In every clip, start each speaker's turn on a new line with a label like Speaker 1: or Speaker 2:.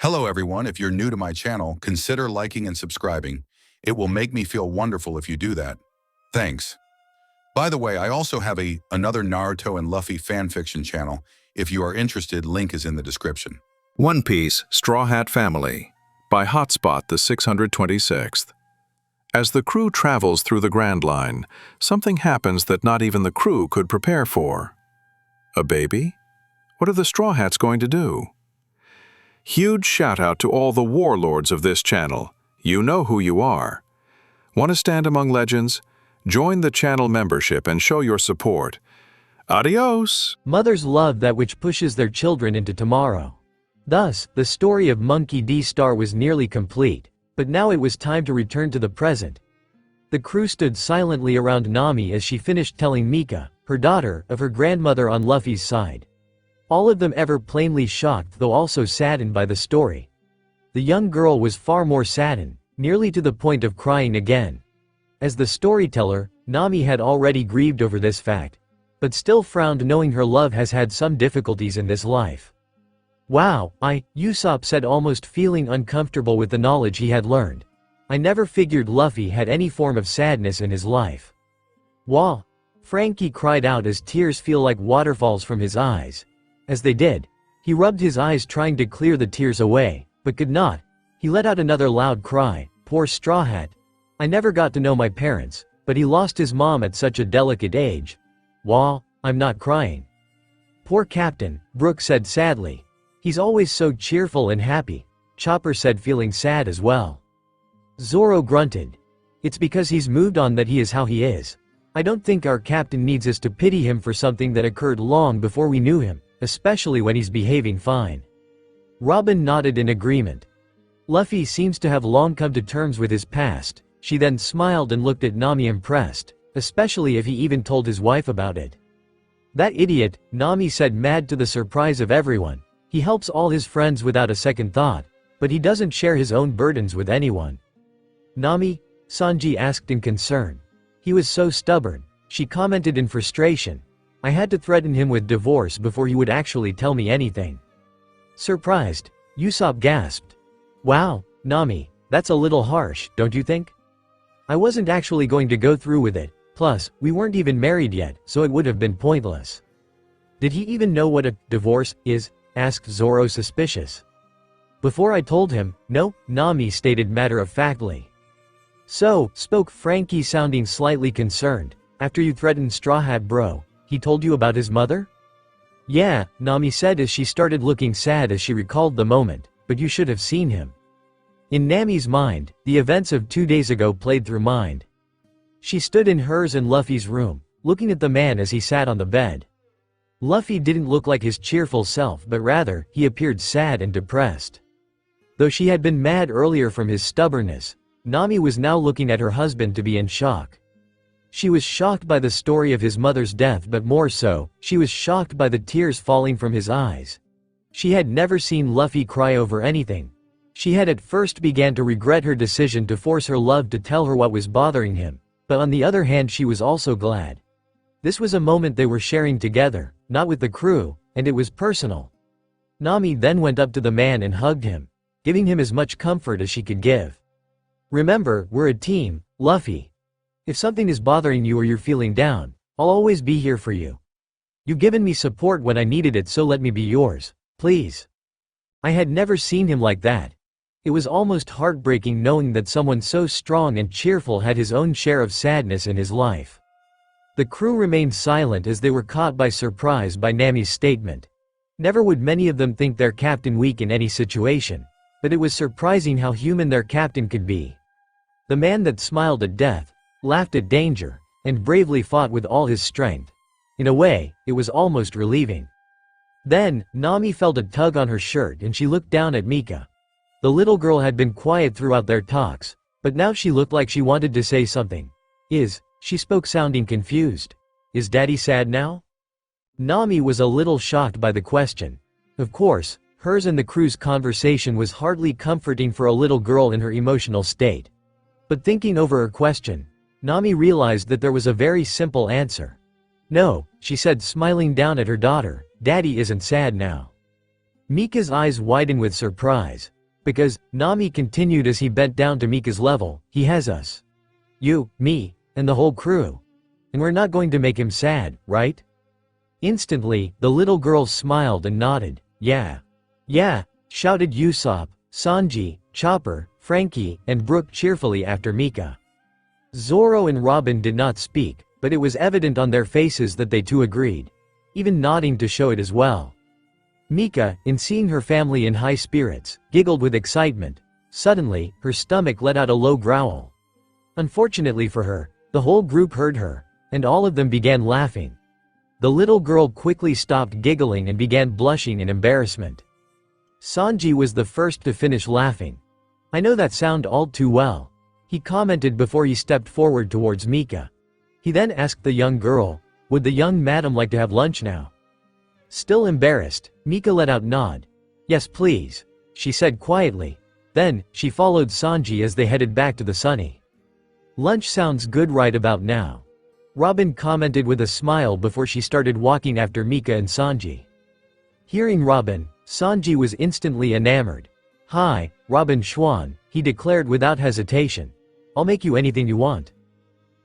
Speaker 1: Hello everyone, if you're new to my channel, consider liking and subscribing. It will make me feel wonderful if you do that. Thanks. By the way, I also have another Naruto and Luffy fanfiction channel. If you are interested, link is in the description.
Speaker 2: One Piece Straw Hat Family by Hotspot the 626th. As the crew travels through the Grand Line, something happens that not even the crew could prepare for. A baby? What are the Straw Hats going to do? Huge shout out to all the warlords of this channel. You know who you are. Want to stand among legends? Join the channel membership and show your support. Adios!
Speaker 3: Mothers love that which pushes their children into tomorrow. Thus, the story of Monkey D. Star was nearly complete, but now it was time to return to the present. The crew stood silently around Nami as she finished telling Mika, her daughter, of her grandmother on Luffy's side. All of them ever plainly shocked though also saddened by the story. The young girl was far more saddened, nearly to the point of crying again. As the storyteller, Nami had already grieved over this fact, but still frowned knowing her love has had some difficulties in this life. Wow, Usopp said, almost feeling uncomfortable with the knowledge he had learned. I never figured Luffy had any form of sadness in his life. Wah! Frankie cried out as tears feel like waterfalls from his eyes. As they did, he rubbed his eyes trying to clear the tears away, but could not. He let out another loud cry, poor Straw Hat. I never got to know my parents, but he lost his mom at such a delicate age. Wah, I'm not crying. Poor Captain, Brooke said sadly. He's always so cheerful and happy, Chopper said, feeling sad as well. Zoro grunted. It's because he's moved on that he is how he is. I don't think our captain needs us to pity him for something that occurred long before we knew him, especially when he's behaving fine. Robin nodded in agreement. Luffy seems to have long come to terms with his past. She then smiled and looked at Nami impressed, especially if he even told his wife about it. That idiot, Nami said, mad to the surprise of everyone. He helps all his friends without a second thought, but he doesn't share his own burdens with anyone. Nami? Sanji asked in concern. He was so stubborn, she commented in frustration. I had to threaten him with divorce before he would actually tell me anything. Surprised, Usopp gasped. Wow, Nami, that's a little harsh, don't you think? I wasn't actually going to go through with it, plus, we weren't even married yet, so it would have been pointless. Did he even know what a divorce is? Asked Zoro, suspicious. Before I told him, no, Nami stated matter-of-factly. So, spoke Frankie, sounding slightly concerned, after you threatened Straw Hat Bro, he told you about his mother? Yeah, Nami said as she started looking sad as she recalled the moment, but you should have seen him. In Nami's mind, the events of 2 days ago played through mind. She stood in hers and Luffy's room, looking at the man as he sat on the bed. Luffy didn't look like his cheerful self, but rather, he appeared sad and depressed. Though she had been mad earlier from his stubbornness, Nami was now looking at her husband to be in shock. She was shocked by the story of his mother's death, but more so, she was shocked by the tears falling from his eyes. She had never seen Luffy cry over anything. She had at first began to regret her decision to force her love to tell her what was bothering him, but on the other hand she was also glad. This was a moment they were sharing together, not with the crew, and it was personal. Nami then went up to the man and hugged him, giving him as much comfort as she could give. Remember, we're a team, Luffy. If something is bothering you or you're feeling down, I'll always be here for you. You've given me support when I needed it, so let me be yours, please. I had never seen him like that. It was almost heartbreaking knowing that someone so strong and cheerful had his own share of sadness in his life. The crew remained silent as they were caught by surprise by Nami's statement. Never would many of them think their captain weak in any situation, but it was surprising how human their captain could be. The man that smiled at death, laughed at danger, and bravely fought with all his strength. In a way, it was almost relieving. Then, Nami felt a tug on her shirt and she looked down at Mika. The little girl had been quiet throughout their talks, but now she looked like she wanted to say something. She spoke sounding confused. Is Daddy sad now? Nami was a little shocked by the question. Of course, hers and the crew's conversation was hardly comforting for a little girl in her emotional state. But thinking over her question, Nami realized that there was a very simple answer. No, she said, smiling down at her daughter, Daddy isn't sad now. Mika's eyes widened with surprise. Because, Nami continued as he bent down to Mika's level, he has us. You, me, and the whole crew. And we're not going to make him sad, right? Instantly, the little girl smiled and nodded. Yeah. Yeah, shouted Usopp, Sanji, Chopper, Frankie, and Brook cheerfully after Mika. Zoro and Robin did not speak, but it was evident on their faces that they too agreed. Even nodding to show it as well. Mika, in seeing her family in high spirits, giggled with excitement. Suddenly, her stomach let out a low growl. Unfortunately for her, the whole group heard her, and all of them began laughing. The little girl quickly stopped giggling and began blushing in embarrassment. Sanji was the first to finish laughing. I know that sound all too well, he commented before he stepped forward towards Mika. He then asked the young girl, would the young madam like to have lunch now? Still embarrassed, Mika let out a nod. Yes please, she said quietly. Then, she followed Sanji as they headed back to the Sunny. Lunch sounds good right about now. Robin commented with a smile before she started walking after Mika and Sanji. Hearing Robin, Sanji was instantly enamored. Hi, Robin Schwan, he declared without hesitation. I'll make you anything you want.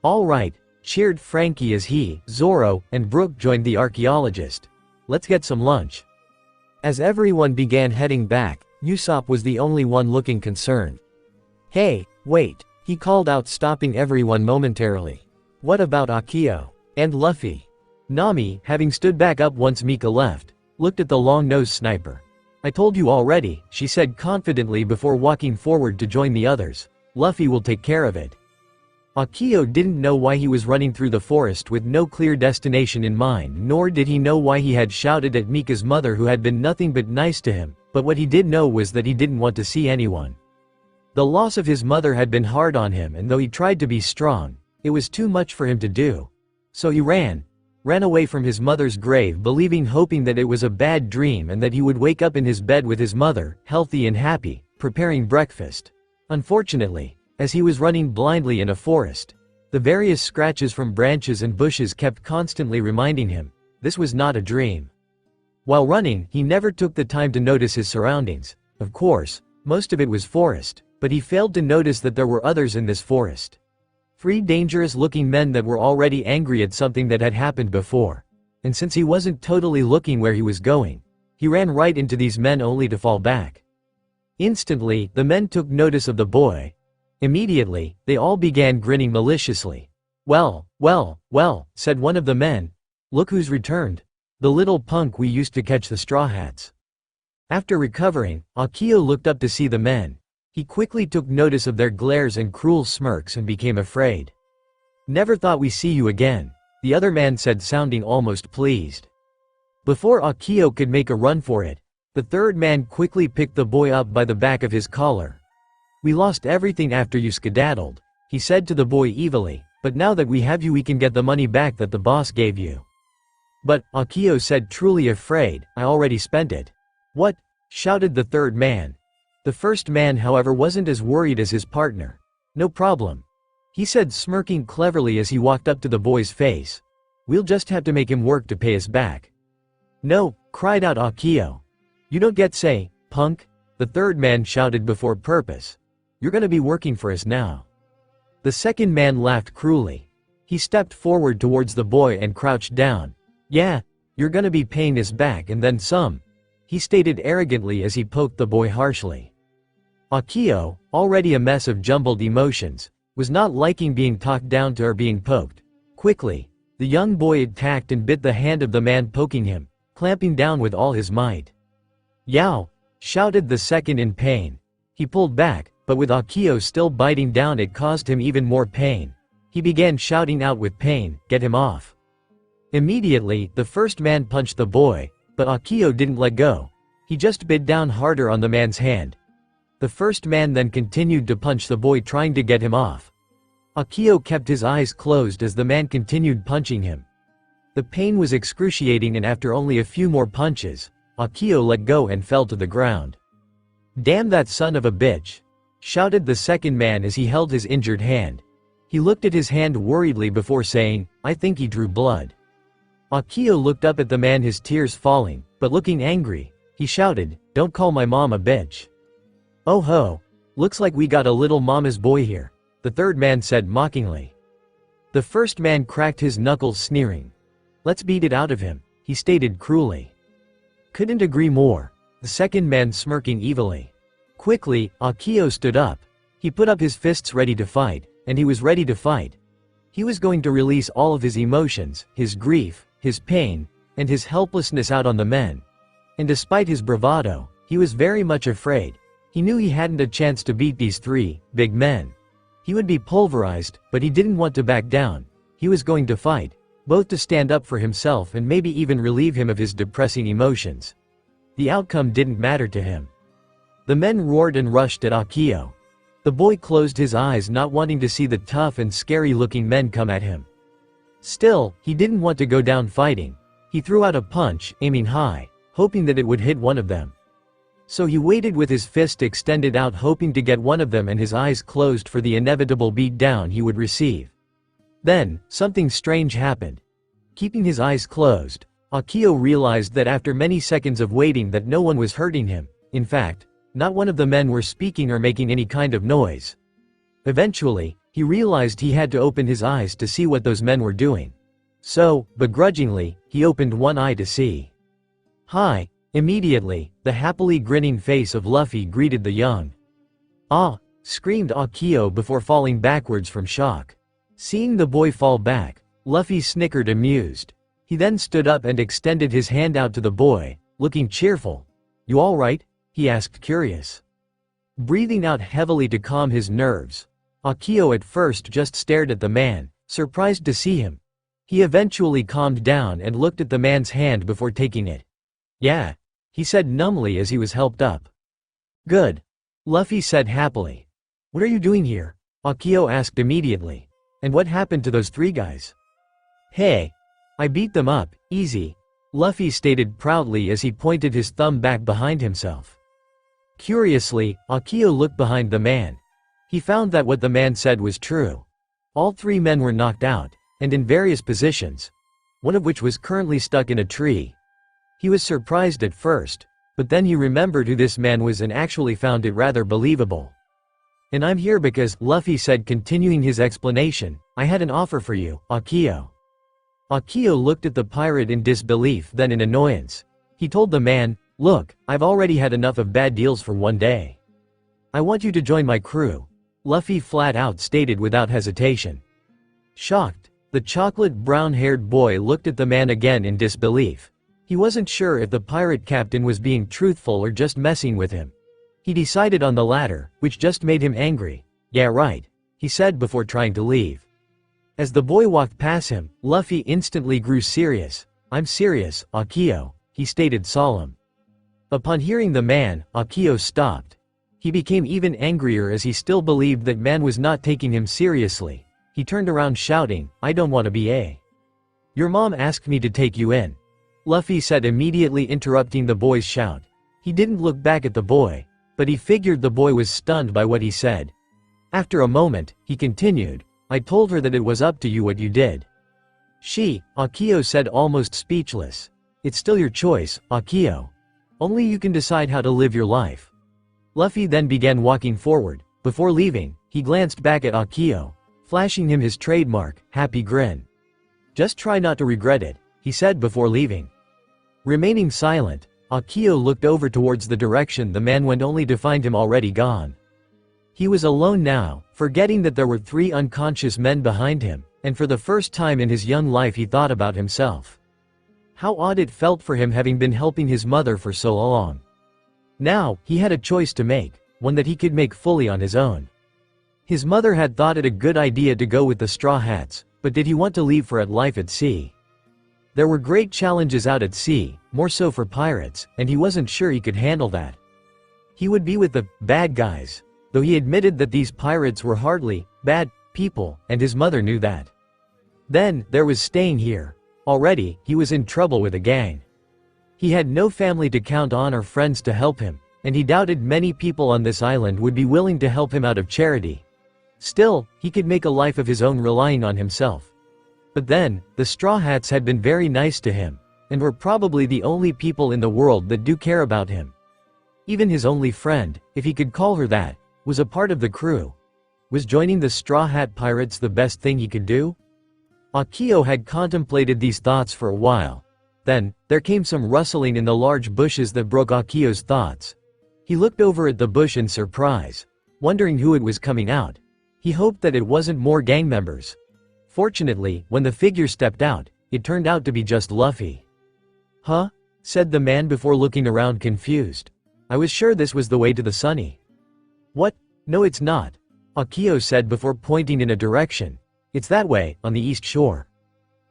Speaker 3: All right, cheered Frankie as he, Zoro, and Brook joined the archaeologist. Let's get some lunch. As everyone began heading back, Usopp was the only one looking concerned. Hey, wait, he called out, stopping everyone momentarily. What about Akio? And Luffy? Nami, having stood back up once Mika left, looked at the long-nosed sniper. I told you already, she said confidently before walking forward to join the others. Luffy will take care of it. Akio didn't know why he was running through the forest with no clear destination in mind, nor did he know why he had shouted at Mika's mother, who had been nothing but nice to him, but what he did know was that he didn't want to see anyone. The loss of his mother had been hard on him, and though he tried to be strong, it was too much for him to do. So he ran away from his mother's grave, hoping that it was a bad dream and that he would wake up in his bed with his mother, healthy and happy, preparing breakfast. Unfortunately, as he was running blindly in a forest, the various scratches from branches and bushes kept constantly reminding him, this was not a dream. While running, he never took the time to notice his surroundings. Of course, most of it was forest, but he failed to notice that there were others in this forest. 3 dangerous-looking men that were already angry at something that had happened before. And since he wasn't totally looking where he was going, he ran right into these men only to fall back. Instantly, the men took notice of the boy. Immediately, they all began grinning maliciously. Well, said one of the men. Look who's returned. The little punk we used to catch the Straw Hats. After recovering, Akio looked up to see the men. He quickly took notice of their glares and cruel smirks and became afraid. Never thought we see you again, the other man said, sounding almost pleased. Before Akio could make a run for it, the third man quickly picked the boy up by the back of his collar. We lost everything after you skedaddled, he said to the boy evilly, but now that we have you we can get the money back that the boss gave you. But, Akio said, truly afraid, I already spent it. What? Shouted the third man. The first man, however, wasn't as worried as his partner. No problem, he said, smirking cleverly as he walked up to the boy's face. We'll just have to make him work to pay us back. No, cried out Akio. You don't get say, punk, the third man shouted before purpose. You're gonna be working for us now. The second man laughed cruelly. He stepped forward towards the boy and crouched down. Yeah, you're gonna be paying us back and then some, he stated arrogantly as he poked the boy harshly. Akio, already a mess of jumbled emotions, was not liking being talked down to or being poked. Quickly, the young boy attacked and bit the hand of the man poking him, clamping down with all his might. Yow! Shouted the second in pain. He pulled back, but with Akio still biting down it caused him even more pain. He began shouting out with pain, get him off. Immediately, the first man punched the boy, but Akio didn't let go. He just bit down harder on the man's hand. The first man then continued to punch the boy, trying to get him off. Akio kept his eyes closed as the man continued punching him. The pain was excruciating, and after only a few more punches, Akio let go and fell to the ground. Damn that son of a bitch! Shouted the second man as he held his injured hand. He looked at his hand worriedly before saying, I think he drew blood. Akio looked up at the man, his tears falling, but looking angry. He shouted, "Don't call my mom a bitch." "Oh ho. Looks like we got a little mama's boy here," the third man said mockingly. The first man cracked his knuckles sneering. "Let's beat it out of him," he stated cruelly. "Couldn't agree more," the second man smirking evilly. Quickly, Akio stood up. He put up his fists ready to fight, and he was ready to fight. He was going to release all of his emotions, his grief, his pain, and his helplessness out on the men. And despite his bravado, he was very much afraid. He knew he hadn't a chance to beat these three big men. He would be pulverized, but he didn't want to back down. He was going to fight, both to stand up for himself and maybe even relieve him of his depressing emotions. The outcome didn't matter to him. The men roared and rushed at Akio. The boy closed his eyes, not wanting to see the tough and scary-looking men come at him. Still, he didn't want to go down fighting. He threw out a punch, aiming high, hoping that it would hit one of them. So he waited with his fist extended out, hoping to get one of them, and his eyes closed for the inevitable beatdown he would receive. Then, something strange happened. Keeping his eyes closed, Akio realized that after many seconds of waiting that no one was hurting him. In fact, not one of the men were speaking or making any kind of noise. Eventually, he realized he had to open his eyes to see what those men were doing. So, begrudgingly, he opened one eye to see. "Hi." Immediately, the happily grinning face of Luffy greeted the young. "Ah!" screamed Akio before falling backwards from shock. Seeing the boy fall back, Luffy snickered, amused. He then stood up and extended his hand out to the boy, looking cheerful. "You all right?" he asked, curious. Breathing out heavily to calm his nerves, Akio at first just stared at the man, surprised to see him. He eventually calmed down and looked at the man's hand before taking it. "Yeah," he said numbly as he was helped up. "Good," Luffy said happily. "What are you doing here?" Akio asked immediately. "And what happened to those three guys?" "Hey, I beat them up, easy," Luffy stated proudly as he pointed his thumb back behind himself. Curiously, Akio looked behind the man. He found that what the man said was true. All three men were knocked out, and in various positions, one of which was currently stuck in a tree. He was surprised at first, but then he remembered who this man was and actually found it rather believable. "And I'm here because," Luffy said, continuing his explanation, "I had an offer for you, Akio." Akio looked at the pirate in disbelief, then in annoyance. He told the man, "Look, I've already had enough of bad deals for one day. I want you to join my crew," Luffy flat out stated without hesitation. Shocked, the chocolate brown-haired boy looked at the man again in disbelief. He wasn't sure if the pirate captain was being truthful or just messing with him. He decided on the latter, which just made him angry. "Yeah, right," he said before trying to leave. As the boy walked past him, Luffy instantly grew serious. "I'm serious, Akio," he stated solemn. Upon hearing the man, Akio stopped. He became even angrier as he still believed that man was not taking him seriously. He turned around shouting, "I don't want to be a. Your mom asked me to take you in," Luffy said, immediately interrupting the boy's shout. He didn't look back at the boy, but he figured the boy was stunned by what he said. After a moment, he continued, "I told her that it was up to you what you did." Akio said, almost speechless. "It's still your choice, Akio. Only you can decide how to live your life." Luffy then began walking forward. Before leaving, he glanced back at Akio, flashing him his trademark, happy grin. "Just try not to regret it," he said before leaving. Remaining silent, Akio looked over towards the direction the man went, only to find him already gone. He was alone now, forgetting that there were three unconscious men behind him, and for the first time in his young life he thought about himself. How odd it felt for him, having been helping his mother for so long. Now, he had a choice to make, one that he could make fully on his own. His mother had thought it a good idea to go with the Straw Hats, but did he want to leave for life at sea? There were great challenges out at sea, more so for pirates, and he wasn't sure he could handle that. He would be with the bad guys, though he admitted that these pirates were hardly bad people, and his mother knew that. Then, there was staying here. Already, he was in trouble with a gang. He had no family to count on or friends to help him, and he doubted many people on this island would be willing to help him out of charity. Still, he could make a life of his own relying on himself. But then, the Straw Hats had been very nice to him. and were probably the only people in the world that do care about him. Even his only friend, if he could call her that, was a part of the crew. Was joining the Straw Hat Pirates the best thing he could do? Akio had contemplated these thoughts for a while. Then, there came some rustling in the large bushes that broke Akio's thoughts. He looked over at the bush in surprise, wondering who it was coming out. He hoped that it wasn't more gang members. Fortunately, when the figure stepped out, it turned out to be just Luffy. "Huh?" said the man before looking around confused. "I was sure this was the way to the sunny." "What? No, it's not," Akio said before pointing in a direction. "It's that way, on the east shore."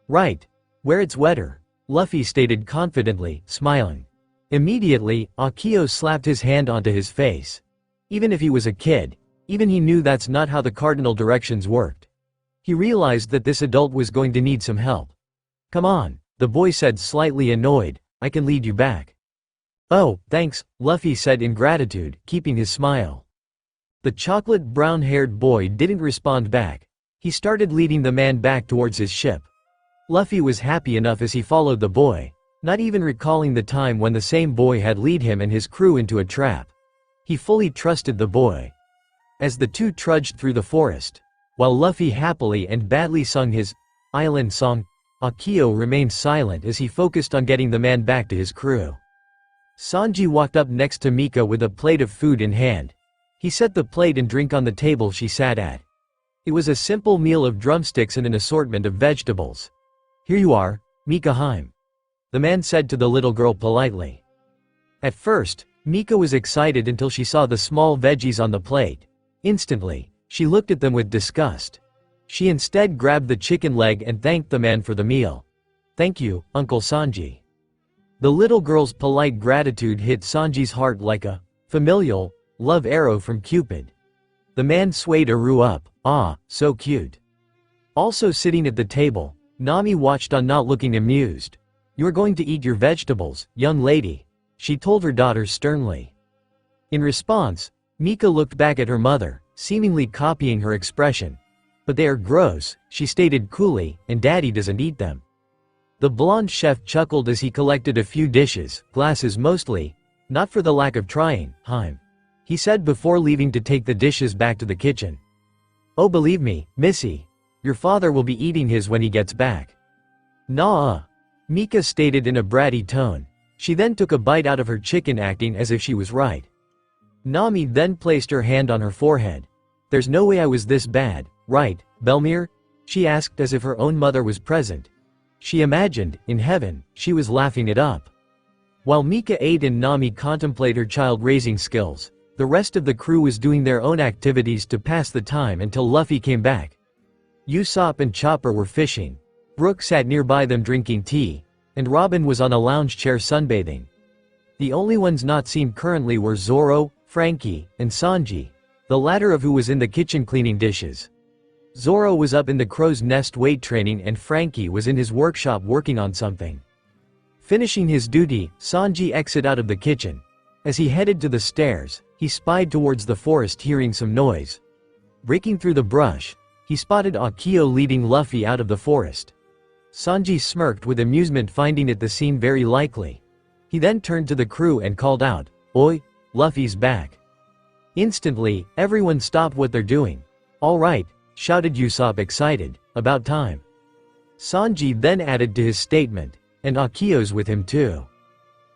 Speaker 3: "Right. Where it's wetter," Luffy stated confidently, smiling. Immediately, Akio slapped his hand onto his face. Even if he was a kid, even he knew that's not how the cardinal directions worked. He realized that this adult was going to need some help. "Come on," the boy said slightly annoyed, "I can lead you back." "Oh, thanks," Luffy said in gratitude, keeping his smile. The chocolate brown-haired boy didn't respond back. He started leading the man back towards his ship. Luffy was happy enough as he followed the boy, not even recalling the time when the same boy had led him and his crew into a trap. He fully trusted the boy. As the two trudged through the forest, while Luffy happily and badly sung his island song, Akio remained silent as he focused on getting the man back to his crew. Sanji walked up next to Mika with a plate of food in hand. He set the plate and drink on the table she sat at. It was a simple meal of drumsticks and an assortment of vegetables. "Here you are, Mika Heim," the man said to the little girl politely. At first, Mika was excited until she saw the small veggies on the plate. Instantly, she looked at them with disgust. She instead grabbed the chicken leg and thanked the man for the meal. "Thank you, Uncle Sanji." The little girl's polite gratitude hit Sanji's heart like a familial love arrow from Cupid. The man swayed Aru up. "Ah, so cute." Also sitting at the table, Nami watched on, not looking amused. "You're going to eat your vegetables, young lady," she told her daughter sternly. In response, Mika looked back at her mother, seemingly copying her expression. "But they are gross," she stated coolly, "and Daddy doesn't eat them." The blonde chef chuckled as he collected a few dishes, glasses mostly, "Not for the lack of trying, Heim," he said before leaving to take the dishes back to the kitchen. "Oh, believe me, Missy, your father will be eating his when he gets back." "Nah," Mika stated in a bratty tone. She then took a bite out of her chicken, acting as if she was right. Nami then placed her hand on her forehead. "There's no way I was this bad, right, Belmir?" she asked as if her own mother was present. She imagined, in heaven, she was laughing it up. While Mika ate and Nami contemplated her child-raising skills, the rest of the crew was doing their own activities to pass the time until Luffy came back. Usopp and Chopper were fishing. Brook sat nearby them drinking tea, and Robin was on a lounge chair sunbathing. The only ones not seen currently were Zoro, Frankie, and Sanji, the latter of who was in the kitchen cleaning dishes. Zoro was up in the crow's nest weight training and Frankie was in his workshop working on something. Finishing his duty, Sanji exited out of the kitchen. As he headed to the stairs, he spied towards the forest, hearing some noise. Breaking through the brush, he spotted Akio leading Luffy out of the forest. Sanji smirked with amusement, finding it the scene very likely. He then turned to the crew and called out, "Oi, Luffy's back." Instantly, everyone stopped what they're doing. "All right," shouted Usopp excited, "about time." Sanji then added to his statement, "And Akio's with him too."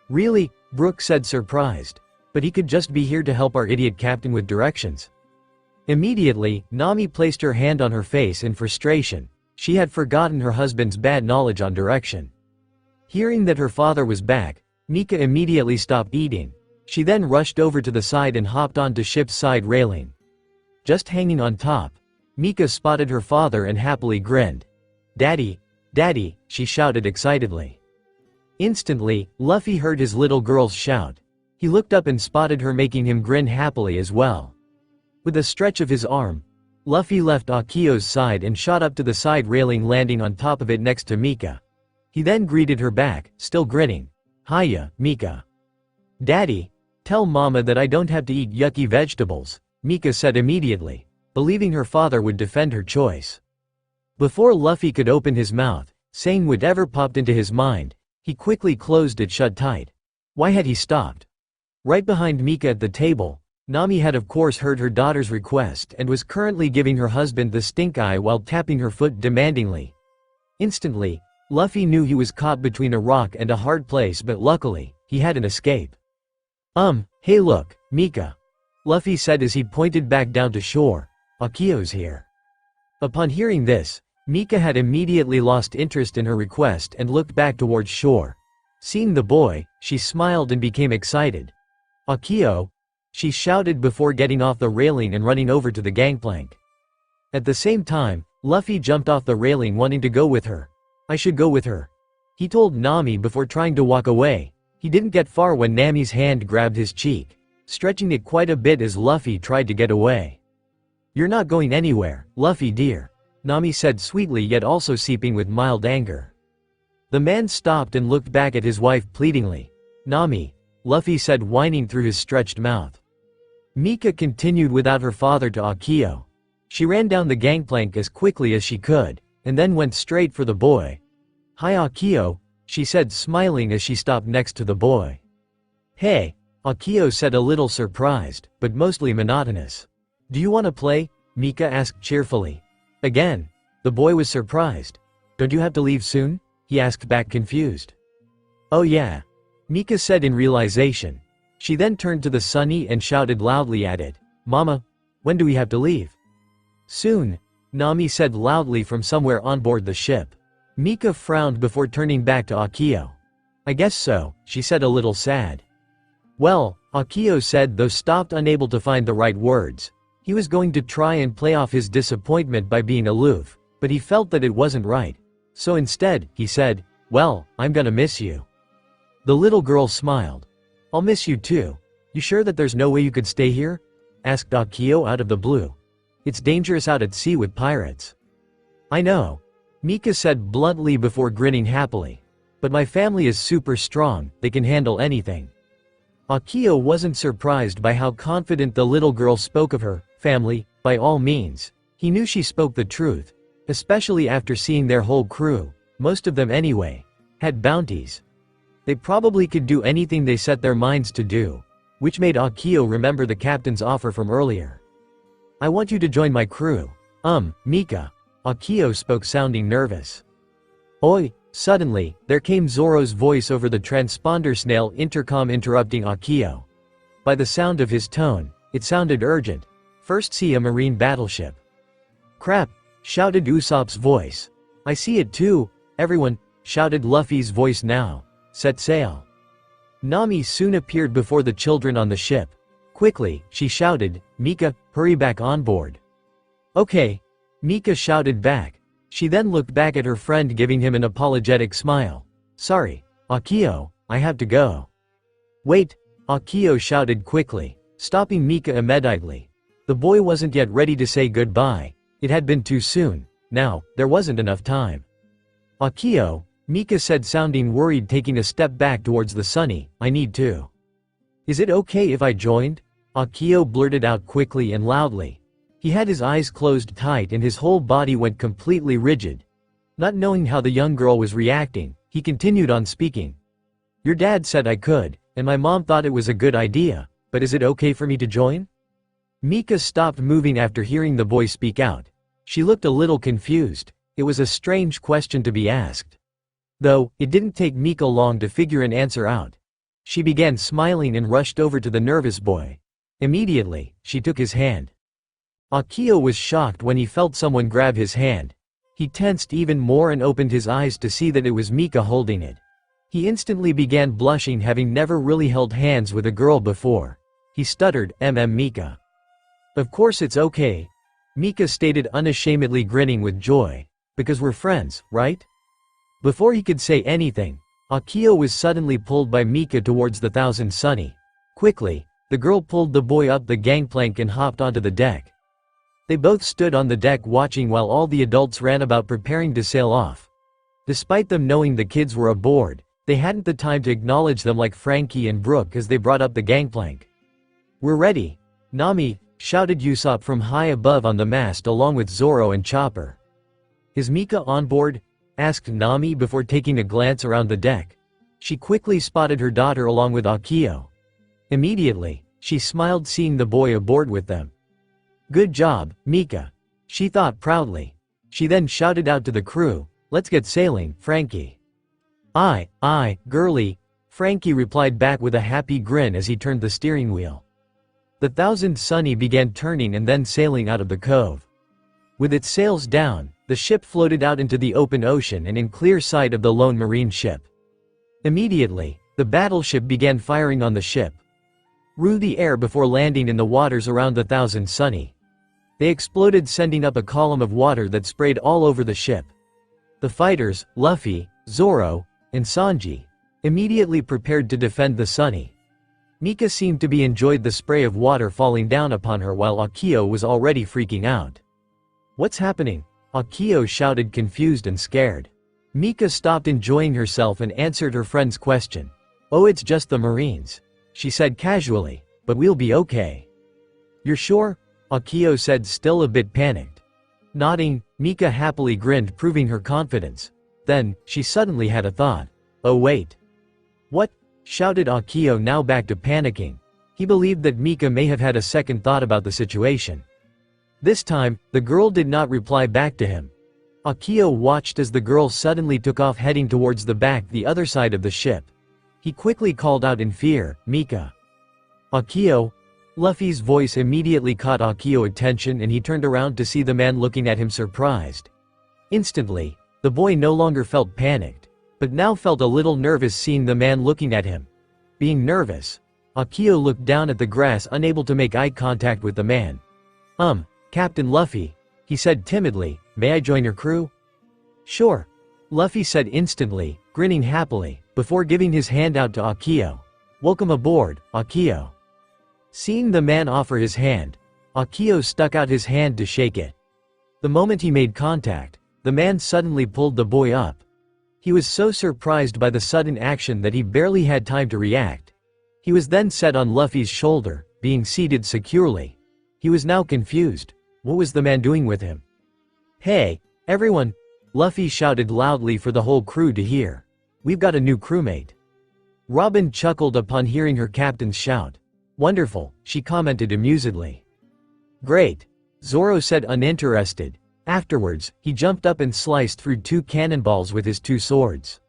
Speaker 3: "Really?" Brook said surprised. "But he could just be here to help our idiot captain with directions." Immediately, Nami placed her hand on her face in frustration. She had forgotten her husband's bad knowledge on direction. Hearing that her father was back, Mika immediately stopped eating. She then rushed over to the side and hopped onto ship's side railing. Just hanging on top, Mika spotted her father and happily grinned. "Daddy, Daddy," she shouted excitedly. Instantly, Luffy heard his little girl's shout. He looked up and spotted her, making him grin happily as well. With a stretch of his arm, Luffy left Akio's side and shot up to the side railing, landing on top of it next to Mika. He then greeted her back, still grinning. "Hiya, Mika." "Daddy, tell Mama that I don't have to eat yucky vegetables," Mika said immediately, believing her father would defend her choice. Before Luffy could open his mouth, saying whatever popped into his mind, He quickly closed it shut tight. Why had he stopped? Right behind Mika at the table, Nami had of course heard her daughter's request and was currently giving her husband the stink eye while tapping her foot demandingly. Instantly, Luffy knew he was caught between a rock and a hard place, but luckily, he had an escape. Hey look, Mika. Luffy said as he pointed back down to shore. Akio's here. Upon hearing this, Mika had immediately lost interest in her request and looked back towards shore. Seeing the boy, she smiled and became excited. Akio? She shouted before getting off the railing and running over to the gangplank. At the same time, Luffy jumped off the railing wanting to go with her. I should go with her, he told Nami before trying to walk away. He didn't get far when Nami's hand grabbed his cheek, stretching it quite a bit as Luffy tried to get away. You're not going anywhere, Luffy dear, Nami said sweetly yet also seeping with mild anger. The man stopped and looked back at his wife pleadingly. Nami, Luffy said whining through his stretched mouth. Mika continued without her father to Akio. She ran down the gangplank as quickly as she could, and then went straight for the boy. Hi Akio, she said smiling as she stopped next to the boy. Hey, Akio said a little surprised, but mostly monotonous. Do you want to play? Mika asked cheerfully. Again, the boy was surprised. Don't you have to leave soon? He asked back confused. Oh yeah, Mika said in realization. She then turned to the sunny and shouted loudly at it. Mama, when do we have to leave? Soon, Nami said loudly from somewhere on board the ship. Mika frowned before turning back to Akio. I guess so, she said a little sad. Well, Akio said though stopped unable to find the right words. He was going to try and play off his disappointment by being aloof, but he felt that it wasn't right. So instead, he said, well, I'm gonna miss you. The little girl smiled. I'll miss you too. You sure that there's no way you could stay here? Asked Akio out of the blue. It's dangerous out at sea with pirates. I know, Mika said bluntly before grinning happily. But my family is super strong, they can handle anything. Akio wasn't surprised by how confident the little girl spoke of her family. By all means, he knew she spoke the truth, especially after seeing their whole crew, most of them anyway, had bounties. They probably could do anything they set their minds to do, which made Akio remember the captain's offer from earlier. I want you to join my crew. Mika. Akio spoke sounding nervous. Oi! Suddenly, there came Zoro's voice over the transponder snail intercom interrupting Akio. By the sound of his tone, it sounded urgent. First see a marine battleship. Crap! Shouted Usopp's voice. I see it too, everyone, shouted Luffy's voice now. Set sail. Nami soon appeared before the children on the ship. Quickly, she shouted, Mika, hurry back on board. Okay. Mika shouted back. She then looked back at her friend giving him an apologetic smile. Sorry, Akio, I have to go. Wait, Akio shouted quickly, stopping Mika immediately. The boy wasn't yet ready to say goodbye. It had been too soon. Now, there wasn't enough time. Akio, Mika said sounding worried taking a step back towards the sunny, I need to. Is it okay if I joined? Akio blurted out quickly and loudly. He had his eyes closed tight and his whole body went completely rigid. Not knowing how the young girl was reacting, he continued on speaking. Your dad said I could, and my mom thought it was a good idea, but is it okay for me to join? Mika stopped moving after hearing the boy speak out. She looked a little confused. It was a strange question to be asked. Though, it didn't take Mika long to figure an answer out. She began smiling and rushed over to the nervous boy. Immediately, she took his hand. Akio was shocked when he felt someone grab his hand. He tensed even more and opened his eyes to see that it was Mika holding it. He instantly began blushing, having never really held hands with a girl before. He stuttered, Mika. Of course it's okay, Mika stated unashamedly grinning with joy. Because we're friends, right? Before he could say anything, Akio was suddenly pulled by Mika towards the Thousand Sunny. Quickly, the girl pulled the boy up the gangplank and hopped onto the deck. They both stood on the deck watching while all the adults ran about preparing to sail off. Despite them knowing the kids were aboard, they hadn't the time to acknowledge them like Frankie and Brooke as they brought up the gangplank. We're ready, Nami, shouted Usopp from high above on the mast along with Zoro and Chopper. Is Mika on board? Asked Nami before taking a glance around the deck. She quickly spotted her daughter along with Akio. Immediately, she smiled seeing the boy aboard with them. "Good job, Mika," she thought proudly. She then shouted out to the crew, "Let's get sailing, Frankie." Aye, girlie," Frankie replied back with a happy grin as he turned the steering wheel. The Thousand Sunny began turning and then sailing out of the cove. With its sails down, the ship floated out into the open ocean and in clear sight of the lone marine ship. Immediately, the battleship began firing on the ship. Through the air before landing in the waters around the Thousand Sunny. They exploded, sending up a column of water that sprayed all over the ship. The fighters, Luffy, Zoro, and Sanji, immediately prepared to defend the Sunny. Mika seemed to be enjoyed the spray of water falling down upon her while Akio was already freaking out. "What's happening?" Akio shouted, confused and scared. Mika stopped enjoying herself and answered her friend's question. "Oh, it's just the Marines," she said casually, "but we'll be okay." "You're sure?" Akio said, still a bit panicked. Nodding, Mika happily grinned, proving her confidence. Then, she suddenly had a thought. "Oh wait. What?" shouted Akio, now back to panicking. He believed that Mika may have had a second thought about the situation. This time, the girl did not reply back to him. Akio watched as the girl suddenly took off, heading towards the other side of the ship. He quickly called out in fear, "Mika!" "Akio?" Luffy's voice immediately caught Akio's attention and he turned around to see the man looking at him, surprised. Instantly, the boy no longer felt panicked, but now felt a little nervous seeing the man looking at him. Being nervous, Akio looked down at the grass, unable to make eye contact with the man. Captain Luffy," he said timidly, "may I join your crew?" "Sure," Luffy said instantly, grinning happily, before giving his hand out to Akio. "Welcome aboard, Akio." Seeing the man offer his hand, Akio stuck out his hand to shake it. The moment he made contact, the man suddenly pulled the boy up. He was so surprised by the sudden action that he barely had time to react. He was then set on Luffy's shoulder, being seated securely. He was now confused. What was the man doing with him? "Hey, everyone!" Luffy shouted loudly for the whole crew to hear. "We've got a new crewmate." Robin chuckled upon hearing her captain's shout. "Wonderful," she commented amusedly. "Great," Zoro said, uninterested. Afterwards, he jumped up and sliced through 2 cannonballs with his 2 swords.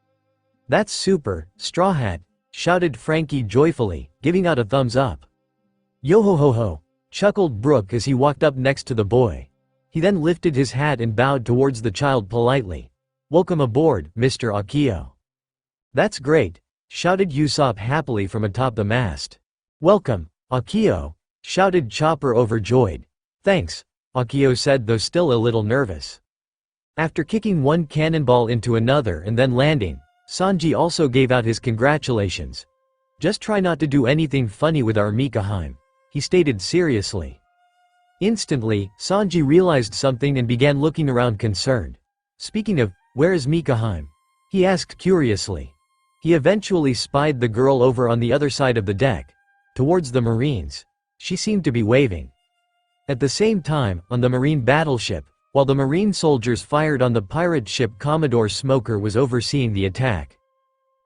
Speaker 3: "That's super, Straw Hat," shouted Frankie joyfully, giving out a thumbs up. "Yo-ho-ho-ho," chuckled Brook as he walked up next to the boy. He then lifted his hat and bowed towards the child politely. "Welcome aboard, Mr. Akio." "That's great," shouted Usopp happily from atop the mast. "Welcome, Akio," shouted Chopper, overjoyed. "Thanks," Akio said, though still a little nervous. After kicking 1 cannonball into another and then landing, Sanji also gave out his congratulations. "Just try not to do anything funny with our Mikaheim," he stated seriously. Instantly, Sanji realized something and began looking around concerned. "Speaking of, where is Mikaheim?" he asked curiously. He eventually spied the girl over on the other side of the deck, towards the Marines. She seemed to be waving. At the same time, on the Marine battleship, while the Marine soldiers fired on the pirate ship, Commodore Smoker was overseeing the attack.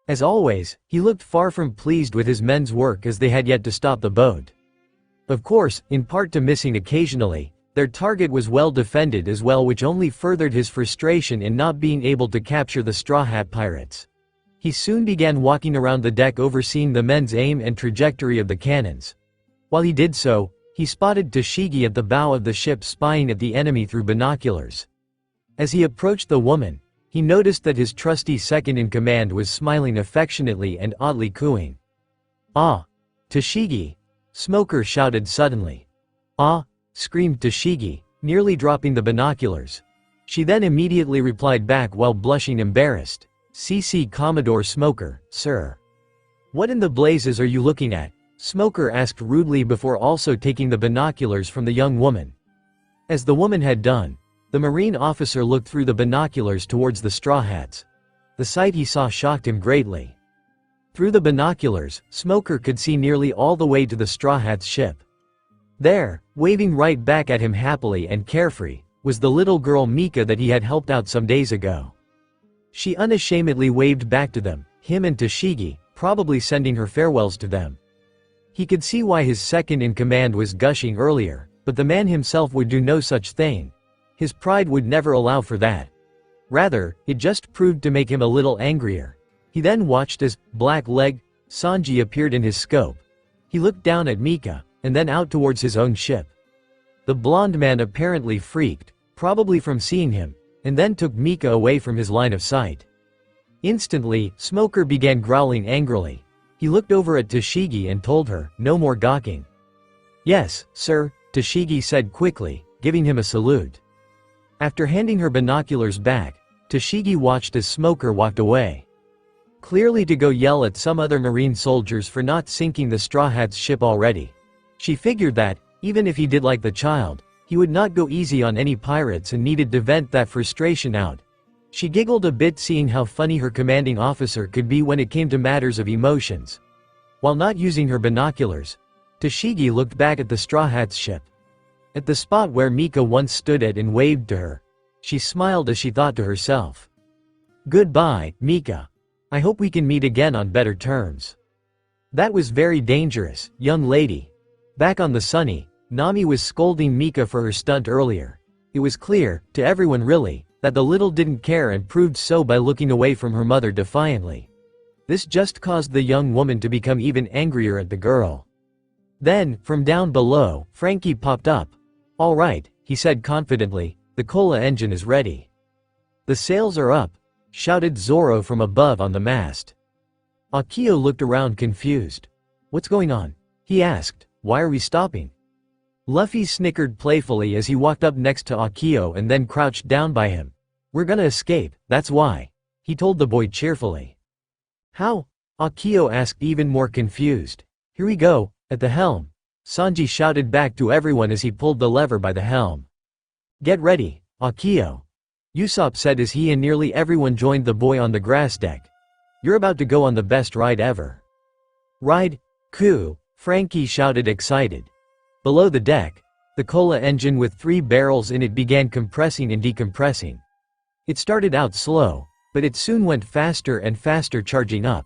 Speaker 3: As always, he looked far from pleased with his men's work as they had yet to stop the boat. Of course, in part to missing occasionally, their target was well defended as well, which only furthered his frustration in not being able to capture the Straw Hat pirates. He soon began walking around the deck, overseeing the men's aim and trajectory of the cannons. While he did so, he spotted Tashigi at the bow of the ship spying at the enemy through binoculars. As he approached the woman, he noticed that his trusty second-in-command was smiling affectionately and oddly cooing. "Ah! Tashigi!" Smoker shouted suddenly. "Ah!" screamed Tashigi, nearly dropping the binoculars. She then immediately replied back while blushing embarrassed. "CC Commodore Smoker, sir." "What in the blazes are you looking at?" Smoker asked rudely before also taking the binoculars from the young woman. As the woman had done, the Marine officer looked through the binoculars towards the Straw Hats. The sight he saw shocked him greatly. Through the binoculars, Smoker could see nearly all the way to the Straw Hats' ship. There, waving right back at him happily and carefree, was the little girl Mika that he had helped out some days ago. She unashamedly waved back to them, him and Toshigi, probably sending her farewells to them. He could see why his second-in-command was gushing earlier, but the man himself would do no such thing. His pride would never allow for that. Rather, it just proved to make him a little angrier. He then watched as Black Leg Sanji appeared in his scope. He looked down at Mika, and then out towards his own ship. The blonde man apparently freaked, probably from seeing him, and then took Mika away from his line of sight. Instantly, Smoker began growling angrily. He looked over at Toshigi and told her, "No more gawking." "Yes, sir," Toshigi said quickly, giving him a salute. After handing her binoculars back, Toshigi watched as Smoker walked away. Clearly to go yell at some other marine soldiers for not sinking the Straw Hat's ship already. She figured that, even if he did like the child, he would not go easy on any pirates and needed to vent that frustration out. She giggled a bit seeing how funny her commanding officer could be when it came to matters of emotions. While not using her binoculars, Toshigi looked back at the Straw Hat's ship. At the spot where Mika once stood at and waved to her, she smiled as she thought to herself. "Goodbye, Mika. I hope we can meet again on better terms." "That was very dangerous, young lady." Back on the Sunny, Nami was scolding Mika for her stunt earlier. It was clear, to everyone really, that the little didn't care and proved so by looking away from her mother defiantly. This just caused the young woman to become even angrier at the girl. Then, from down below, Frankie popped up. "All right," he said confidently, "the cola engine is ready." "The sails are up," shouted Zoro from above on the mast. Akio looked around confused. "What's going on?" he asked. "Why are we stopping?" Luffy snickered playfully as he walked up next to Akio and then crouched down by him. "We're gonna escape, that's why," he told the boy cheerfully. "How?" Akio asked, even more confused. "Here we go, at the helm," Sanji shouted back to everyone as he pulled the lever by the helm. "Get ready, Akio," Usopp said as he and nearly everyone joined the boy on the grass deck. "You're about to go on the best ride ever." "Ride? Coup," Frankie shouted excited. Below the deck, the cola engine with 3 barrels in it began compressing and decompressing. It started out slow, but it soon went faster and faster, charging up.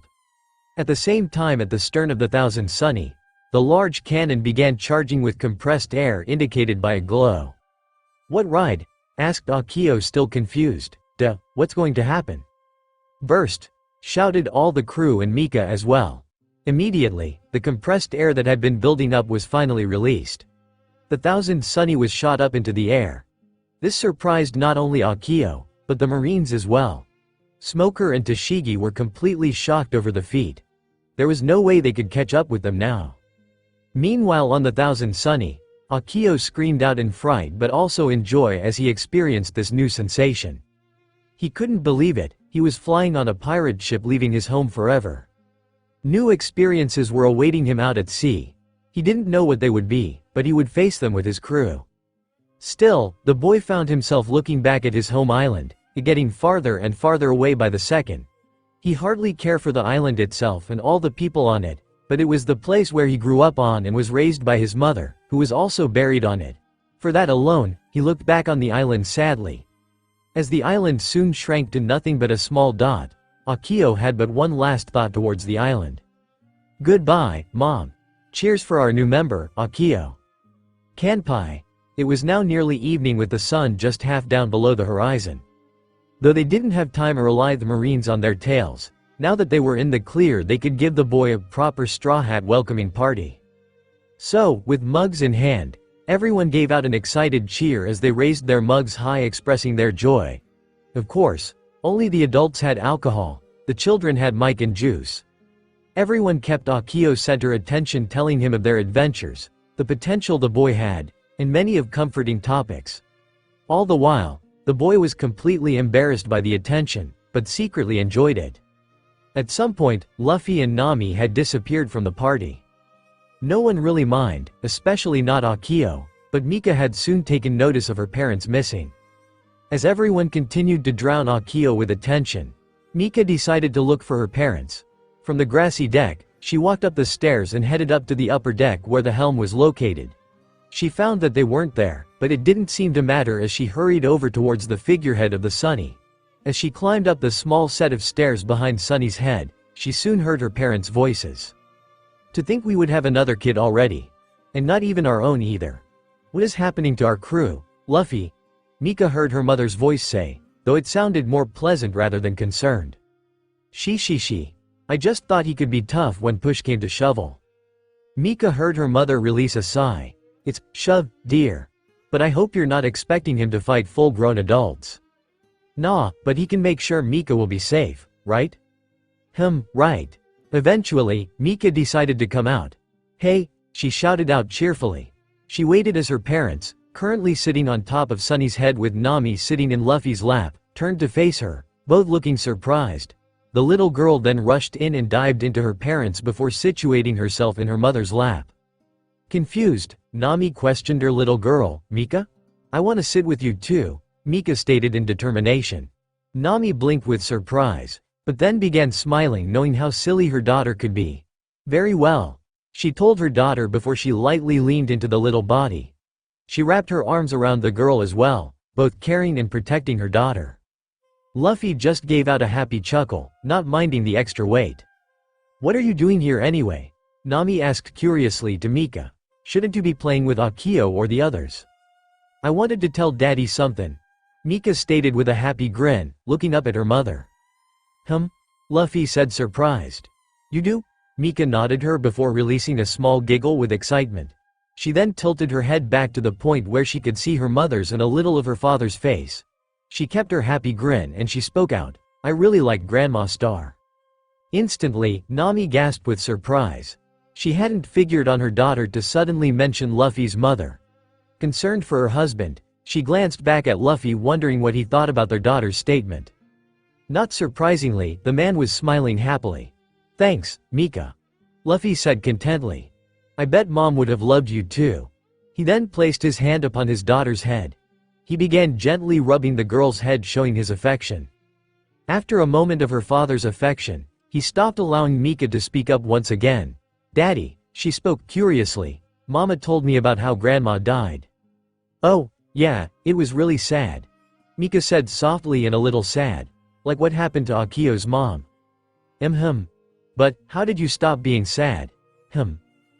Speaker 3: At the same time, at the stern of the Thousand Sunny, the large cannon began charging with compressed air indicated by a glow. "What ride?" asked Akio, still confused. "Duh, what's going to happen?" "Burst!" shouted all the crew and Mika as well. Immediately, the compressed air that had been building up was finally released. The Thousand Sunny was shot up into the air. This surprised not only Akio, but the Marines as well. Smoker and Toshigi were completely shocked over the feat. There was no way they could catch up with them now. Meanwhile, on the Thousand Sunny, Akio screamed out in fright but also in joy as he experienced this new sensation. He couldn't believe it, he was flying on a pirate ship, leaving his home forever. New experiences were awaiting him out at sea. He didn't know what they would be, but he would face them with his crew. Still, the boy found himself looking back at his home island, it getting farther and farther away by the second. He hardly cared for the island itself and all the people on it, but it was the place where he grew up on and was raised by his mother, who was also buried on it. For that alone, he looked back on the island sadly. As the island soon shrank to nothing but a small dot, Akio had but one last thought towards the island. "Goodbye, Mom. Cheers for our new member, Akio." Kanpai. It was now nearly evening with the sun just half down below the horizon. Though they didn't have time or rely the Marines on their tails, now that they were in the clear they could give the boy a proper Straw Hat welcoming party. So, with mugs in hand, everyone gave out an excited cheer as they raised their mugs high, expressing their joy. Of course, only the adults had alcohol, the children had Mike and juice. Everyone kept Akio center attention, telling him of their adventures, the potential the boy had, and many of comforting topics. All the while, the boy was completely embarrassed by the attention, but secretly enjoyed it. At some point, Luffy and Nami had disappeared from the party. No one really minded, especially not Akio, but Mika had soon taken notice of her parents missing. As everyone continued to drown Akio with attention, Mika decided to look for her parents. From the grassy deck, she walked up the stairs and headed up to the upper deck where the helm was located. She found that they weren't there, but it didn't seem to matter as she hurried over towards the figurehead of the Sunny. As she climbed up the small set of stairs behind Sunny's head, she soon heard her parents' voices. To think we would have another kid already. And not even our own either. What is happening to our crew, Luffy? Mika heard her mother's voice say, though it sounded more pleasant rather than concerned. She. I just thought he could be tough when push came to shovel. Mika heard her mother release a sigh. It's shove, dear. But I hope you're not expecting him to fight full-grown adults. Nah, but he can make sure Mika will be safe, right? Right. Eventually, Mika decided to come out. Hey, she shouted out cheerfully. She waited as her parents, currently sitting on top of Sunny's head with Nami sitting in Luffy's lap, turned to face her, both looking surprised. The little girl then rushed in and dived into her parents before situating herself in her mother's lap. Confused, Nami questioned her little girl, Mika? I want to sit with you too, Mika stated in determination. Nami blinked with surprise, but then began smiling knowing how silly her daughter could be. Very well, she told her daughter before she lightly leaned into the little body. She wrapped her arms around the girl as well, both caring and protecting her daughter. Luffy just gave out a happy chuckle, not minding the extra weight. What are you doing here anyway? Nami asked curiously to Mika. Shouldn't you be playing with Akio or the others? I wanted to tell Daddy something, Mika stated with a happy grin, looking up at her mother. Luffy said surprised. You do? Mika nodded her before releasing a small giggle with excitement. She then tilted her head back to the point where she could see her mother's and a little of her father's face. She kept her happy grin and she spoke out, I really like Grandma Star. Instantly, Nami gasped with surprise. She hadn't figured on her daughter to suddenly mention Luffy's mother. Concerned for her husband, she glanced back at Luffy wondering what he thought about their daughter's statement. Not surprisingly, the man was smiling happily. Thanks, Mika. Luffy said contentedly. I bet Mom would have loved you too. He then placed his hand upon his daughter's head. He began gently rubbing the girl's head showing his affection. After a moment of her father's affection, he stopped allowing Mika to speak up once again. Daddy, she spoke curiously, Mama told me about how Grandma died. Oh, yeah, it was really sad. Mika said softly and a little sad. Like what happened to Akio's mom. But, how did you stop being sad?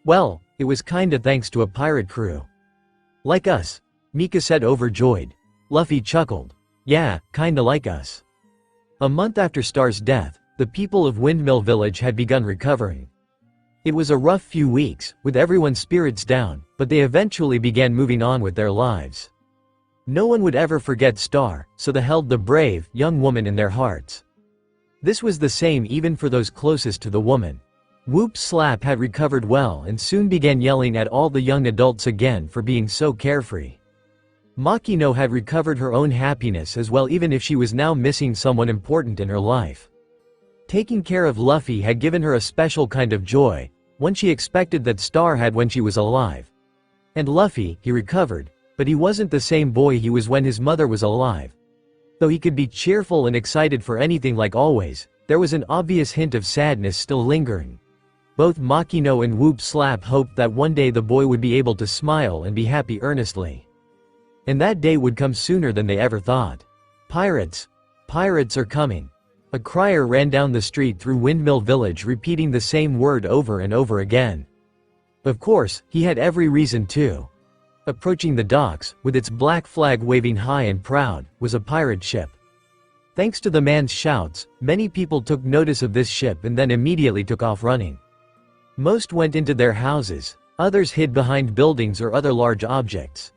Speaker 3: Well, it was kinda thanks to a pirate crew. Like us, Mika said overjoyed. Luffy chuckled. Yeah, kinda like us. A month after Star's death, the people of Windmill Village had begun recovering. It was a rough few weeks, with everyone's spirits down, but they eventually began moving on with their lives. No one would ever forget Star, so they held the brave, young woman in their hearts. This was the same even for those closest to the woman. Whoop Slap had recovered well and soon began yelling at all the young adults again for being so carefree. Makino had recovered her own happiness as well even if she was now missing someone important in her life. Taking care of Luffy had given her a special kind of joy, one she expected that Star had when she was alive. And Luffy, he recovered, but he wasn't the same boy he was when his mother was alive. Though he could be cheerful and excited for anything like always, there was an obvious hint of sadness still lingering. Both Makino and Whoop Slap hoped that one day the boy would be able to smile and be happy earnestly. And that day would come sooner than they ever thought. Pirates! Pirates are coming! A crier ran down the street through Windmill Village repeating the same word over and over again. Of course, he had every reason to. Approaching the docks, with its black flag waving high and proud, was a pirate ship. Thanks to the man's shouts, many people took notice of this ship and then immediately took off running. Most went into their houses, others hid behind buildings or other large objects.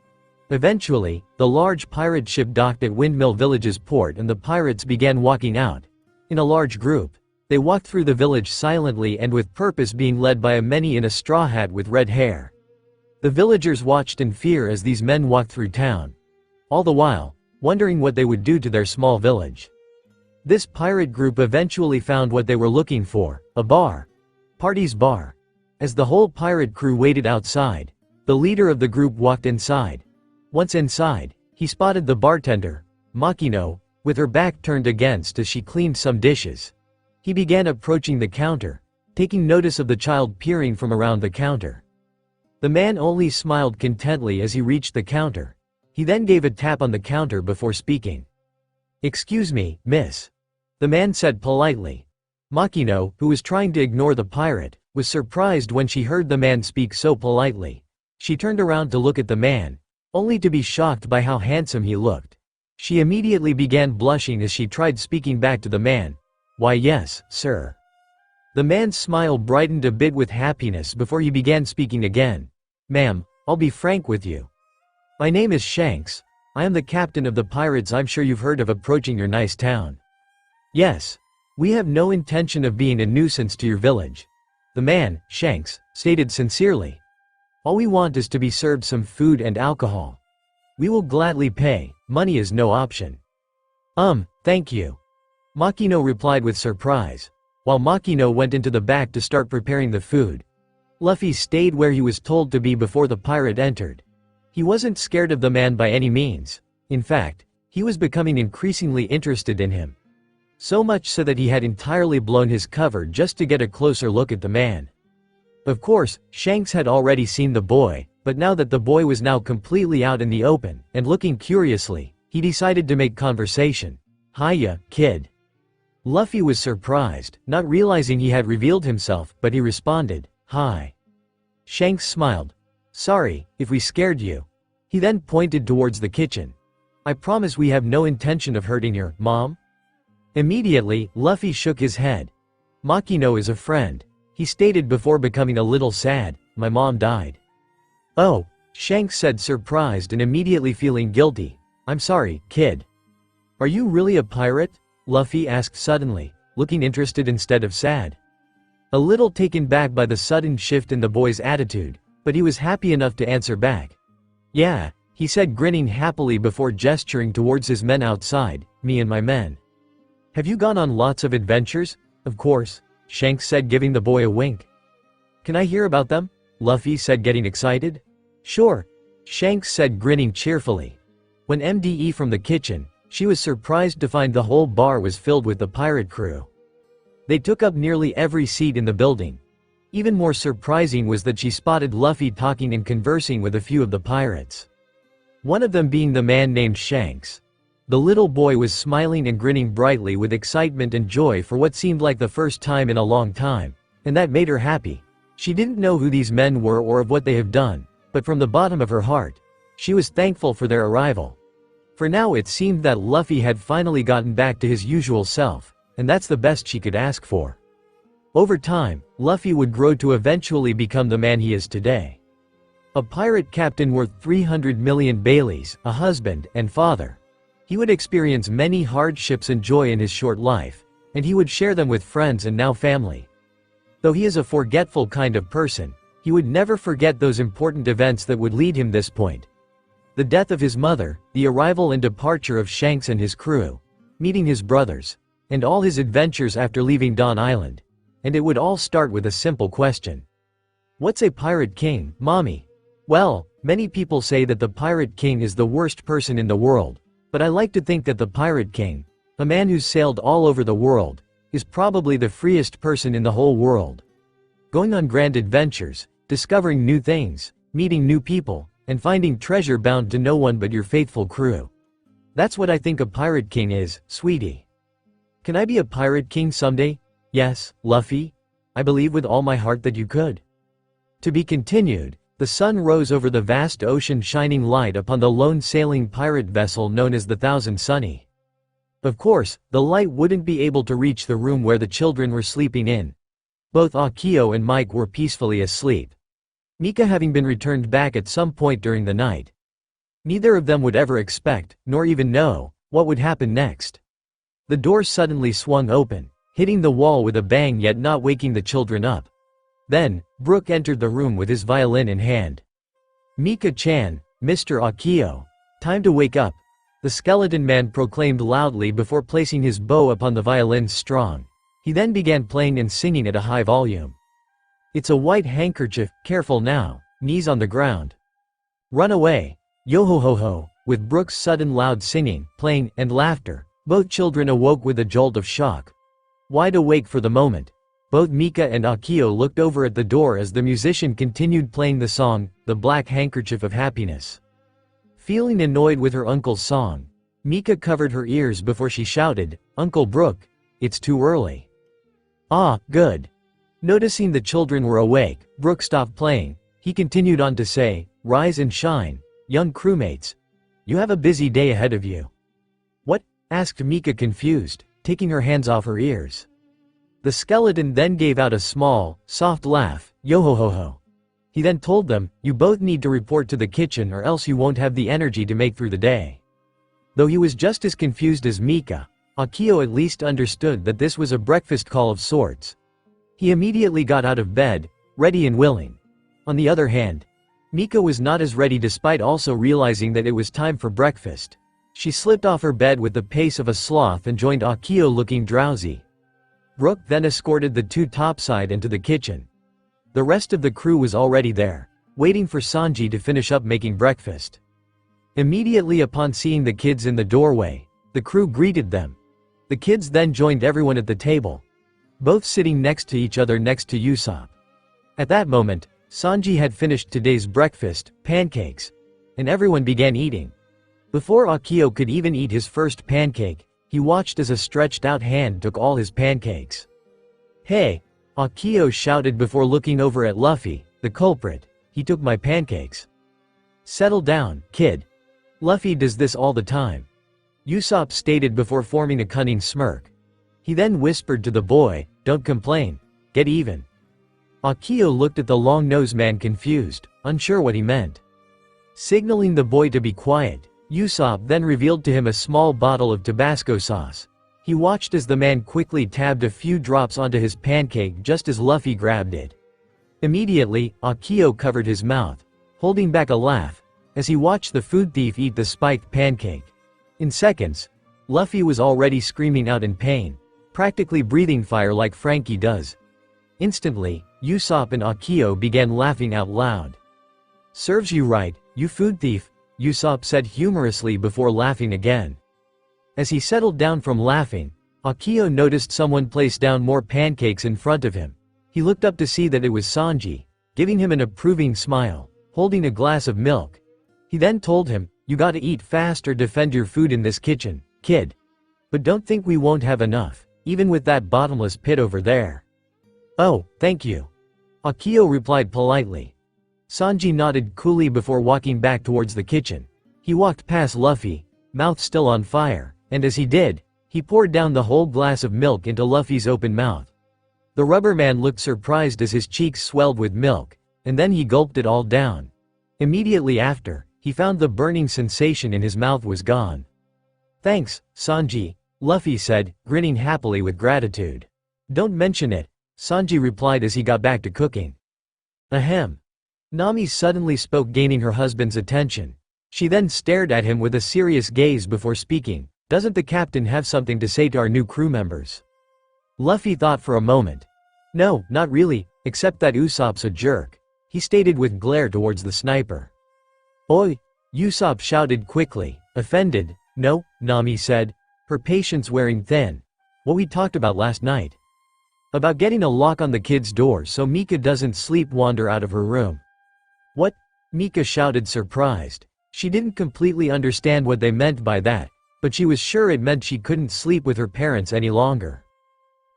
Speaker 3: Eventually, the large pirate ship docked at Windmill Village's port and the pirates began walking out. In a large group, they walked through the village silently and with purpose being led by a man in a straw hat with red hair. The villagers watched in fear as these men walked through town. All the while, wondering what they would do to their small village. This pirate group eventually found what they were looking for, a bar. Party's bar. As the whole pirate crew waited outside, the leader of the group walked inside. Once inside, he spotted the bartender, Makino, with her back turned against as she cleaned some dishes. He began approaching the counter, taking notice of the child peering from around the counter. The man only smiled contentedly as he reached the counter. He then gave a tap on the counter before speaking. "Excuse me, miss." The man said politely. Makino, who was trying to ignore the pirate, was surprised when she heard the man speak so politely. She turned around to look at the man, only to be shocked by how handsome he looked. She immediately began blushing as she tried speaking back to the man. "Why yes, sir." The man's smile brightened a bit with happiness before he began speaking again. "Ma'am, I'll be frank with you. My name is Shanks. I am the captain of the pirates I'm sure you've heard of approaching your nice town. Yes. We have no intention of being a nuisance to your village." The man, Shanks, stated sincerely. "All we want is to be served some food and alcohol. We will gladly pay, money is no option." Thank you," Makino replied with surprise. While Makino went into the back to start preparing the food, Luffy stayed where he was told to be before the pirate entered. He wasn't scared of the man by any means. In fact, he was becoming increasingly interested in him. So much so that he had entirely blown his cover just to get a closer look at the man. Of course, Shanks had already seen the boy, but now that the boy was now completely out in the open, and looking curiously, he decided to make conversation. "Hiya, kid." Luffy was surprised, not realizing he had revealed himself, but he responded, "Hi." Shanks smiled. "Sorry, if we scared you." He then pointed towards the kitchen. "I promise we have no intention of hurting your mom." Immediately, Luffy shook his head. "Makino is a friend," he stated before becoming a little sad. "My mom died." "Oh," Shanks said, surprised and immediately feeling guilty. "I'm sorry, kid." "Are you really a pirate?" Luffy asked suddenly, looking interested instead of sad. A little taken back by the sudden shift in the boy's attitude, but he was happy enough to answer back. "Yeah," he said, grinning happily before gesturing towards his men outside. "Me and my men." "Have you gone on lots of adventures?" "Of course," Shanks said, giving the boy a wink. "Can I hear about them?" Luffy said, getting excited. "Sure," Shanks said, grinning cheerfully. When MDE from the kitchen, she was surprised to find the whole bar was filled with the pirate crew. They took up nearly every seat in the building. Even more surprising was that she spotted Luffy talking and conversing with a few of the pirates. One of them being the man named Shanks. The little boy was smiling and grinning brightly with excitement and joy for what seemed like the first time in a long time, and that made her happy. She didn't know who these men were or of what they have done, but from the bottom of her heart, she was thankful for their arrival. For now it seemed that Luffy had finally gotten back to his usual self, and that's the best she could ask for. Over time, Luffy would grow to eventually become the man he is today. A pirate captain worth 300 million Baileys, a husband and father. He would experience many hardships and joy in his short life, and he would share them with friends and now family. Though he is a forgetful kind of person, he would never forget those important events that would lead him this point. The death of his mother, the arrival and departure of Shanks and his crew, meeting his brothers, and all his adventures after leaving Dawn Island. And it would all start with a simple question. What's a pirate king, mommy? Well, many people say that the pirate king is the worst person in the world, but I like to think that the pirate king, a man who's sailed all over the world, is probably the freest person in the whole world. Going on grand adventures, discovering new things, meeting new people, and finding treasure bound to no one but your faithful crew. That's what I think a pirate king is, sweetie. Can I be a pirate king someday? Yes, Luffy. I believe with all my heart that you could. To be continued. The sun rose over the vast ocean, shining light upon the lone sailing pirate vessel known as the Thousand Sunny. Of course, the light wouldn't be able to reach the room where the children were sleeping in. Both Akio and Mike were peacefully asleep, Mika having been returned back at some point during the night. Neither of them would ever expect, nor even know, what would happen next. The door suddenly swung open, hitting the wall with a bang yet not waking the children up. Then, Brook entered the room with his violin in hand. "Mika-chan, Mr. Akio. Time to wake up," the skeleton man proclaimed loudly before placing his bow upon the violin's strong. He then began playing and singing at a high volume. "It's a white handkerchief, careful now, knees on the ground. Run away, yo-ho-ho-ho." With Brook's sudden loud singing, playing, and laughter, both children awoke with a jolt of shock. Wide awake for the moment, both Mika and Akio looked over at the door as the musician continued playing the song, "The Black Handkerchief of Happiness." Feeling annoyed with her uncle's song, Mika covered her ears before she shouted, "Uncle Brook, it's too early." Ah, good. Noticing the children were awake, Brooke stopped playing. He continued on to say, "Rise and shine, young crewmates. You have a busy day ahead of you." "What?" asked Mika confused, taking her hands off her ears. The skeleton then gave out a small, soft laugh, "Yo-ho-ho-ho." He then told them, "You both need to report to the kitchen or else you won't have the energy to make through the day." Though he was just as confused as Mika, Akio at least understood that this was a breakfast call of sorts. He immediately got out of bed, ready and willing. On the other hand, Mika was not as ready despite also realizing that it was time for breakfast. She slipped off her bed with the pace of a sloth and joined Akio looking drowsy. Brooke then escorted the two topside into the kitchen. The rest of the crew was already there, waiting for Sanji to finish up making breakfast. Immediately upon seeing the kids in the doorway, the crew greeted them. The kids then joined everyone at the table, both sitting next to each other next to Usopp. At that moment, Sanji had finished today's breakfast, pancakes, and everyone began eating. Before Akio could even eat his first pancake, he watched as a stretched-out hand took all his pancakes. "Hey!" Akio shouted before looking over at Luffy, the culprit. "He took my pancakes." "Settle down, kid. Luffy does this all the time," Usopp stated before forming a cunning smirk. He then whispered to the boy, "Don't complain. Get even." Akio looked at the long-nosed man confused, unsure what he meant. Signaling the boy to be quiet, Usopp then revealed to him a small bottle of Tabasco sauce. He watched as the man quickly tabbed a few drops onto his pancake just as Luffy grabbed it. Immediately, Akio covered his mouth, holding back a laugh, as he watched the food thief eat the spiked pancake. In seconds, Luffy was already screaming out in pain, practically breathing fire like Frankie does. Instantly, Usopp and Akio began laughing out loud. "Serves you right, you food thief," Usopp said humorously before laughing again. As he settled down from laughing, Akio noticed someone place down more pancakes in front of him. He looked up to see that it was Sanji, giving him an approving smile, holding a glass of milk. He then told him, "You gotta eat fast or defend your food in this kitchen, kid. But don't think we won't have enough, even with that bottomless pit over there." "Oh, thank you," Akio replied politely. Sanji nodded coolly before walking back towards the kitchen. He walked past Luffy, mouth still on fire, and as he did, he poured down the whole glass of milk into Luffy's open mouth. The rubber man looked surprised as his cheeks swelled with milk, and then he gulped it all down. Immediately after, he found the burning sensation in his mouth was gone. "Thanks, Sanji," Luffy said, grinning happily with gratitude. "Don't mention it," Sanji replied as he got back to cooking. "Ahem." Nami suddenly spoke, gaining her husband's attention. She then stared at him with a serious gaze before speaking. "Doesn't the captain have something to say to our new crew members?" Luffy thought for a moment. "No, not really, except that Usopp's a jerk," he stated with glare towards the sniper. "Oi!" Usopp shouted quickly, offended. "No," Nami said, her patience wearing thin. "What we talked about last night. About getting a lock on the kid's door so Mika doesn't sleepwander out of her room." "What?" Mika shouted surprised. She didn't completely understand what they meant by that, but she was sure it meant she couldn't sleep with her parents any longer.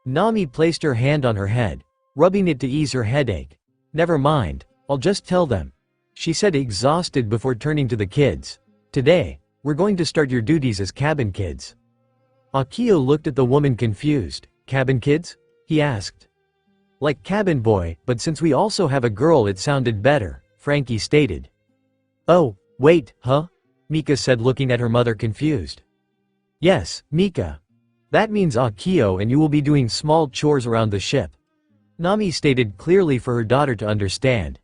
Speaker 3: Nami placed her hand on her head, rubbing it to ease her headache. "Never mind, I'll just tell them," she said exhausted before turning to the kids. "Today, we're going to start your duties as cabin kids." Akio looked at the woman confused. "Cabin kids?" he asked. "Like cabin boy, but since we also have a girl it sounded better," Frankie stated. "Oh, wait, huh?" Mika said looking at her mother confused. "Yes, Mika. That means Akio and you will be doing small chores around the ship," Nami stated clearly for her daughter to understand.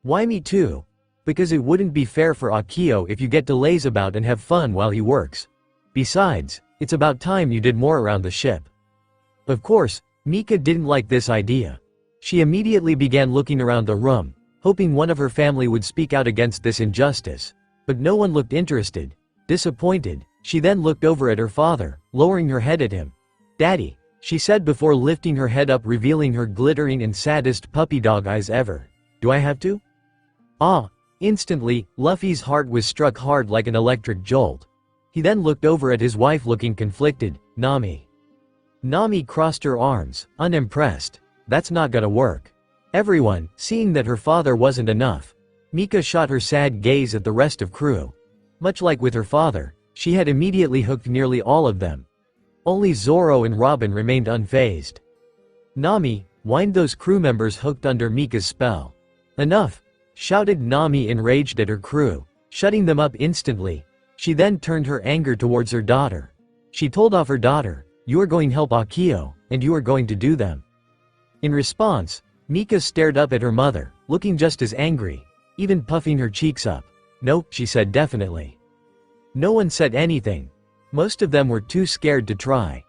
Speaker 3: "Why me too? Because it wouldn't be fair for Akio if you get to laze about and have fun while he works. Besides, it's about time you did more around the ship." Of course, Mika didn't like this idea. She immediately began looking around the room, hoping one of her family would speak out against this injustice. But no one looked interested. Disappointed, she then looked over at her father, lowering her head at him. "Daddy," she said before lifting her head up revealing her glittering and saddest puppy dog eyes ever. "Do I have to?" "Ah." Instantly, Luffy's heart was struck hard like an electric jolt. He then looked over at his wife looking conflicted. "Nami." Nami crossed her arms, unimpressed. That's not gonna work. Everyone, seeing that her father wasn't enough. Mika shot her sad gaze at the rest of crew. Much like with her father, she had immediately hooked nearly all of them. Only Zoro and Robin remained unfazed. Nami, whined those crew members hooked under Mika's spell. Enough! Shouted Nami, enraged at her crew, shutting them up instantly. She then turned her anger towards her daughter. She told off her daughter, "You are going to help Akio, and you are going to do them." In response, Mika stared up at her mother, looking just as angry, even puffing her cheeks up. "No," she said definitely. No one said anything. Most of them were too scared to try.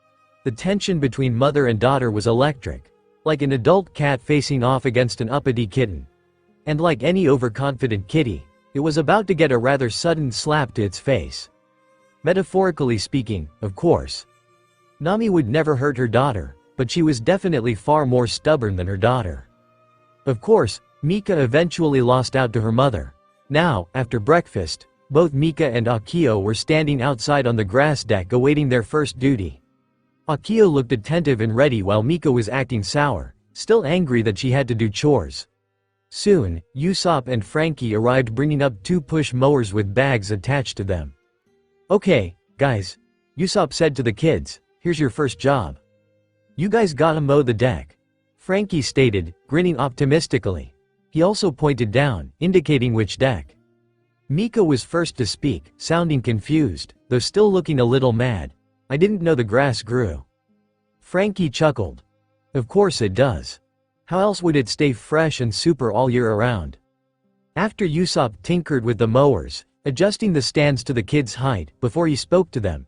Speaker 3: The tension between mother and daughter was electric, like an adult cat facing off against an uppity kitten. And like any overconfident kitty, it was about to get a rather sudden slap to its face. Metaphorically speaking, of course. Nami would never hurt her daughter, but she was definitely far more stubborn than her daughter. Of course, Mika eventually lost out to her mother. Now, after breakfast, both Mika and Akio were standing outside on the grass deck awaiting their first duty. Akio looked attentive and ready while Mika was acting sour, still angry that she had to do chores. Soon, Usopp and Frankie arrived bringing up 2 push mowers with bags attached to them. "Okay, guys," Usopp said to the kids, "here's your first job. You guys gotta mow the deck," Frankie stated, grinning optimistically. He also pointed down, indicating which deck. Mika was first to speak, sounding confused, though still looking a little mad. "I didn't know the grass grew." Frankie chuckled. "Of course it does. How else would it stay fresh and super all year around?" After Usopp tinkered with the mowers, adjusting the stands to the kids' height, before he spoke to them.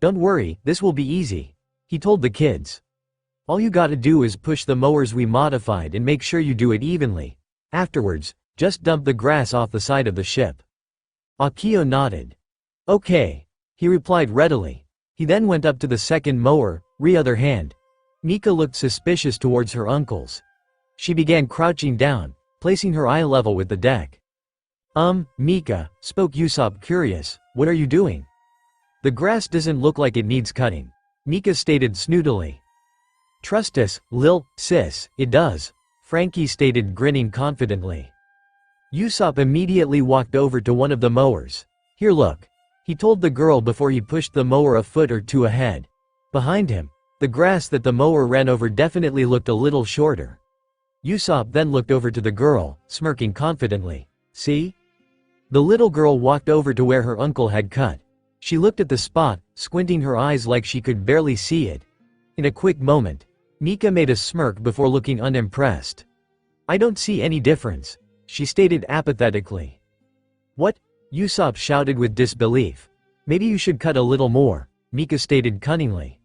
Speaker 3: "Don't worry, this will be easy," he told the kids. "All you gotta do is push the mowers we modified and make sure you do it evenly. Afterwards, just dump the grass off the side of the ship." Akio nodded. "Okay," he replied readily. He then went up to the second mower. Other hand, Mika looked suspicious towards her uncles. She began crouching down, placing her eye level with the deck. Mika," spoke Usopp, curious, "what are you doing?" "The grass doesn't look like it needs cutting," Mika stated snootily. "Trust us, sis, it does," Frankie stated, grinning confidently. Usopp immediately walked over to one of the mowers. "Here, look," he told the girl before he pushed the mower a foot or two ahead. Behind him, the grass that the mower ran over definitely looked a little shorter. Usopp then looked over to the girl, smirking confidently. "See?" The little girl walked over to where her uncle had cut. She looked at the spot, squinting her eyes like she could barely see it. In a quick moment, Mika made a smirk before looking unimpressed. "I don't see any difference," she stated apathetically. "What?" Usopp shouted with disbelief. "Maybe you should cut a little more," Mika stated cunningly.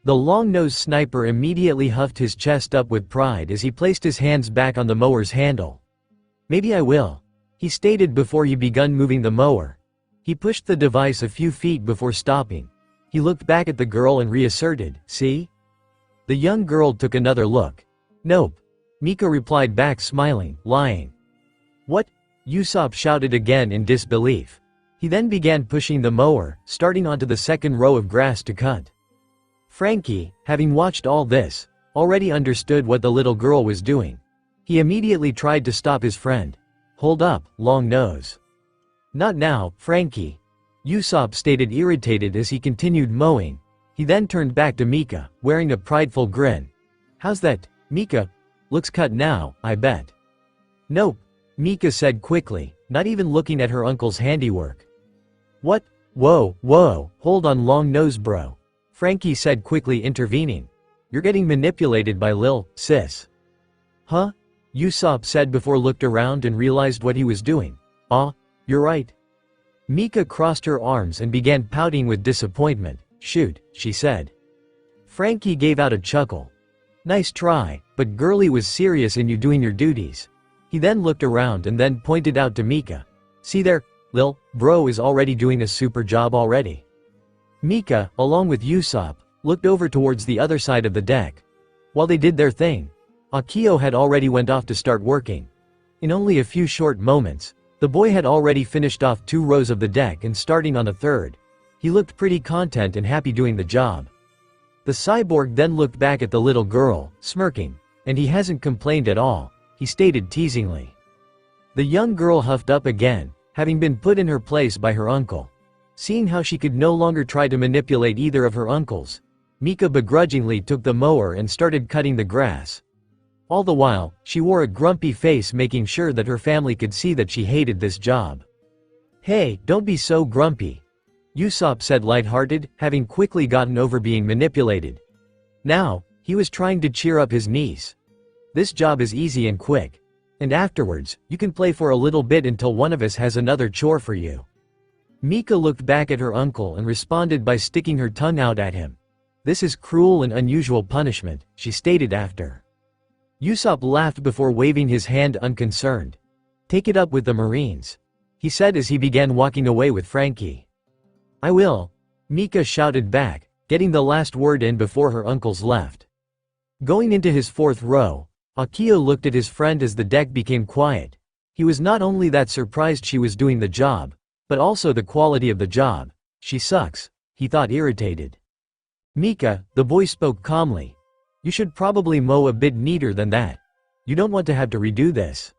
Speaker 3: The long-nosed sniper immediately huffed his chest up with pride as he placed his hands back on the mower's handle. "Maybe I will," he stated before he began moving the mower. He pushed the device a few feet before stopping. He looked back at the girl and reasserted, "See?" The young girl took another look. "Nope," Mika replied back, smiling, lying. "What?" Usopp shouted again in disbelief. He then began pushing the mower, starting onto the second row of grass to cut. Frankie, having watched all this, already understood what the little girl was doing. He immediately tried to stop his friend. "Hold up, long nose. Not now, Frankie," Usopp stated, irritated as he continued mowing. He then turned back to Mika, wearing a prideful grin. "How's that, Mika? Looks cut now, I bet." "Nope," Mika said quickly, not even looking at her uncle's handiwork. "What? Whoa, hold on, long nose bro," Frankie said quickly, intervening. "You're getting manipulated by sis." "Huh?" Usopp said before looked around and realized what he was doing. You're right." Mika crossed her arms and began pouting with disappointment. "Shoot," she said. Frankie gave out a chuckle. "Nice try, but girlie was serious in you doing your duties." He then looked around and then pointed out to Mika. "See there, bro is already doing a super job already." Mika, along with Usopp, looked over towards the other side of the deck. While they did their thing, Akio had already went off to start working. In only a few short moments, the boy had already finished off 2 rows of the deck and starting on a third. He looked pretty content and happy doing the job. The cyborg then looked back at the little girl, smirking. And he hasn't complained at all, he stated teasingly. The young girl huffed up again, having been put in her place by her uncle. Seeing how she could no longer try to manipulate either of her uncles, Mika begrudgingly took the mower and started cutting the grass. All the while, she wore a grumpy face, making sure that her family could see that she hated this job. "Hey, don't be so grumpy," Usopp said lighthearted, having quickly gotten over being manipulated. Now, he was trying to cheer up his niece. "This job is easy and quick. And afterwards, you can play for a little bit until one of us has another chore for you." Mika looked back at her uncle and responded by sticking her tongue out at him. "This is cruel and unusual punishment," she stated after. Usopp laughed before waving his hand unconcerned. "Take it up with the Marines," he said as he began walking away with Frankie. "I will," Mika shouted back, getting the last word in before her uncles left. Going into his fourth row, Akio looked at his friend as the deck became quiet. He was not only that surprised she was doing the job, but also the quality of the job. "She sucks," he thought, irritated. "Mika," the boy spoke calmly. "You should probably mow a bit neater than that. You don't want to have to redo this."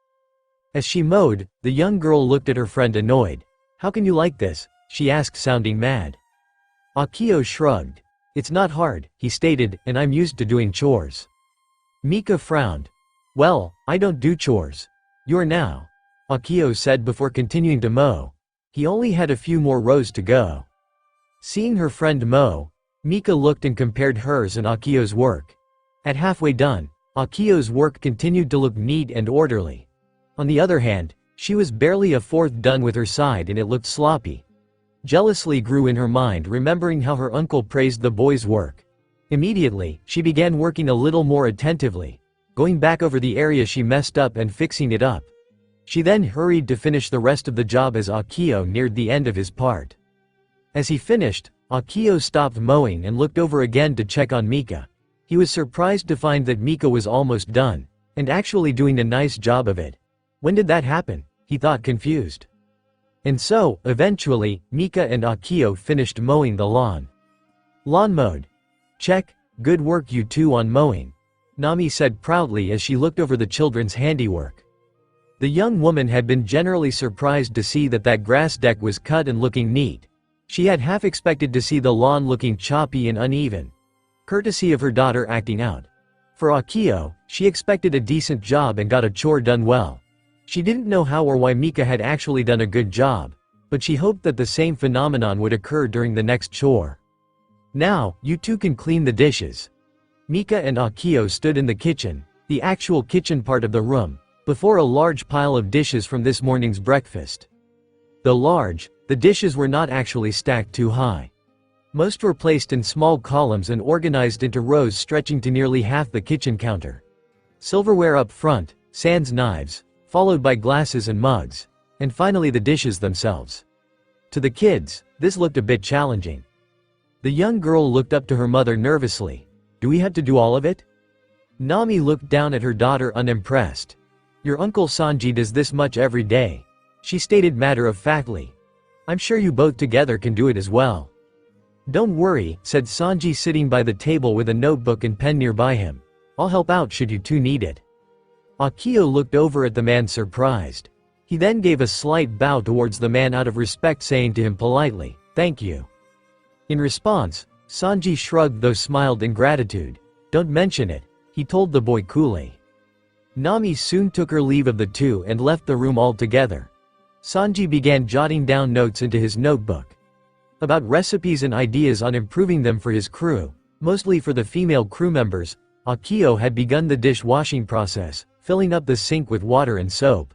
Speaker 3: As she mowed, the young girl looked at her friend annoyed. "How can you like this?" she asked, sounding mad. Akio shrugged. "It's not hard," he stated, "and I'm used to doing chores." Mika frowned. "Well, I don't do chores. You're now," Akio said before continuing to mow. He only had a few more rows to go. Seeing her friend mow, Mika looked and compared hers and Akio's work. At halfway done, Akio's work continued to look neat and orderly. On the other hand, she was barely a fourth done with her side and it looked sloppy. Jealousy grew in her mind, remembering how her uncle praised the boy's work. Immediately, she began working a little more attentively, going back over the area she messed up and fixing it up. She then hurried to finish the rest of the job as Akio neared the end of his part. As he finished, Akio stopped mowing and looked over again to check on Mika. He was surprised to find that Mika was almost done, and actually doing a nice job of it. When did that happen? He thought, confused. And so, eventually, Mika and Akio finished mowing the lawn. "Lawn mowed. Check, good work you two on mowing," Nami said proudly as she looked over the children's handiwork. The young woman had been generally surprised to see that grass deck was cut and looking neat. She had half expected to see the lawn looking choppy and uneven, courtesy of her daughter acting out. For Akio, she expected a decent job and got a chore done well. She didn't know how or why Mika had actually done a good job, but she hoped that the same phenomenon would occur during the next chore. "Now, you two can clean the dishes." Mika and Akio stood in the kitchen, the actual kitchen part of the room, before a large pile of dishes from this morning's breakfast. The dishes were not actually stacked too high. Most were placed in small columns and organized into rows stretching to nearly half the kitchen counter. Silverware up front, sans knives, followed by glasses and mugs, and finally the dishes themselves. To the kids, this looked a bit challenging. The young girl looked up to her mother nervously. "Do we have to do all of it?" Nami looked down at her daughter unimpressed. "Your Uncle Sanji does this much every day," she stated matter-of-factly. "I'm sure you both together can do it as well." "Don't worry," said Sanji, sitting by the table with a notebook and pen nearby him. "I'll help out should you two need it." Akio looked over at the man surprised. He then gave a slight bow towards the man out of respect, saying to him politely, "Thank you." In response, Sanji shrugged though smiled in gratitude. "Don't mention it," he told the boy coolly. Nami soon took her leave of the two and left the room altogether. Sanji began jotting down notes into his notebook about recipes and ideas on improving them for his crew, mostly for the female crew members. Akio had begun the dish-washing process, filling up the sink with water and soap.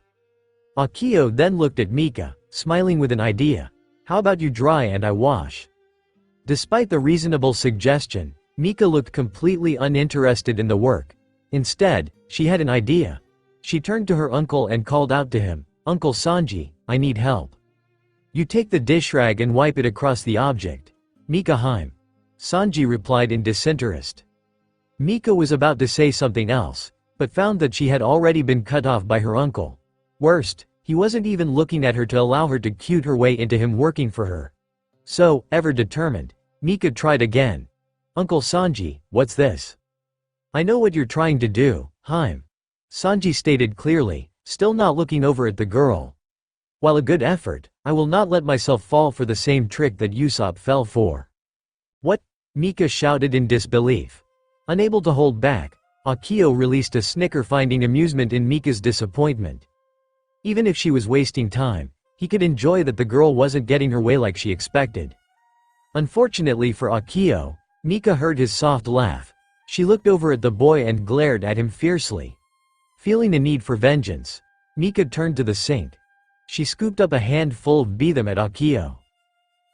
Speaker 3: Akio then looked at Mika, smiling with an idea. "How about you dry and I wash?" Despite the reasonable suggestion, Mika looked completely uninterested in the work. Instead, she had an idea. She turned to her uncle and called out to him, "Uncle Sanji, I need help. You take the dish rag and wipe it across the object." "Mika Heim," Sanji replied in disinterest. Mika was about to say something else, but found that she had already been cut off by her uncle. Worst, he wasn't even looking at her to allow her to cute her way into him working for her. So, ever determined, Mika tried again. Uncle Sanji, what's this? I know what you're trying to do, Haim. Sanji stated clearly, still not looking over at the girl. While a good effort, I will not let myself fall for the same trick that Usopp fell for. What? Mika shouted in disbelief. Unable to hold back, Akio released a snicker, finding amusement in Mika's disappointment. Even if she was wasting time, he could enjoy that the girl wasn't getting her way like she expected. Unfortunately for Akio, Mika heard his soft laugh. She looked over at the boy and glared at him fiercely. Feeling a need for vengeance, Mika turned to the sink. She scooped up a handful of beat them at Akio.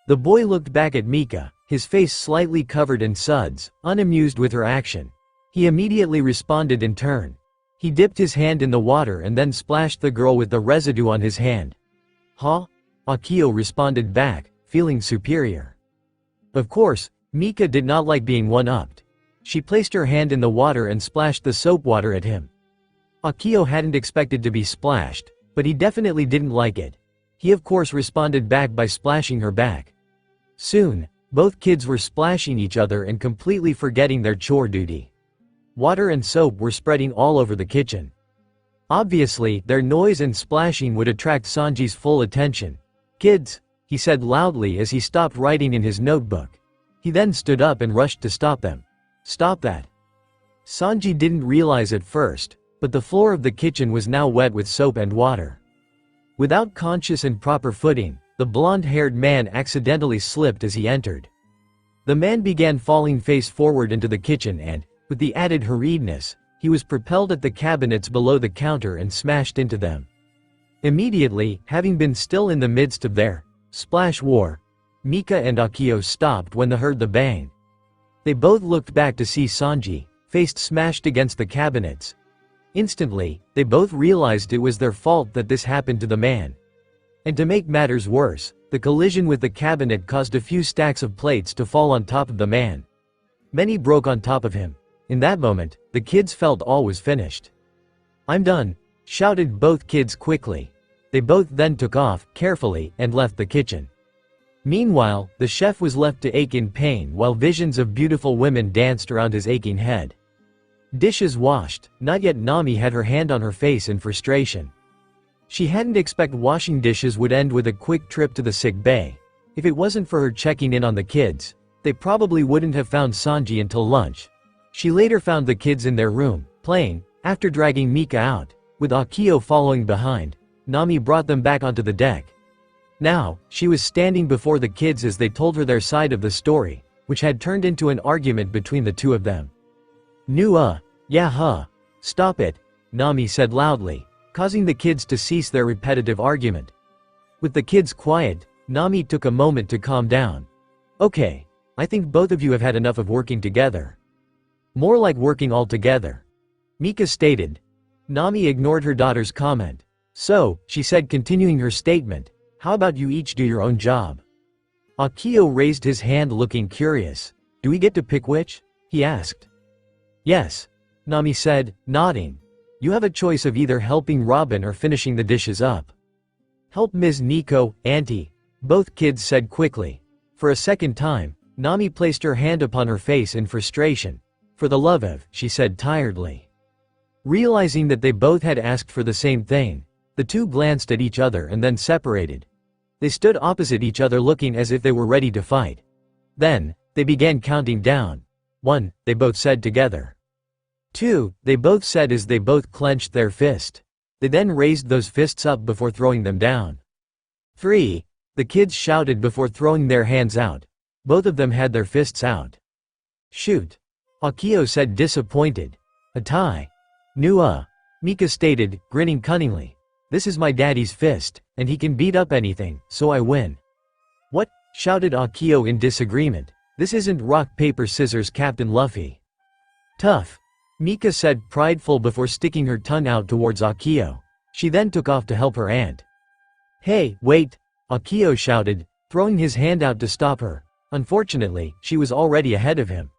Speaker 3: The boy looked back at Mika, his face slightly covered in suds, unamused with her action. He immediately responded in turn. He dipped his hand in the water and then splashed the girl with the residue on his hand. Huh? Akio responded back, feeling superior. Of course, Mika did not like being one-upped. She placed her hand in the water and splashed the soap water at him. Akio hadn't expected to be splashed, but he definitely didn't like it. He of course responded back by splashing her back. Soon, both kids were splashing each other and completely forgetting their chore duty. Water and soap were spreading all over the kitchen. Obviously, their noise and splashing would attract Sanji's full attention. Kids, he said loudly as he stopped writing in his notebook. He then stood up and rushed to stop them. Stop that. Sanji didn't realize at first, but the floor of the kitchen was now wet with soap and water. Without conscious and proper footing, the blonde-haired man accidentally slipped as he entered. The man began falling face forward into the kitchen and, with the added hurriedness, he was propelled at the cabinets below the counter and smashed into them. Immediately, having been still in the midst of their splash war, Mika and Akio stopped when they heard the bang. They both looked back to see Sanji, face smashed against the cabinets. Instantly, they both realized it was their fault that this happened to the man. And to make matters worse, the collision with the cabinet caused a few stacks of plates to fall on top of the man. Many broke on top of him. In that moment, the kids felt all was finished. I'm done, shouted both kids quickly. They both then took off, carefully, and left the kitchen. Meanwhile, the chef was left to ache in pain while visions of beautiful women danced around his aching head. Dishes washed, not yet. Nami had her hand on her face in frustration. She hadn't expected washing dishes would end with a quick trip to the sick bay. If it wasn't for her checking in on the kids, they probably wouldn't have found Sanji until lunch. She later found the kids in their room, playing, after dragging Mika out. With Akio following behind, Nami brought them back onto the deck. Now, she was standing before the kids as they told her their side of the story, which had turned into an argument between the two of them. Yeah huh. Stop it, Nami said loudly, causing the kids to cease their repetitive argument. With the kids quiet, Nami took a moment to calm down. Okay, I think both of you have had enough of working together. More like working all together, Mika stated. Nami ignored her daughter's comment. So, she said, continuing her statement, how about you each do your own job? Akio raised his hand looking curious. Do we get to pick which? He asked. Yes, Nami said, nodding. You have a choice of either helping Robin or finishing the dishes up. Help Ms. Nico, Auntie, both kids said quickly. For a second time, Nami placed her hand upon her face in frustration. For the love of, she said tiredly. Realizing that they both had asked for the same thing, the two glanced at each other and then separated. They stood opposite each other looking as if they were ready to fight. Then, they began counting down. 1, they both said together. 2, they both said as they both clenched their fist. They then raised those fists up before throwing them down. 3, the kids shouted before throwing their hands out. Both of them had their fists out. Shoot. Akio said disappointed. A tie. Mika stated, grinning cunningly. This is my daddy's fist, and he can beat up anything, so I win. What? Shouted Akio in disagreement. This isn't rock paper scissors, Captain Luffy. Tough. Mika said, prideful before sticking her tongue out towards Akio. She then took off to help her aunt. Hey, wait, Akio shouted, throwing his hand out to stop her. Unfortunately, she was already ahead of him.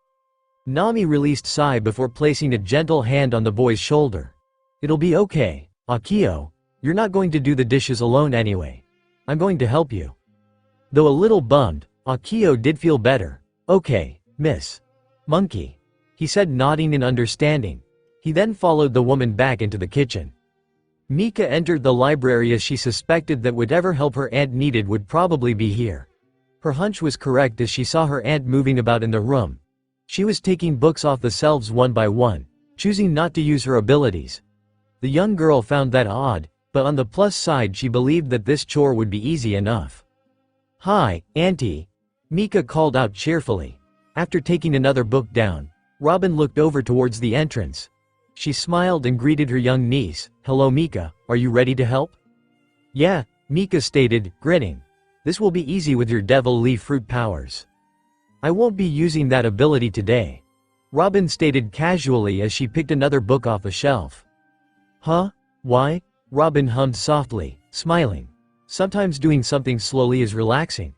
Speaker 3: Nami released a sigh before placing a gentle hand on the boy's shoulder. It'll be okay, Akio. You're not going to do the dishes alone anyway. I'm going to help you. Though a little bummed, Akio did feel better. Okay, miss. Monkey. He said, nodding in understanding. He then followed the woman back into the kitchen. Mika entered the library as she suspected that whatever help her aunt needed would probably be here. Her hunch was correct as she saw her aunt moving about in the room. She was taking books off the shelves one by one, choosing not to use her abilities. The young girl found that odd, but on the plus side she believed that this chore would be easy enough. "Hi, Auntie," Mika called out cheerfully. After taking another book down, Robin looked over towards the entrance. She smiled and greeted her young niece. "Hello Mika, are you ready to help?" "Yeah," Mika stated, grinning. "This will be easy with your devil leaf fruit powers." "I won't be using that ability today," Robin stated casually as she picked another book off a shelf. "Huh? Why?" Robin hummed softly, smiling. "Sometimes doing something slowly is relaxing."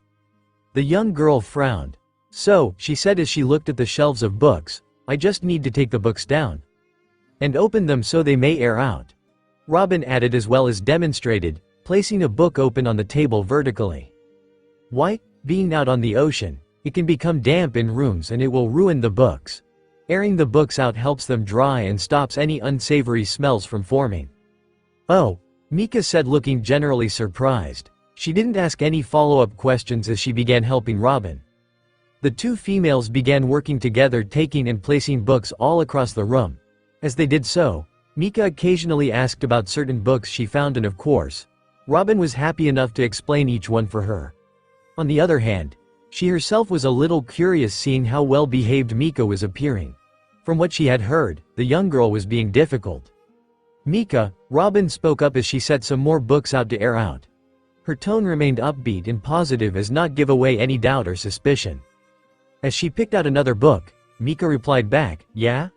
Speaker 3: The young girl frowned. "So," she said as she looked at the shelves of books, "I just need to take the books down and open them so they may air out," Robin added as well as demonstrated, placing a book open on the table vertically. "Why? Being out on the ocean, it can become damp in rooms and it will ruin the books. Airing the books out helps them dry and stops any unsavory smells from forming." "Oh," Mika said, looking generally surprised. She didn't ask any follow-up questions as she began helping Robin. The two females began working together, taking and placing books all across the room. As they did so, Mika occasionally asked about certain books she found, and of course, Robin was happy enough to explain each one for her. On the other hand, she herself was a little curious seeing how well behaved Mika was appearing. From what she had heard, the young girl was being difficult. "Mika," Robin spoke up as she set some more books out to air out. Her tone remained upbeat and positive as not give away any doubt or suspicion. As she picked out another book, Mika replied back, "Yeah?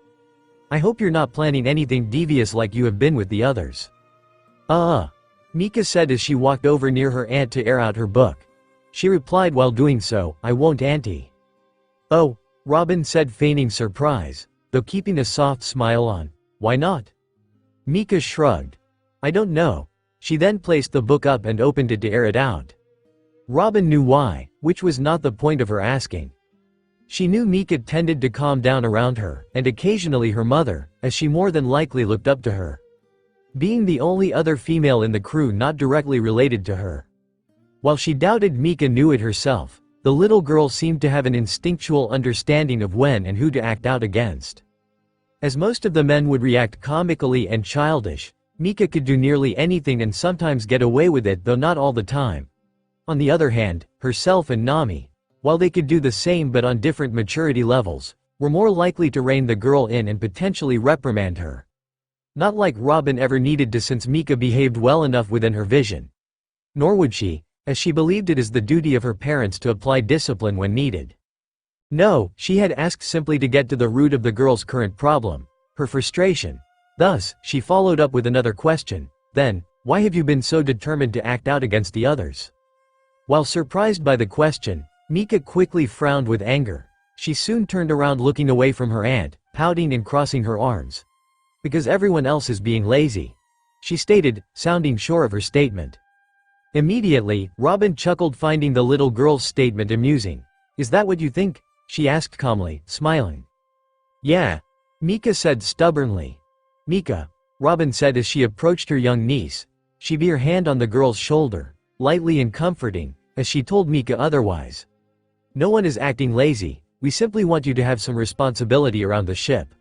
Speaker 3: I hope you're not planning anything devious like you have been with the others." Mika said as she walked over near her aunt to air out her book. She replied while doing so, "I won't, Auntie." "Oh," Robin said, feigning surprise, though keeping a soft smile on. "Why not?" Mika shrugged. "I don't know." She then placed the book up and opened it to air it out. Robin knew why, which was not the point of her asking. She knew Mika tended to calm down around her, and occasionally her mother, as she more than likely looked up to her. Being the only other female in the crew not directly related to her. While she doubted Mika knew it herself, the little girl seemed to have an instinctual understanding of when and who to act out against. As most of the men would react comically and childish, Mika could do nearly anything and sometimes get away with it, though not all the time. On the other hand, herself and Nami, while they could do the same but on different maturity levels, were more likely to rein the girl in and potentially reprimand her. Not like Robin ever needed to, since Mika behaved well enough within her vision. Nor would she, as she believed it is the duty of her parents to apply discipline when needed. No, she had asked simply to get to the root of the girl's current problem, her frustration. Thus, she followed up with another question, "Then, why have you been so determined to act out against the others?" While surprised by the question, Mika quickly frowned with anger. She soon turned around, looking away from her aunt, pouting and crossing her arms. "Because everyone else is being lazy," she stated, sounding sure of her statement. Immediately, Robin chuckled, finding the little girl's statement amusing. "Is that what you think?" she asked calmly, smiling. "Yeah," Mika said stubbornly. "Mika," Robin said as she approached her young niece. She beat her hand on the girl's shoulder, lightly and comforting, as she told Mika otherwise. "No one is acting lazy, we simply want you to have some responsibility around the ship."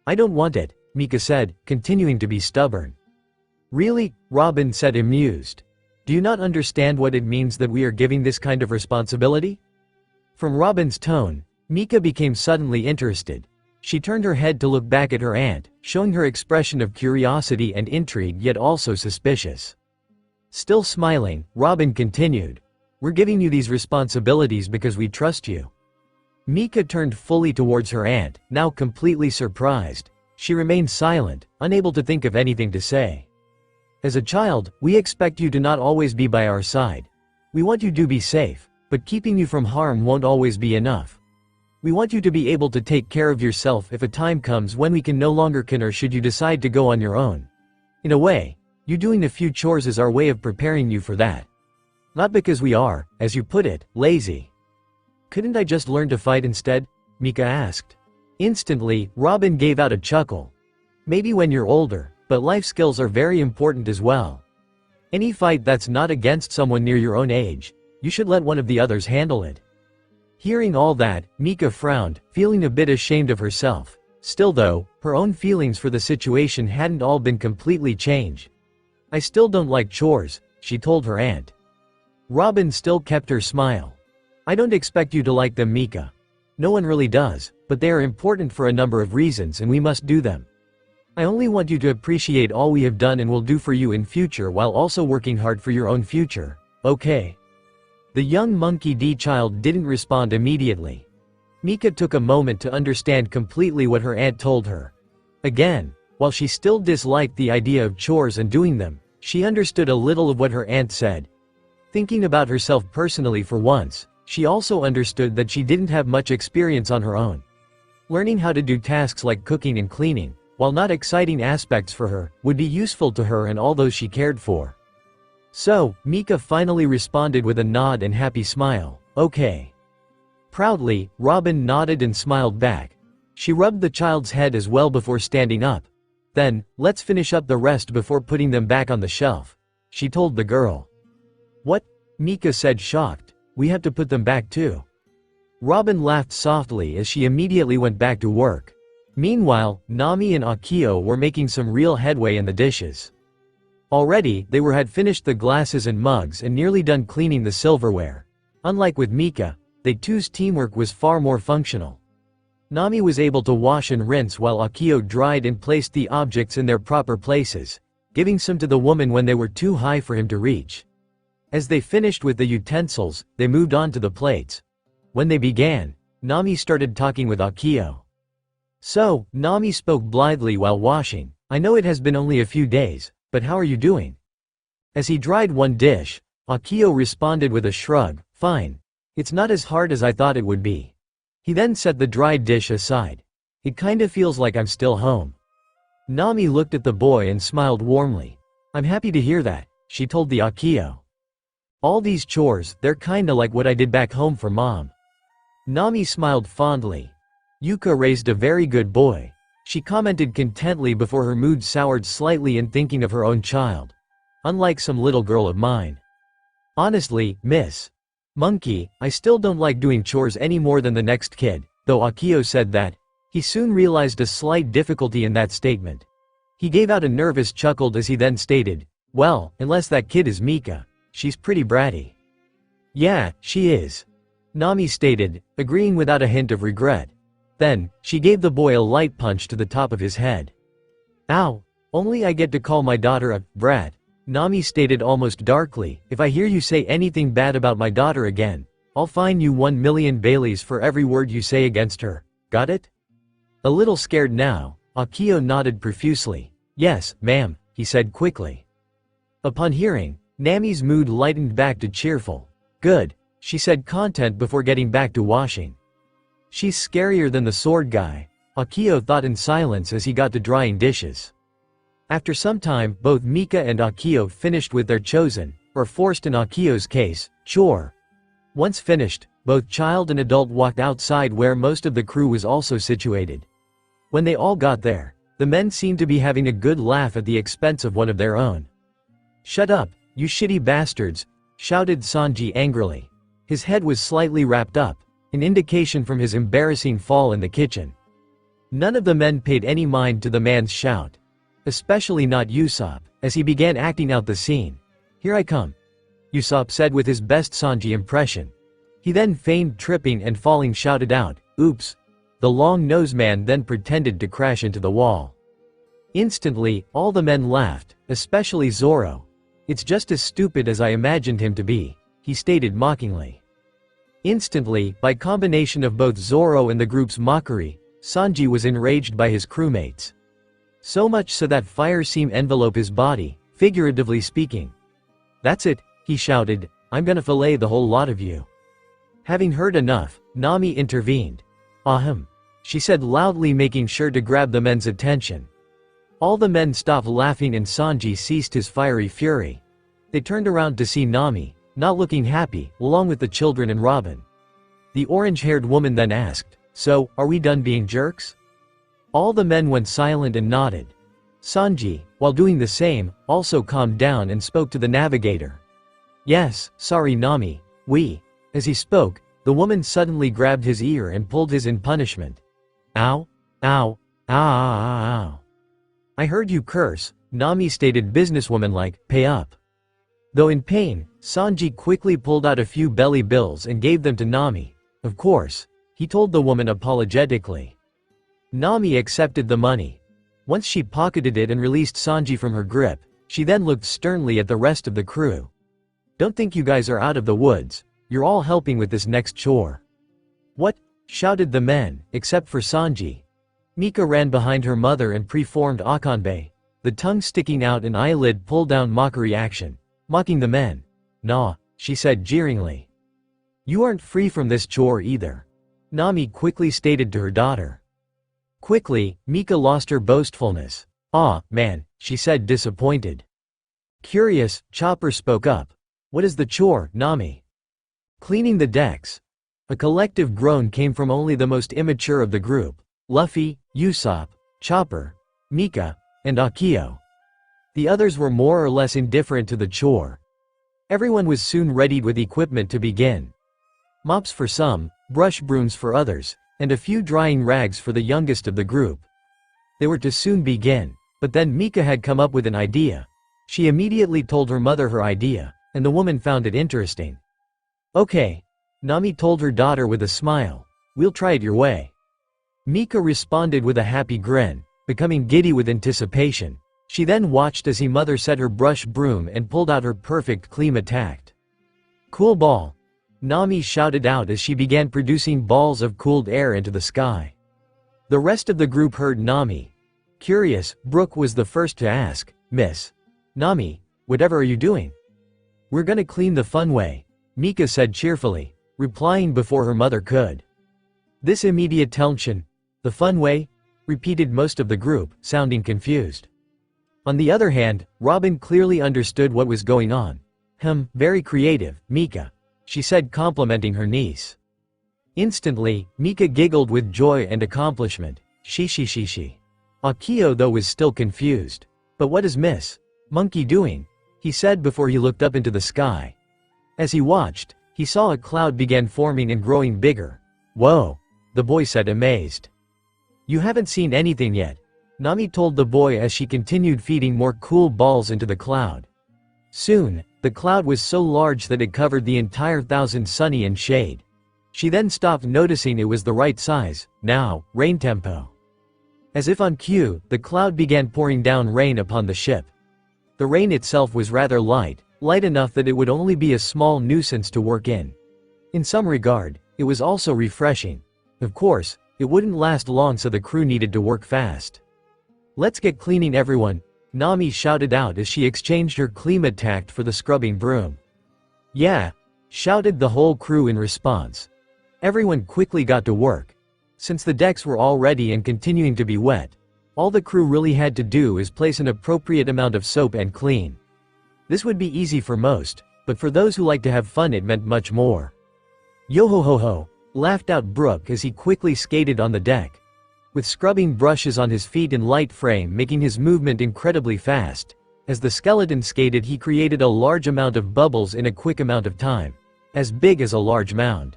Speaker 3: "I don't want it," Mika said, continuing to be stubborn. "Really?" Robin said, amused. "Do you not understand what it means that we are giving this kind of responsibility?" From Robin's tone, Mika became suddenly interested. She turned her head to look back at her aunt, showing her expression of curiosity and intrigue, yet also suspicious. Still smiling, Robin continued, "We're giving you these responsibilities because we trust you." Mika turned fully towards her aunt, now completely surprised. She remained silent, unable to think of anything to say. "As a child, we expect you to not always be by our side. We want you to be safe, but keeping you from harm won't always be enough. We want you to be able to take care of yourself if a time comes when we can no longer can, or should you decide to go on your own. In a way, you doing a few chores is our way of preparing you for that. Not because we are, as you put it, lazy." "Couldn't I just learn to fight instead?" Mika asked. Instantly, Robin gave out a chuckle. Maybe when you're older, but life skills are very important as well. Any fight that's not against someone near your own age, you should let one of the others handle it. Hearing all that, Mika frowned, feeling a bit ashamed of herself. Still though, her own feelings for the situation hadn't all been completely changed. I still don't like chores, she told her aunt. Robin still kept her smile. I don't expect you to like them, Mika. No one really does, but they are important for a number of reasons and we must do them. I only want you to appreciate all we have done and will do for you in future while also working hard for your own future, okay? The young Monkey D child didn't respond immediately. Mika took a moment to understand completely what her aunt told her. Again, while she still disliked the idea of chores and doing them, she understood a little of what her aunt said. Thinking about herself personally for once, she also understood that she didn't have much experience on her own. Learning how to do tasks like cooking and cleaning, while not exciting aspects for her, would be useful to her and all those she cared for. So, Mika finally responded with a nod and happy smile, okay. Proudly, Robin nodded and smiled back. She rubbed the child's head as well before standing up. Then, let's finish up the rest before putting them back on the shelf, she told the girl. What? Mika said, shocked. We have to put them back too. Robin laughed softly as she immediately went back to work. Meanwhile, Nami and Akio were making some real headway in the dishes. Already, they had finished the glasses and mugs and nearly done cleaning the silverware. Unlike with Mika, they two's teamwork was far more functional. Nami was able to wash and rinse while Akio dried and placed the objects in their proper places, giving some to the woman when they were too high for him to reach. As they finished with the utensils, they moved on to the plates. When they began, Nami started talking with Akio. So, Nami spoke blithely while washing, I know it has been only a few days, but how are you doing? As he dried one dish, Akio responded with a shrug, fine. It's not as hard as I thought it would be. He then set the dried dish aside. It kinda feels like I'm still home. Nami looked at the boy and smiled warmly. I'm happy to hear that, she told the Akio. All these chores, they're kinda like what I did back home for mom. Nami smiled fondly. Yuka raised a very good boy. She commented contently before her mood soured slightly in thinking of her own child. Unlike some little girl of mine. Honestly, Miss Monkey, I still don't like doing chores any more than the next kid, though Akio said that. He soon realized a slight difficulty in that statement. He gave out a nervous chuckle as he then stated, well, unless that kid is Mika. She's pretty bratty. Yeah, she is. Nami stated, agreeing without a hint of regret. Then, she gave the boy a light punch to the top of his head. Ow! Only I get to call my daughter a brat. Nami stated almost darkly, if I hear you say anything bad about my daughter again, I'll fine you 1 million Baileys for every word you say against her. Got it? A little scared now, Akio nodded profusely. Yes, ma'am, he said quickly. Upon hearing, Nami's mood lightened back to cheerful. Good, she said content before getting back to washing. She's scarier than the sword guy, Akio thought in silence as he got to drying dishes. After some time, both Mika and Akio finished with their chosen, or forced in Akio's case, chore. Once finished, both child and adult walked outside where most of the crew was also situated. When they all got there, the men seemed to be having a good laugh at the expense of one of their own. Shut up, you shitty bastards, shouted Sanji angrily. His head was slightly wrapped up, an indication from his embarrassing fall in the kitchen. None of the men paid any mind to the man's shout. Especially not Usopp, as he began acting out the scene. Here I come, Usopp said with his best Sanji impression. He then feigned tripping and falling, shouted out, oops. The long-nosed man then pretended to crash into the wall. Instantly, all the men laughed, especially Zoro. It's just as stupid as I imagined him to be, he stated mockingly. Instantly, by combination of both Zoro and the group's mockery, Sanji was enraged by his crewmates. So much so that fire seemed envelope his body, figuratively speaking. That's it, he shouted, I'm gonna fillet the whole lot of you. Having heard enough, Nami intervened. Ahem, she said loudly, making sure to grab the men's attention. All the men stopped laughing and Sanji ceased his fiery fury. They turned around to see Nami, not looking happy, along with the children and Robin. The orange-haired woman then asked, So, are we done being jerks? All the men went silent and nodded. Sanji, while doing the same, also calmed down and spoke to the navigator. Yes, sorry Nami, we. As he spoke, the woman suddenly grabbed his ear and pulled his in punishment. Ow, ow, ow, ow, ow. I heard you curse, Nami stated businesswoman-like, pay up. Though in pain, Sanji quickly pulled out a few belly bills and gave them to Nami. Of course, he told the woman apologetically. Nami accepted the money. Once she pocketed it and released Sanji from her grip, she then looked sternly at the rest of the crew. Don't think you guys are out of the woods, you're all helping with this next chore. What? Shouted the men, except for Sanji. Mika ran behind her mother and preformed Akanbei, the tongue sticking out and eyelid pulled down mockery action, mocking the men. Nah, she said jeeringly. You aren't free from this chore either. Nami quickly stated to her daughter. Quickly, Mika lost her boastfulness. Ah, man, she said disappointed. Curious, Chopper spoke up. What is the chore, Nami? Cleaning the decks. A collective groan came from only the most immature of the group. Luffy, Usopp, Chopper, Mika, and Akio. The others were more or less indifferent to the chore. Everyone was soon readied with equipment to begin. Mops for some, brush brooms for others, and a few drying rags for the youngest of the group. They were to soon begin, but then Mika had come up with an idea. She immediately told her mother her idea, and the woman found it interesting. Okay, Nami told her daughter with a smile, we'll try it your way. Mika responded with a happy grin, becoming giddy with anticipation. She then watched as her mother set her brush broom and pulled out her perfect clean attack. Cool ball. Nami shouted out as she began producing balls of cooled air into the sky. The rest of the group heard Nami. Curious, Brook was the first to ask, Miss Nami, whatever are you doing? We're gonna clean the fun way, Mika said cheerfully, replying before her mother could. This immediate tension, the fun way, repeated most of the group, sounding confused. On the other hand, Robin clearly understood what was going on. Very creative, Mika, she said complimenting her niece. Instantly, Mika giggled with joy and accomplishment. She. Akio though was still confused. But what is Miss Monkey doing? He said before he looked up into the sky. As he watched, he saw a cloud began forming and growing bigger. Whoa, the boy said amazed. You haven't seen anything yet, Nami told the boy as she continued feeding more cool balls into the cloud. Soon, the cloud was so large that it covered the entire 1,000 sunny and shade. She then stopped noticing it was the right size. Now, rain tempo. As if on cue, the cloud began pouring down rain upon the ship. The rain itself was rather light enough that it would only be a small nuisance to work in. In some regard, it was also refreshing. Of course, it wouldn't last long so the crew needed to work fast. Let's get cleaning everyone, Nami shouted out as she exchanged her clean attack for the scrubbing broom. Yeah, shouted the whole crew in response. Everyone quickly got to work. Since the decks were already and continuing to be wet, all the crew really had to do is place an appropriate amount of soap and clean. This would be easy for most, but for those who like to have fun it meant much more. Yo ho ho ho, laughed out Brook as he quickly skated on the deck. With scrubbing brushes on his feet and light frame making his movement incredibly fast. As the skeleton skated he created a large amount of bubbles in a quick amount of time. As big as a large mound.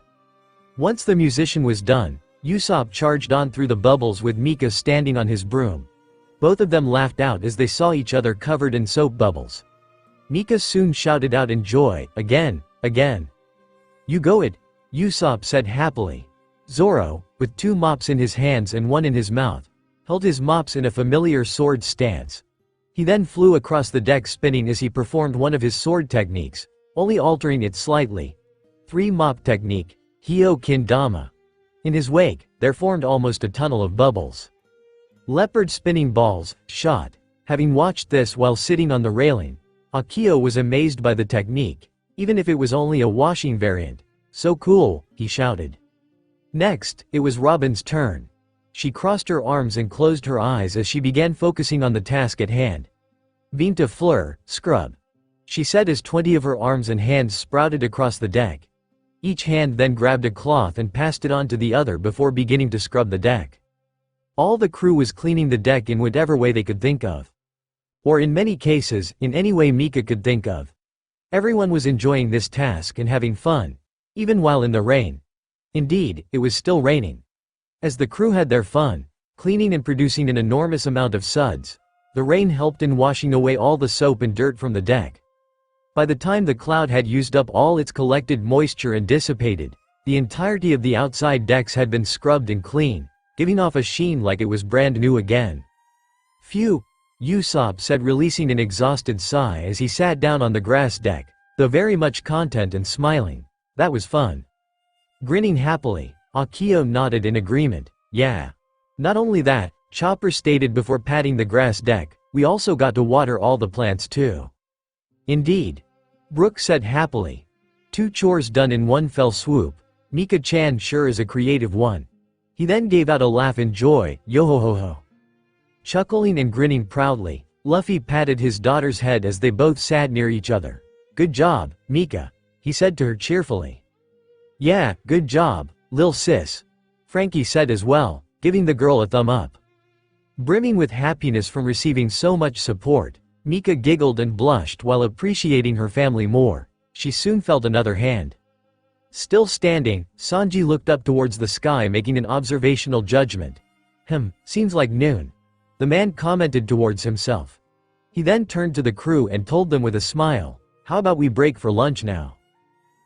Speaker 3: Once the musician was done, Usopp charged on through the bubbles with Mika standing on his broom. Both of them laughed out as they saw each other covered in soap bubbles. Mika soon shouted out in joy, again. You go it, Usopp said happily. Zoro, with 2 mops in his hands and 1 in his mouth, held his mops in a familiar sword stance. He then flew across the deck spinning as he performed one of his sword techniques, only altering it slightly. 3 mop technique, Hio Kindama. In his wake, there formed almost a tunnel of bubbles. Leopard spinning balls, shot. Having watched this while sitting on the railing, Akio was amazed by the technique, even if it was only a washing variant. So cool, he shouted. Next, it was Robin's turn. She crossed her arms and closed her eyes as she began focusing on the task at hand. Vinta fleur, scrub. She said as 20 of her arms and hands sprouted across the deck. Each hand then grabbed a cloth and passed it on to the other before beginning to scrub the deck. All the crew was cleaning the deck in whatever way they could think of. Or in many cases, in any way Mika could think of. Everyone was enjoying this task and having fun, even while in the rain. Indeed, it was still raining. As the crew had their fun, cleaning and producing an enormous amount of suds, the rain helped in washing away all the soap and dirt from the deck. By the time the cloud had used up all its collected moisture and dissipated, the entirety of the outside decks had been scrubbed and clean, giving off a sheen like it was brand new again. Phew, Usopp said, releasing an exhausted sigh as he sat down on the grass deck, though very much content and smiling. That was fun. Grinning happily, Akio nodded in agreement. Yeah. Not only that, Chopper stated before patting the grass deck, we also got to water all the plants too. Indeed. Brook said happily. 2 chores done in one fell swoop. Mika-chan sure is a creative one. He then gave out a laugh in joy, yo-ho-ho-ho. Chuckling and grinning proudly, Luffy patted his daughter's head as they both sat near each other. Good job, Mika, he said to her cheerfully. Yeah, good job, lil sis, Frankie said as well, giving the girl a thumb up. Brimming with happiness from receiving so much support, Mika giggled and blushed while appreciating her family more. She soon felt another hand. Still standing, Sanji looked up towards the sky, making an observational judgment. Seems like noon. The man commented towards himself. He then turned to the crew and told them with a smile, how about we break for lunch now?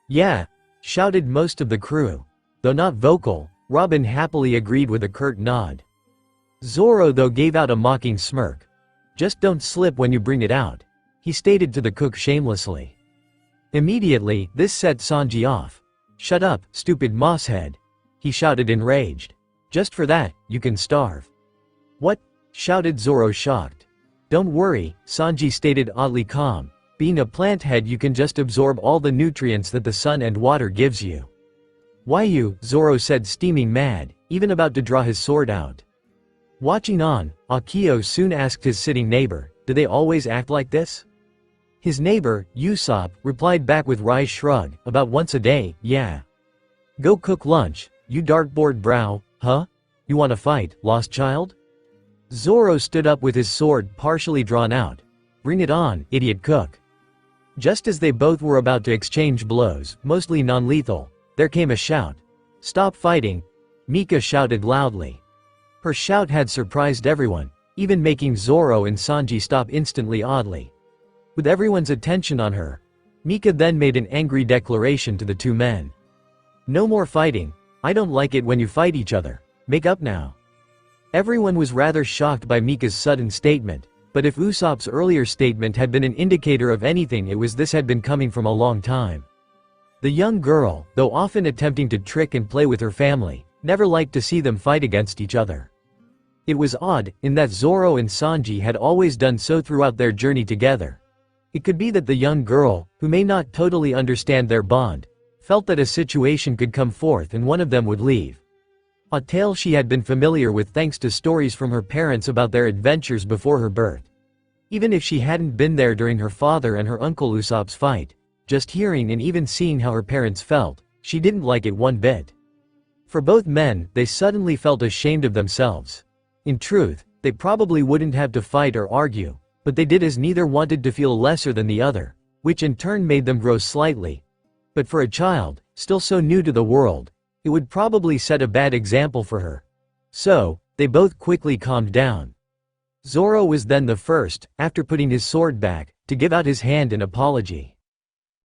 Speaker 3: Yeah, shouted most of the crew. Though not vocal, Robin happily agreed with a curt nod. Zoro though gave out a mocking smirk. Just don't slip when you bring it out, he stated to the cook shamelessly. Immediately, this set Sanji off. Shut up, stupid mosshead, he shouted enraged. Just for that, you can starve. What? Shouted Zoro shocked. Don't worry, Sanji stated oddly calm. Being a plant head you can just absorb all the nutrients that the sun and water gives you. Why you? Zoro said, steaming mad, even about to draw his sword out. Watching on, Akio soon asked his sitting neighbor, do they always act like this? His neighbor, Usopp, replied back with wry shrug, about once a day, yeah. Go cook lunch, you dartboard brow, huh? You wanna fight, lost child? Zoro stood up with his sword partially drawn out. Bring it on, idiot cook. Just as they both were about to exchange blows, mostly non-lethal, there came a shout. Stop fighting, Mika shouted loudly. Her shout had surprised everyone, even making Zoro and Sanji stop instantly oddly. With everyone's attention on her, Mika then made an angry declaration to the 2 men. No more fighting, I don't like it when you fight each other, make up now. Everyone was rather shocked by Mika's sudden statement, but if Usopp's earlier statement had been an indicator of anything, it was this had been coming from a long time. The young girl, though often attempting to trick and play with her family, never liked to see them fight against each other. It was odd, in that Zoro and Sanji had always done so throughout their journey together. It could be that the young girl, who may not totally understand their bond, felt that a situation could come forth and one of them would leave. A tale she had been familiar with thanks to stories from her parents about their adventures before her birth. Even if she hadn't been there during her father and her uncle Usopp's fight, just hearing and even seeing how her parents felt, she didn't like it one bit. For both men, they suddenly felt ashamed of themselves. In truth, they probably wouldn't have to fight or argue, but they did as neither wanted to feel lesser than the other, which in turn made them grow slightly. But for a child, still so new to the world, it would probably set a bad example for her. So, they both quickly calmed down. Zoro was then the first, after putting his sword back, to give out his hand in apology.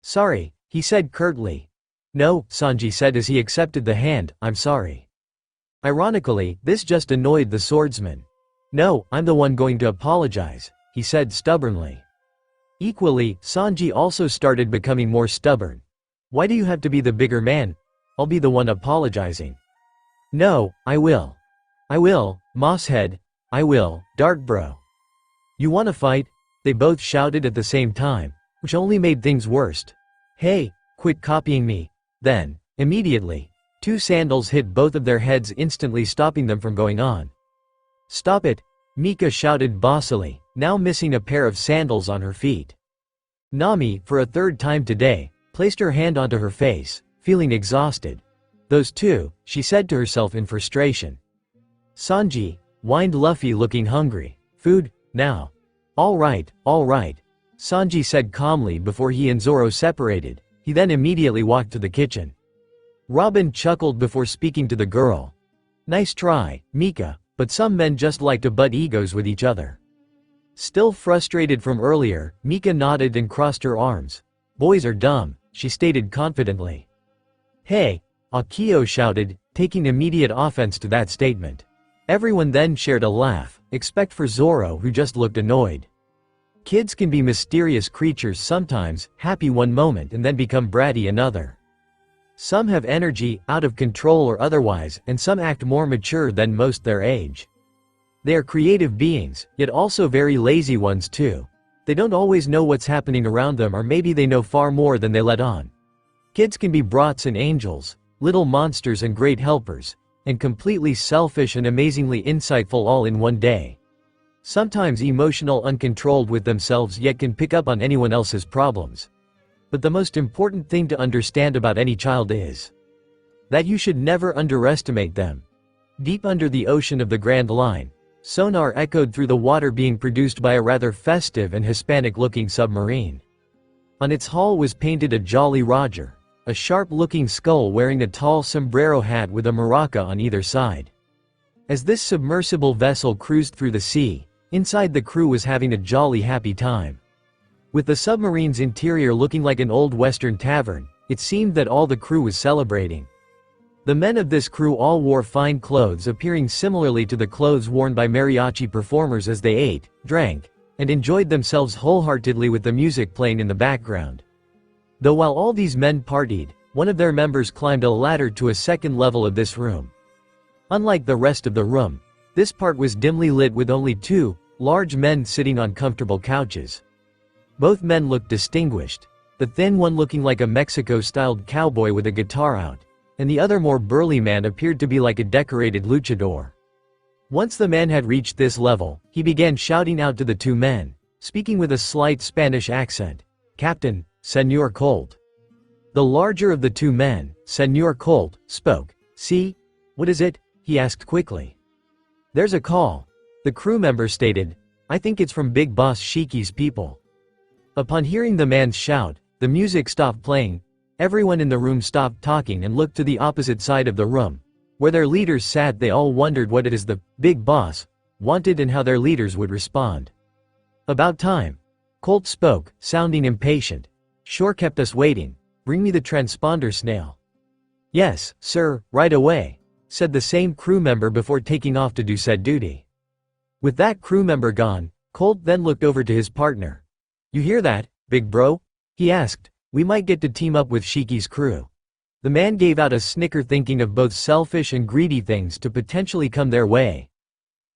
Speaker 3: Sorry, he said curtly. No, Sanji said as he accepted the hand, I'm sorry. Ironically, this just annoyed the swordsman. No, I'm the one going to apologize, he said stubbornly. Equally, Sanji also started becoming more stubborn. Why do you have to be the bigger man? I'll be the one apologizing. No, I will. I will, Mosshead. I will, Dark Bro. You wanna fight? They both shouted at the same time, which only made things worse. Hey, quit copying me. Then, immediately, 2 sandals hit both of their heads, instantly stopping them from going on. Stop it, Mika shouted bossily, now missing a pair of sandals on her feet. Nami, for a 3rd time today, placed her hand onto her face, feeling exhausted. "Those two," she said to herself in frustration. "Sanji," whined Luffy looking hungry. "Food, now." All right," Sanji said calmly before he and Zoro separated. He then immediately walked to the kitchen. Robin chuckled before speaking to the girl. "Nice try, Mika, but some men just like to butt egos with each other." Still frustrated from earlier, Mika nodded and crossed her arms. "Boys are dumb," she stated confidently. "Hey," Akio shouted, taking immediate offense to that statement. Everyone then shared a laugh, except for Zoro, who just looked annoyed. Kids can be mysterious creatures sometimes, happy one moment and then become bratty another. Some have energy, out of control or otherwise, and some act more mature than most their age. They are creative beings, yet also very lazy ones too. They don't always know what's happening around them, or maybe they know far more than they let on. Kids can be brats and angels, little monsters and great helpers, and completely selfish and amazingly insightful all in one day. Sometimes emotional, uncontrolled with themselves, yet can pick up on anyone else's problems. But the most important thing to understand about any child is that you should never underestimate them. Deep under the ocean of the Grand Line, sonar echoed through the water being produced by a rather festive and Hispanic-looking submarine. On its hull was painted a Jolly Roger, a sharp-looking skull wearing a tall sombrero hat with a maraca on either side. As this submersible vessel cruised through the sea, inside the crew was having a jolly happy time. With the submarine's interior looking like an old western tavern, it seemed that all the crew was celebrating. The men of this crew all wore fine clothes appearing similarly to the clothes worn by mariachi performers as they ate, drank, and enjoyed themselves wholeheartedly with the music playing in the background. Though while all these men partied, one of their members climbed a ladder to a second level of this room. Unlike the rest of the room, this part was dimly lit with only two large men sitting on comfortable couches. Both men looked distinguished, the thin one looking like a Mexico-styled cowboy with a guitar out, and the other more burly man appeared to be like a decorated luchador. Once the man had reached this level, he began shouting out to the two men, speaking with a slight Spanish accent. "Captain, Senor Colt." The larger of the two men, Senor Colt, spoke. "See? What is it?" he asked quickly. "There's a call," the crew member stated. "I think it's from Big Boss Shiki's people." Upon hearing the man's shout, the music stopped playing. Everyone in the room stopped talking and looked to the opposite side of the room, where their leaders sat. They all wondered what it is the Big Boss wanted and how their leaders would respond. "About time." Colt spoke, sounding impatient. "Sure kept us waiting. Bring me the transponder snail." "Yes, sir, right away," said the same crew member before taking off to do said duty. With that crew member gone, Colt then looked over to his partner. "You hear that, big bro?" he asked. "We might get to team up with Shiki's crew." The man gave out a snicker, thinking of both selfish and greedy things to potentially come their way.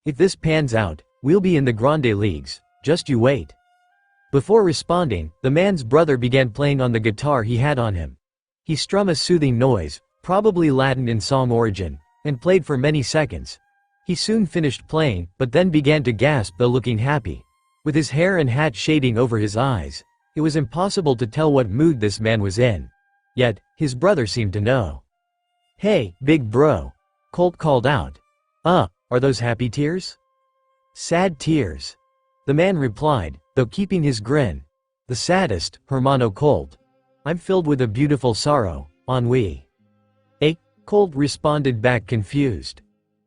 Speaker 3: "If this pans out, we'll be in the Grande Leagues, just you wait." Before responding, the man's brother began playing on the guitar he had on him. He strummed a soothing noise, probably Latin in song origin, and played for many seconds. He soon finished playing, but then began to gasp, though looking happy. With his hair and hat shading over his eyes, it was impossible to tell what mood this man was in. Yet, his brother seemed to know. "Hey, big bro," Colt called out. Are those happy tears?" "Sad tears," the man replied, though keeping his grin. "The saddest, hermano Colt. I'm filled with a beautiful sorrow, ennui." Colt responded back confused.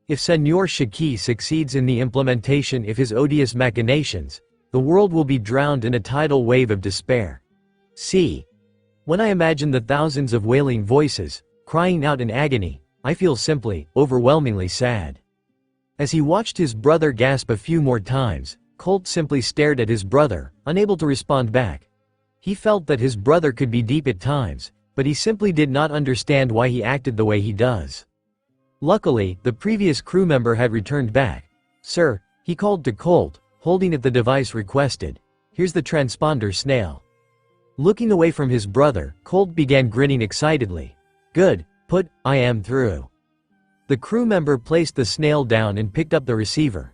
Speaker 3: If Senor Shiki succeeds in the implementation of his odious machinations, the world will be drowned in a tidal wave of despair. See, when I imagine the thousands of wailing voices, crying out in agony, I feel simply, overwhelmingly sad. As he watched his brother gasp a few more times, Colt simply stared at his brother, unable to respond back. He felt that his brother could be deep at times, but he simply did not understand why he acted the way he does. Luckily, the previous crew member had returned back. "Sir," he called to Colt, holding at the device requested. "Here's the transponder snail." Looking away from his brother, Colt began grinning excitedly. "Good, I am through." The crew member placed the snail down and picked up the receiver.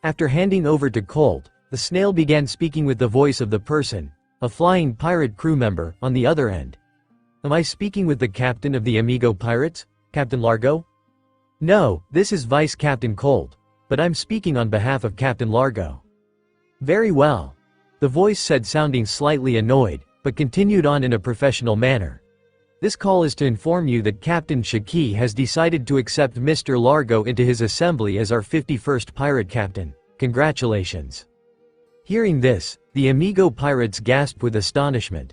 Speaker 3: After handing over to Colt, the snail began speaking with the voice of the person, a flying pirate crew member, on the other end. Am I speaking with the captain of the Amigo Pirates, Captain Largo? No, this is Vice Captain Colt, but I'm speaking on behalf of Captain Largo. Very well. The voice said, sounding slightly annoyed, but continued on in a professional manner. This call is to inform you that Captain Shaki has decided to accept Mr. Largo into his assembly as our 51st pirate captain. Congratulations. Hearing this, the Amigo pirates gasped with astonishment.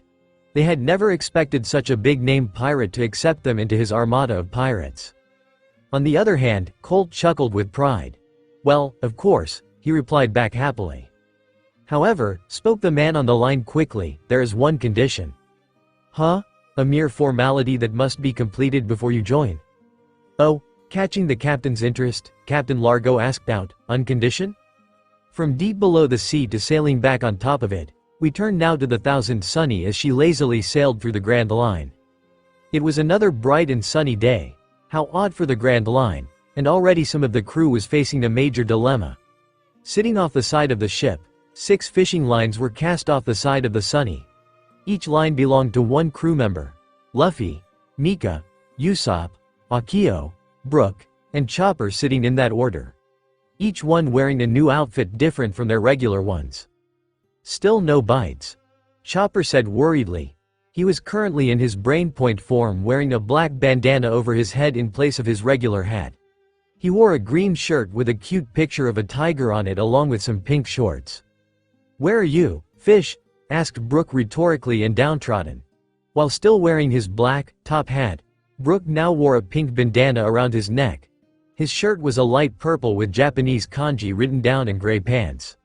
Speaker 3: They had never expected such a big-name pirate to accept them into his armada of pirates. On the other hand, Colt chuckled with pride. Well, of course, he replied back happily. However, spoke the man on the line quickly, there is one condition. Huh? A mere formality that must be completed before you join? Oh, catching the captain's interest, Captain Largo asked out, on condition? From deep below the sea to sailing back on top of it, we turn now to the Thousand Sunny as she lazily sailed through the Grand Line. It was another bright and sunny day. How odd for the Grand Line, and already some of the crew was facing a major dilemma. Sitting off the side of the ship, 6 fishing lines were cast off the side of the Sunny. Each line belonged to one crew member. Luffy, Mika, Usopp, Akio, Brook, and Chopper sitting in that order. Each one wearing a new outfit different from their regular ones. Still no bites. Chopper said worriedly. He was currently in his brain point form wearing a black bandana over his head in place of his regular hat. He wore a green shirt with a cute picture of a tiger on it along with some pink shorts. Where are you, fish? Asked Brook rhetorically and downtrodden. While still wearing his black, top hat, Brook now wore a pink bandana around his neck. His shirt was a light purple with Japanese kanji written down in gray pants.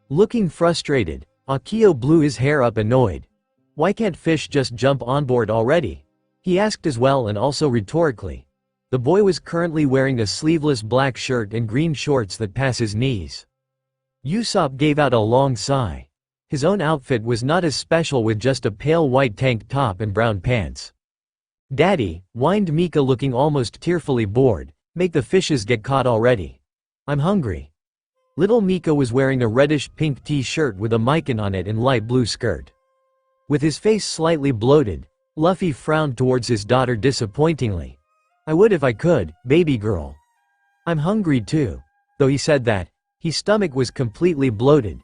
Speaker 3: Looking frustrated, Akio blew his hair up annoyed. Why can't fish just jump on board already? He asked as well and also rhetorically. The boy was currently wearing a sleeveless black shirt and green shorts that pass his knees. Usopp gave out a long sigh. His own outfit was not as special with just a pale white tank top and brown pants. Daddy, whined Mika looking almost tearfully bored, make the fishes get caught already. I'm hungry. Little Mika was wearing a reddish-pink t-shirt with a mikan on it and light blue skirt. With his face slightly bloated, Luffy frowned towards his daughter disappointingly. I would if I could, baby girl. I'm hungry too. Though he said that, his stomach was completely bloated,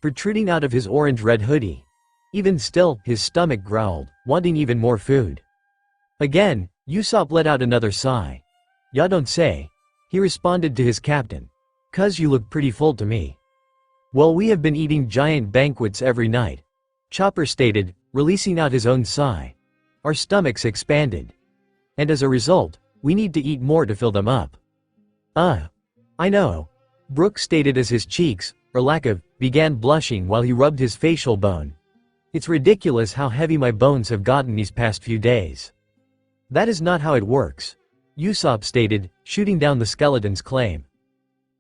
Speaker 3: protruding out of his orange-red hoodie. Even still, his stomach growled, wanting even more food. Again, Usopp let out another sigh. Ya don't say. He responded to his captain. Cuz you look pretty full to me. Well, we have been eating giant banquets every night. Chopper stated, releasing out his own sigh. Our stomachs expanded. And as a result, we need to eat more to fill them up. I know. Brook stated as his cheeks, or lack of, began blushing while he rubbed his facial bone. It's ridiculous how heavy my bones have gotten these past few days. That is not how it works. Usopp stated, shooting down the skeleton's claim.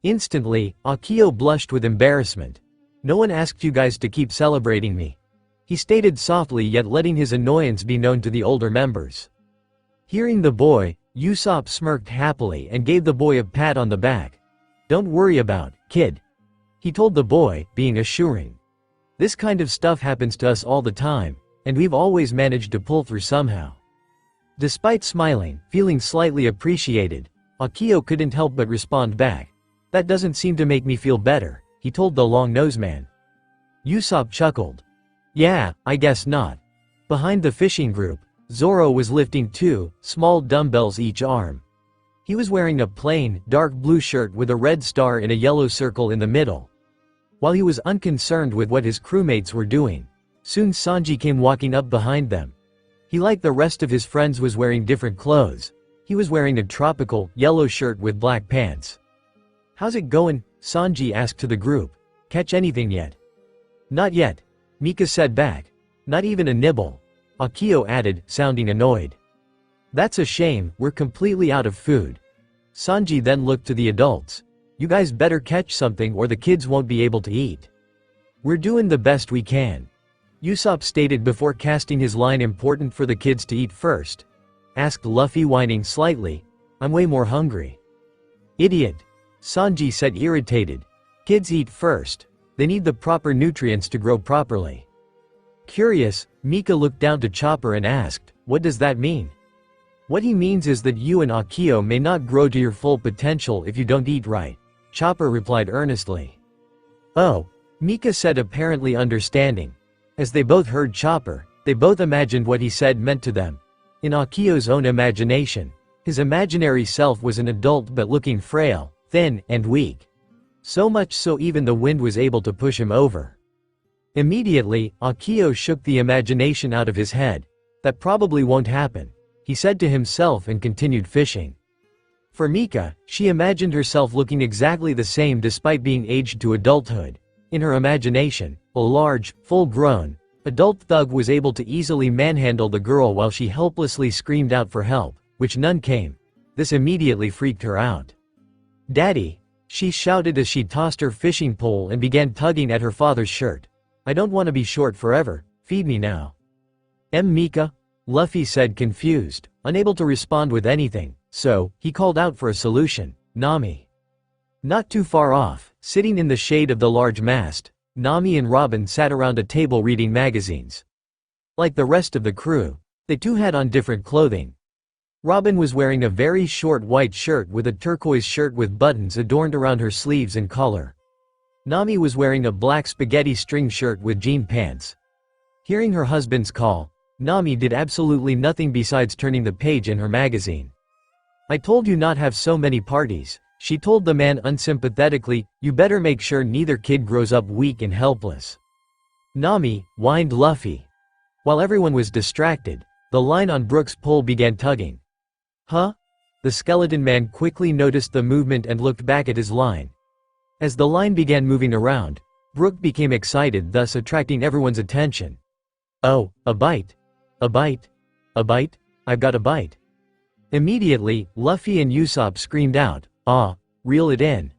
Speaker 3: Instantly, Akio blushed with embarrassment. No one asked you guys to keep celebrating me. He stated softly yet letting his annoyance be known to the older members. Hearing the boy, Usopp smirked happily and gave the boy a pat on the back. Don't worry about, kid. He told the boy, being assuring. This kind of stuff happens to us all the time, and we've always managed to pull through somehow. Despite smiling, feeling slightly appreciated, Akio couldn't help but respond back. That doesn't seem to make me feel better, he told the long-nosed man. Usopp chuckled. Yeah, I guess not. Behind the fishing group, Zoro was lifting 2 small dumbbells each arm. He was wearing a plain, dark blue shirt with a red star in a yellow circle in the middle. While he was unconcerned with what his crewmates were doing, soon Sanji came walking up behind them. He, like the rest of his friends, was wearing different clothes. He was wearing a tropical, yellow shirt with black pants. How's it going? Sanji asked to the group. Catch anything yet? Not yet, Mika said back. Not even a nibble. Akio added, sounding annoyed. That's a shame, we're completely out of food. Sanji then looked to the adults. You guys better catch something or the kids won't be able to eat. We're doing the best we can. Usopp stated before casting his line, important for the kids to eat first. Asked Luffy, whining slightly. I'm way more hungry. Idiot. Sanji said, irritated. Kids eat first. They need the proper nutrients to grow properly. Curious, Mika looked down to Chopper and asked, What does that mean? What he means is that you and Akio may not grow to your full potential if you don't eat right, Chopper replied earnestly. Oh, Mika said, apparently understanding. As they both heard Chopper, they both imagined what he said meant to them. In Akio's own imagination, his imaginary self was an adult but looking frail, thin, and weak. So much so even the wind was able to push him over. Immediately, Akio shook the imagination out of his head. That probably won't happen, he said to himself and continued fishing. For Mika, she imagined herself looking exactly the same despite being aged to adulthood. In her imagination, a large, full-grown, adult thug was able to easily manhandle the girl while she helplessly screamed out for help, which none came. This immediately freaked her out. "Daddy," she shouted as she tossed her fishing pole and began tugging at her father's shirt. "I don't want to be short forever, feed me now." Mika," Luffy said, confused, unable to respond with anything, so he called out for a solution, "Nami." Not too far off, sitting in the shade of the large mast, Nami and Robin sat around a table reading magazines. Like the rest of the crew, they too had on different clothing. Robin was wearing a very short white shirt with a turquoise shirt with buttons adorned around her sleeves and collar. Nami was wearing a black spaghetti string shirt with jean pants. Hearing her husband's call, Nami did absolutely nothing besides turning the page in her magazine. "I told you not have so many parties," she told the man unsympathetically. "You better make sure neither kid grows up weak and helpless." "Nami," whined Luffy. While everyone was distracted, the line on Brook's pole began tugging. "Huh?" The skeleton man quickly noticed the movement and looked back at his line. As the line began moving around, Brook became excited, thus attracting everyone's attention. "Oh, a bite. A bite. A bite? I've got a bite." Immediately, Luffy and Usopp screamed out, "Ah, reel it in."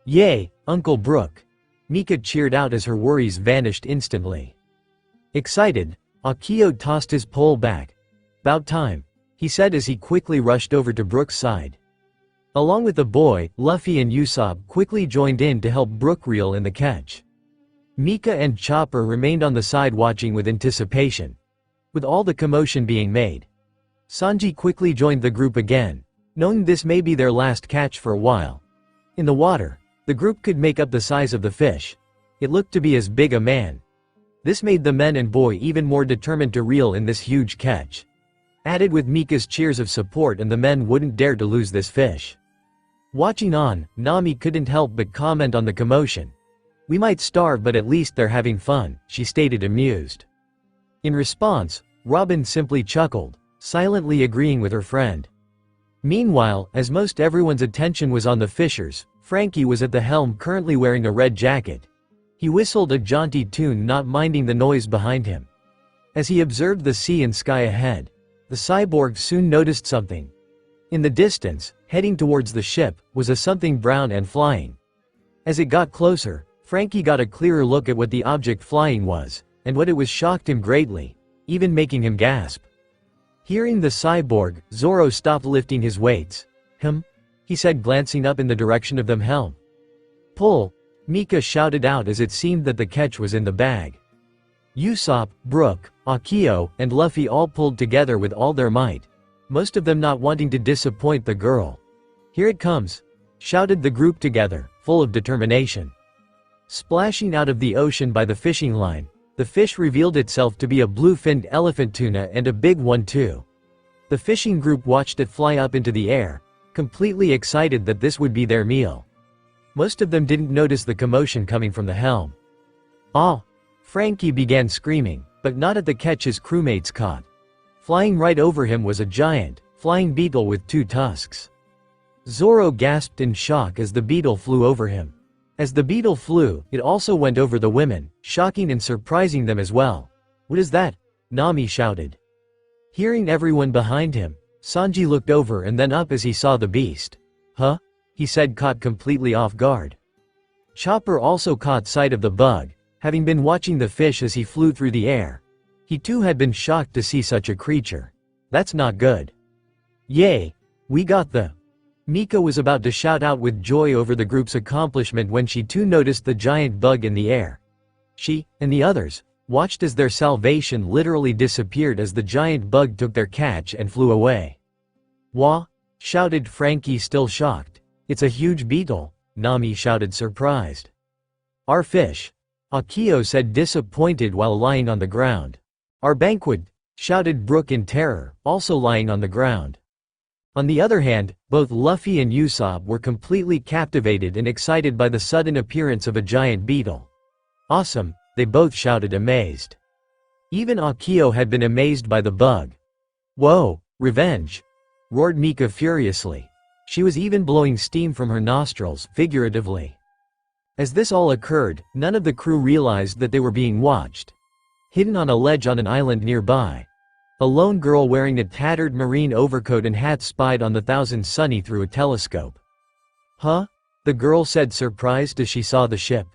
Speaker 3: "Yay, Uncle Brook." Mika cheered out as her worries vanished instantly. Excited, Akio tossed his pole back. "'Bout time," he said as he quickly rushed over to Brook's side. Along with the boy, Luffy and Usopp quickly joined in to help Brook reel in the catch. Mika and Chopper remained on the side watching with anticipation. With all the commotion being made, Sanji quickly joined the group again, knowing this may be their last catch for a while. In the water, the group could make up the size of the fish. It looked to be as big a man. This made the men and boy even more determined to reel in this huge catch. Added with Mika's cheers of support, and the men wouldn't dare to lose this fish. Watching on, Nami couldn't help but comment on the commotion. "We might starve, but at least they're having fun," she stated, amused. In response, Robin simply chuckled, silently agreeing with her friend. Meanwhile, as most everyone's attention was on the fishers, Frankie was at the helm, currently wearing a red jacket. He whistled a jaunty tune, not minding the noise behind him. As he observed the sea and sky ahead, the cyborg soon noticed something. In the distance, heading towards the ship, was a something brown and flying. As it got closer, Frankie got a clearer look at what the object flying was, and what it was shocked him greatly, even making him gasp. Hearing the cyborg, Zoro stopped lifting his weights. He said, glancing up in the direction of the helm. "Pull," Mika shouted out as it seemed that the catch was in the bag. Usopp, Brook, Akio, and Luffy all pulled together with all their might, most of them not wanting to disappoint the girl. "Here it comes," shouted the group together, full of determination. Splashing out of the ocean by the fishing line, the fish revealed itself to be a blue-finned elephant tuna, and a big one too. The fishing group watched it fly up into the air, completely excited that this would be their meal. Most of them didn't notice the commotion coming from the helm. "Ah!" Frankie began screaming, but not at the catch his crewmates caught. Flying right over him was a giant, flying beetle with 2 tusks. Zoro gasped in shock as the beetle flew over him. As the beetle flew, it also went over the women, shocking and surprising them as well. "What is that?" Nami shouted. Hearing everyone behind him, Sanji looked over and then up as he saw the beast. "Huh?" he said, caught completely off guard. Chopper also caught sight of the bug, having been watching the fish as he flew through the air. He too had been shocked to see such a creature. "That's not good." "Yay! We got the..." Mika was about to shout out with joy over the group's accomplishment when she too noticed the giant bug in the air. She, and the others, watched as their salvation literally disappeared as the giant bug took their catch and flew away. "Wah!" shouted Frankie, still shocked. "It's a huge beetle," Nami shouted, surprised. "Our fish," Akio said, disappointed while lying on the ground. "Our banquet," shouted Brooke in terror, also lying on the ground. On the other hand, both Luffy and Usopp were completely captivated and excited by the sudden appearance of a giant beetle. "Awesome," they both shouted, amazed. Even Akio had been amazed by the bug. "Whoa, revenge!" roared Mika furiously. She was even blowing steam from her nostrils, figuratively. As this all occurred, none of the crew realized that they were being watched. Hidden on a ledge on an island nearby, a lone girl wearing a tattered marine overcoat and hat spied on the Thousand Sunny through a telescope. "Huh?" the girl said, surprised as she saw the ship.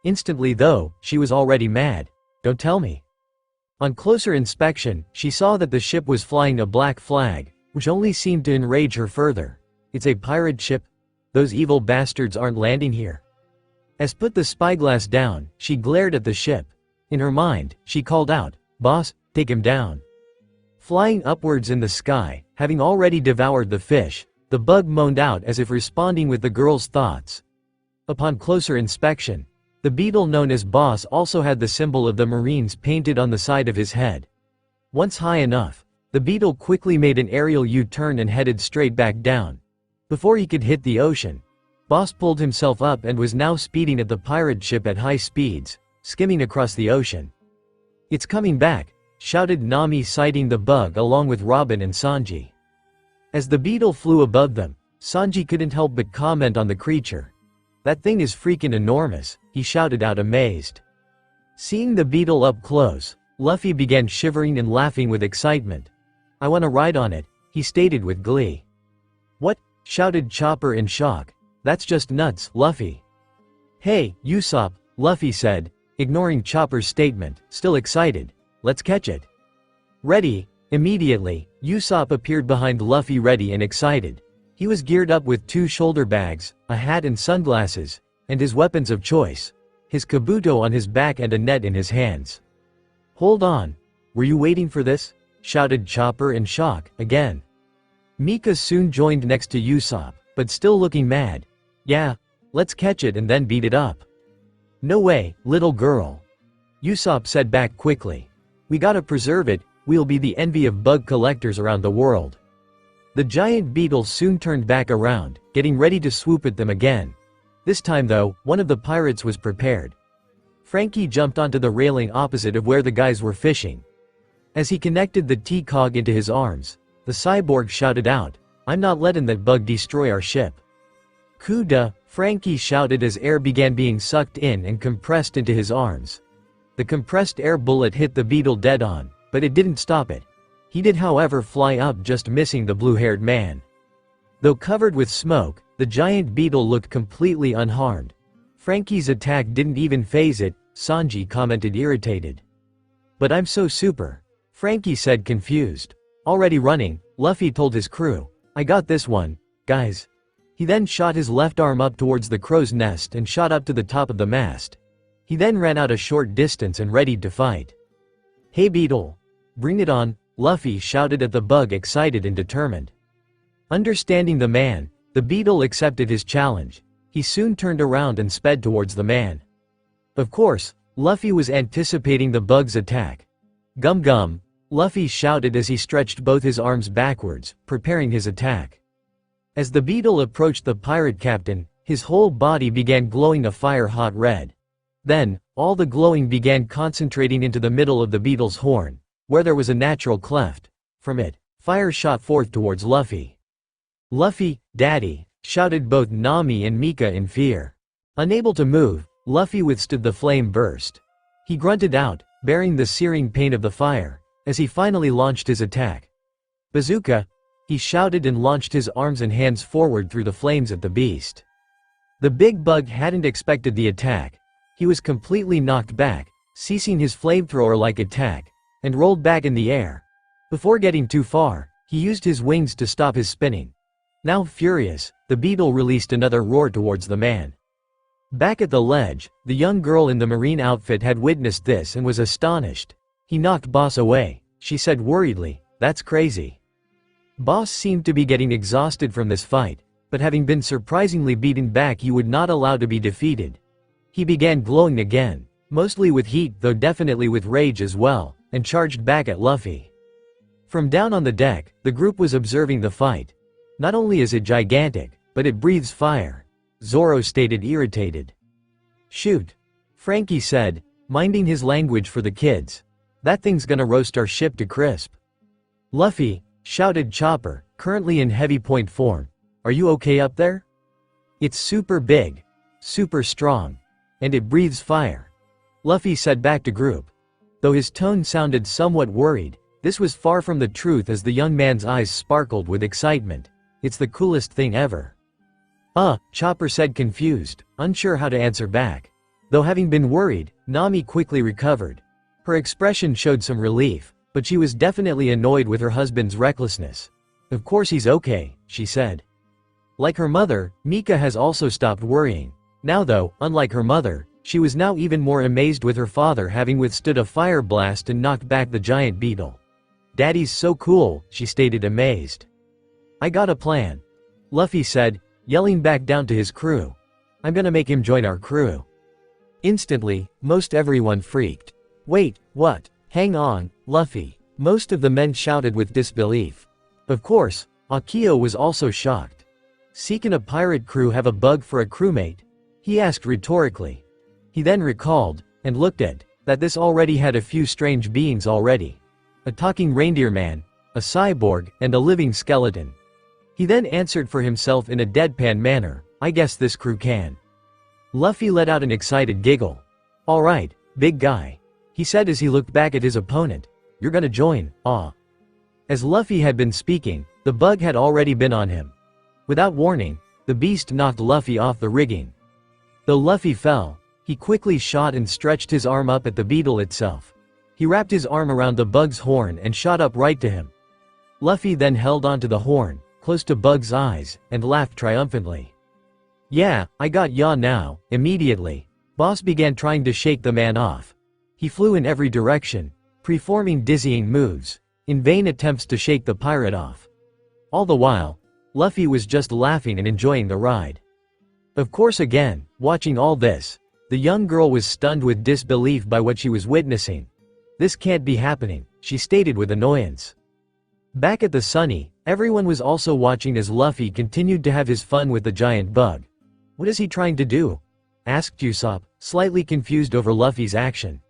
Speaker 3: Instantly though, she was already mad. "Don't tell me." On closer inspection, she saw that the ship was flying a black flag, which only seemed to enrage her further. "It's a pirate ship? Those evil bastards aren't landing here." As put the spyglass down, she glared at the ship. In her mind, she called out, "Boss, take him down." Flying upwards in the sky, having already devoured the fish, the bug moaned out as if responding with the girl's thoughts. Upon closer inspection, the beetle known as Boss also had the symbol of the Marines painted on the side of his head. Once high enough, the beetle quickly made an aerial U-turn and headed straight back down. Before he could hit the ocean, Boss pulled himself up and was now speeding at the pirate ship at high speeds, skimming across the ocean. "It's coming back," shouted Nami, citing the bug along with Robin and Sanji. As the beetle flew above them, Sanji couldn't help but comment on the creature. "That thing is freaking enormous," he shouted out, amazed. Seeing the beetle up close, Luffy began shivering and laughing with excitement. "I want to ride on it," he stated with glee. "What?" shouted Chopper in shock. "That's just nuts, Luffy." "Hey, Usopp," Luffy said, ignoring Chopper's statement, still excited. "Let's catch it." "Ready." Immediately, Usopp appeared behind Luffy, ready and excited. He was geared up with 2 shoulder bags, a hat and sunglasses, and his weapons of choice, his kabuto on his back and a net in his hands. "Hold on. Were you waiting for this?" shouted Chopper in shock, again. Mika soon joined next to Usopp, but still looking mad. "Yeah, let's catch it and then beat it up." "No way, little girl," Usopp said back quickly. "We gotta preserve it, we'll be the envy of bug collectors around the world." The giant beetle soon turned back around, getting ready to swoop at them again. This time though, one of the pirates was prepared. Frankie jumped onto the railing opposite of where the guys were fishing. As he connected the T-cog into his arms, the cyborg shouted out, "I'm not letting that bug destroy our ship." "Kuda," Frankie shouted as air began being sucked in and compressed into his arms. The compressed air bullet hit the beetle dead on, but it didn't stop it. He did however fly up, just missing the blue-haired man. Though covered with smoke, the giant beetle looked completely unharmed. Frankie's attack didn't even faze it, Sanji commented, irritated. "But I'm so super," Frankie said, confused. Already running, Luffy told his crew, "I got this one, guys." He then shot his left arm up towards the crow's nest and shot up to the top of the mast. He then ran out a short distance and readied to fight. "Hey beetle, bring it on," Luffy shouted at the bug, excited and determined. Understanding the man, the beetle accepted his challenge. He soon turned around and sped towards the man. Of course, Luffy was anticipating the bug's attack. "Gum gum," Luffy shouted as he stretched both his arms backwards, preparing his attack. As the beetle approached the pirate captain, his whole body began glowing a fire-hot red. Then, all the glowing began concentrating into the middle of the beetle's horn, where there was a natural cleft. From it, fire shot forth towards Luffy. "Luffy, daddy," shouted both Nami and Mika in fear. Unable to move, Luffy withstood the flame burst. He grunted out, bearing the searing pain of the fire, as he finally launched his attack. "Bazooka!" he shouted and launched his arms and hands forward through the flames at the beast. The big bug hadn't expected the attack. He was completely knocked back, ceasing his flamethrower-like attack, and rolled back in the air. Before getting too far, he used his wings to stop his spinning. Now furious, the beetle released another roar towards the man. Back at the ledge, the young girl in the marine outfit had witnessed this and was astonished. "He knocked Boss away," she said worriedly. "That's crazy." Boss seemed to be getting exhausted from this fight, but having been surprisingly beaten back, he would not allow to be defeated. He began glowing again, mostly with heat though definitely with rage as well, and charged back at Luffy. From down on the deck, the group was observing the fight. "Not only is it gigantic, but it breathes fire," Zoro stated, irritated. "Shoot," Frankie said, minding his language for the kids. "That thing's gonna roast our ship to crisp." "Luffy," shouted Chopper, currently in heavy point form. "Are you okay up there? It's super big, super strong, and it breathes fire," Luffy said back to group. Though his tone sounded somewhat worried, this was far from the truth as the young man's eyes sparkled with excitement. "It's the coolest thing ever." Chopper said, confused, unsure how to answer back. Though having been worried, Nami quickly recovered. Her expression showed some relief, but she was definitely annoyed with her husband's recklessness. "Of course he's okay," she said. Like her mother, Mika has also stopped worrying. Now though, unlike her mother, she was now even more amazed with her father having withstood a fire blast and knocked back the giant beetle. "Daddy's so cool," she stated, amazed. "I got a plan," Luffy said, yelling back down to his crew. "I'm gonna make him join our crew." Instantly, most everyone freaked. "Wait, what? Hang on, Luffy," most of the men shouted with disbelief. Of course, Akio was also shocked. "Can a pirate crew have a bug for a crewmate?" he asked rhetorically. He then recalled, and looked at, that this already had a few strange beings already. A talking reindeer man, a cyborg, and a living skeleton. He then answered for himself in a deadpan manner, "I guess this crew can." Luffy let out an excited giggle. "Alright, big guy," he said as he looked back at his opponent. "You're gonna join, ah." As Luffy had been speaking, the bug had already been on him. Without warning, the beast knocked Luffy off the rigging. Though Luffy fell, he quickly shot and stretched his arm up at the beetle itself. He wrapped his arm around the bug's horn and shot up right to him. Luffy then held onto the horn, close to Bug's eyes, and laughed triumphantly. "Yeah, I got ya now." Immediately, Boss began trying to shake the man off. He flew in every direction, performing dizzying moves, in vain attempts to shake the pirate off. All the while, Luffy was just laughing and enjoying the ride. Of course, again, watching all this, the young girl was stunned with disbelief by what she was witnessing. "This can't be happening," she stated with annoyance. Back at the Sunny, everyone was also watching as Luffy continued to have his fun with the giant bug. "What is he trying to do?" asked Usopp, slightly confused over Luffy's action.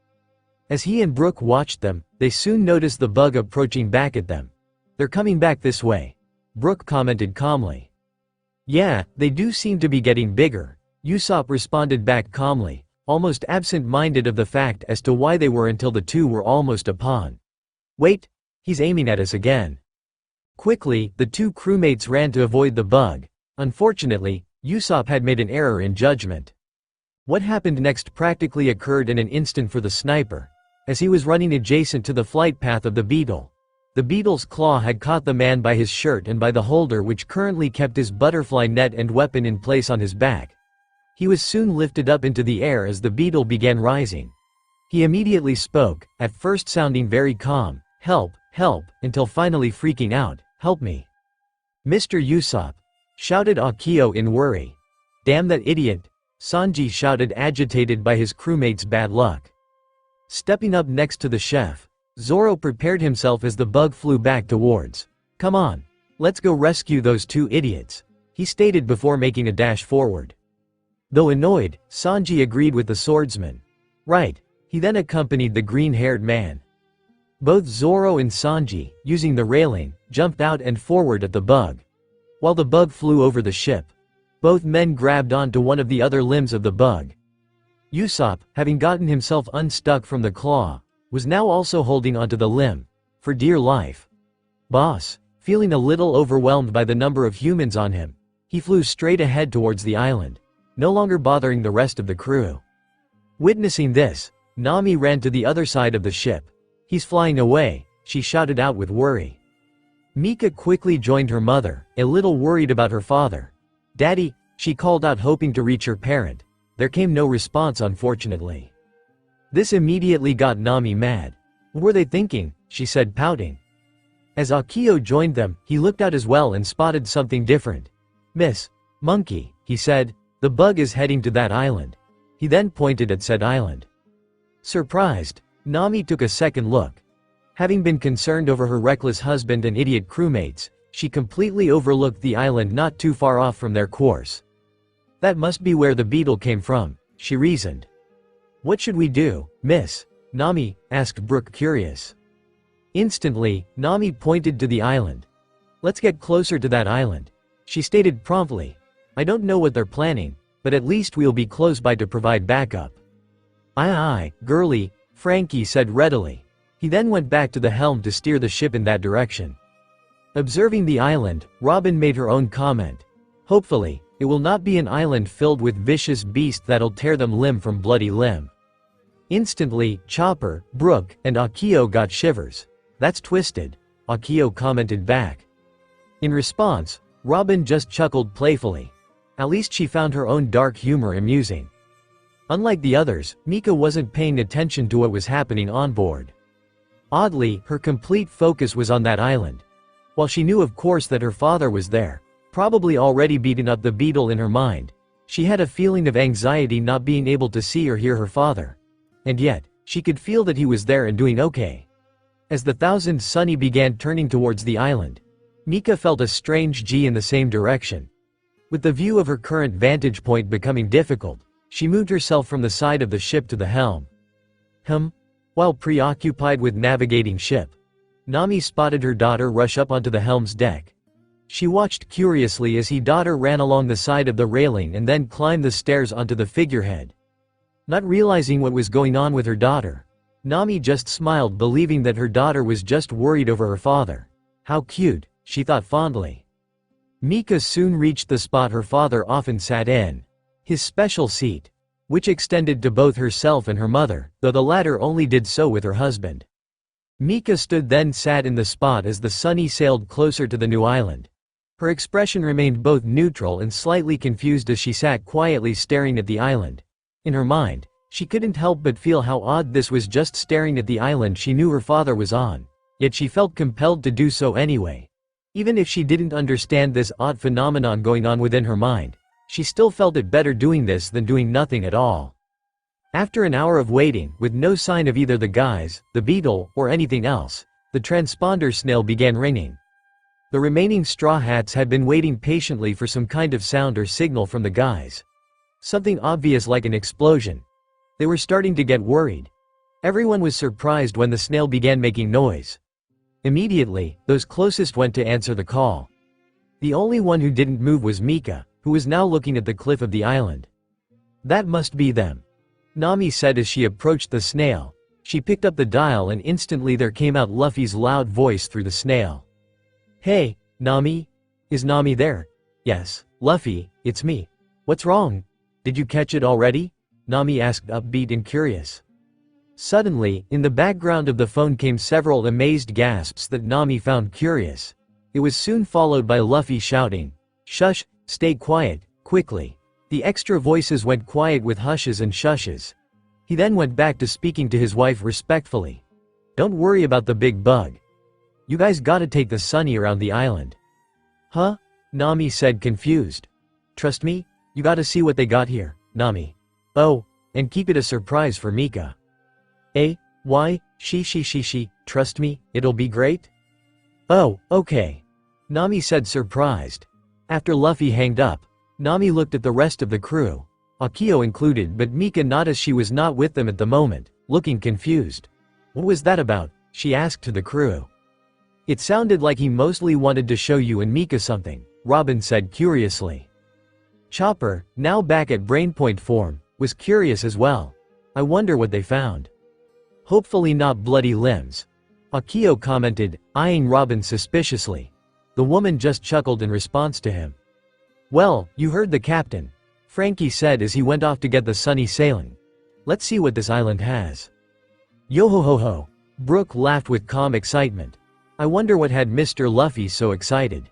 Speaker 3: As he and Brook watched them, they soon noticed the bug approaching back at them. "They're coming back this way," Brook commented calmly. "Yeah, they do seem to be getting bigger," Usopp responded back calmly, almost absent-minded of the fact as to why they were until the two were almost upon. "Wait, he's aiming at us again." Quickly, the two crewmates ran to avoid the bug. Unfortunately, Usopp had made an error in judgment. What happened next practically occurred in an instant for the sniper. As he was running adjacent to the flight path of the beetle, the beetle's claw had caught the man by his shirt and by the holder which currently kept his butterfly net and weapon in place on his back. He was soon lifted up into the air as the beetle began rising. He immediately spoke, at first sounding very calm, "Help, help," until finally freaking out, "Help me, Mr. Usopp," shouted Akio in worry. "Damn that idiot," Sanji shouted, agitated by his crewmate's bad luck. Stepping up next to the chef, Zoro prepared himself as the bug flew back towards. "Come on, let's go rescue those two idiots," he stated before making a dash forward. Though annoyed, Sanji agreed with the swordsman. "Right," he then accompanied the green-haired man. Both Zoro and Sanji, using the railing, jumped out and forward at the bug. While the bug flew over the ship, both men grabbed onto one of the other limbs of the bug. Usopp, having gotten himself unstuck from the claw, was now also holding onto the limb, for dear life. Boss, feeling a little overwhelmed by the number of humans on him, he flew straight ahead towards the island, no longer bothering the rest of the crew. Witnessing this, Nami ran to the other side of the ship. "He's flying away," she shouted out with worry. Mika quickly joined her mother, a little worried about her father. "Daddy," she called out, hoping to reach her parent. there came no response unfortunately. This immediately got Nami mad. What were they thinking? She said pouting. As Akio joined them, he looked out as well and spotted something different. Miss Monkey, he said, the bug is heading to that island. He then pointed at said island. Surprised, Nami took a second look. Having been concerned over her reckless husband and idiot crewmates, she completely overlooked the island not too far off from their course. That must be where the beetle came from, she reasoned. What should we do, Miss Nami? Asked Brooke curious. Instantly, Nami pointed to the island. Let's get closer to that island, she stated promptly. I don't know what they're planning, but at least we'll be close by to provide backup. Aye, girlie, Frankie said readily. He then went back to the helm to steer the ship in that direction. Observing the island, Robin made her own comment. Hopefully, it will not be an island filled with vicious beasts that'll tear them limb from bloody limb. Instantly, Chopper, Brooke, and Akio got shivers. That's twisted, Akio commented back. In response, Robin just chuckled playfully. At least she found her own dark humor amusing. Unlike the others, Mika wasn't paying attention to what was happening on board. Oddly, her complete focus was on that island. While she knew of course that her father was there, probably already beaten up the beetle in her mind, she had a feeling of anxiety not being able to see or hear her father. And yet, she could feel that he was there and doing okay. As the Thousand Sunny began turning towards the island, Mika felt a strange G in the same direction. With the view of her current vantage point becoming difficult, she moved herself from the side of the ship to the helm. While preoccupied with navigating ship, Nami spotted her daughter rush up onto the helm's deck. She watched curiously as her daughter ran along the side of the railing and then climbed the stairs onto the figurehead. Not realizing what was going on with her daughter, Nami just smiled, believing that her daughter was just worried over her father. How cute, she thought fondly. Mika soon reached the spot her father often sat in, his special seat, which extended to both herself and her mother, though the latter only did so with her husband. Mika stood then sat in the spot as the Sunny sailed closer to the new island. Her expression remained both neutral and slightly confused as she sat quietly staring at the island. In her mind, she couldn't help but feel how odd this was, just staring at the island she knew her father was on, yet she felt compelled to do so anyway. Even if she didn't understand this odd phenomenon going on within her mind, she still felt it better doing this than doing nothing at all. After an hour of waiting, with no sign of either the guys, the beetle, or anything else, the transponder snail began ringing. The remaining Straw Hats had been waiting patiently for some kind of sound or signal from the guys. Something obvious like an explosion. They were starting to get worried. Everyone was surprised when the snail began making noise. Immediately, those closest went to answer the call. The only one who didn't move was Mika, who was now looking at the cliff of the island. That must be them, Nami said as she approached the snail. She picked up the dial and instantly there came out Luffy's loud voice through the snail. Hey, Nami? Is Nami there? Yes, Luffy, it's me. What's wrong? Did you catch it already? Nami asked, upbeat and curious. Suddenly, in the background of the phone came several amazed gasps that Nami found curious. It was soon followed by Luffy shouting, "Shush, stay quiet, quickly." The extra voices went quiet with hushes and shushes. He then went back to speaking to his wife respectfully. Don't worry about the big bug. You guys gotta take the Sunny around the island. Huh? Nami said confused. Trust me, you gotta see what they got here, Nami. Oh, and keep it a surprise for Mika. Why? She, trust me, it'll be great? Oh, okay. Nami said surprised. After Luffy hanged up, Nami looked at the rest of the crew, Akio included, but Mika not, as she was not with them at the moment, looking confused. What was that about? She asked to the crew. It sounded like he mostly wanted to show you and Mika something, Robin said curiously. Chopper, now back at Brainpoint form, was curious as well. I wonder what they found. Hopefully not bloody limbs, Akio commented, eyeing Robin suspiciously. The woman just chuckled in response to him. Well, you heard the captain, Frankie said as he went off to get the Sunny sailing. Let's see what this island has. Yo-ho-ho-ho, Brooke laughed with calm excitement. I wonder what had Mr. Luffy so excited.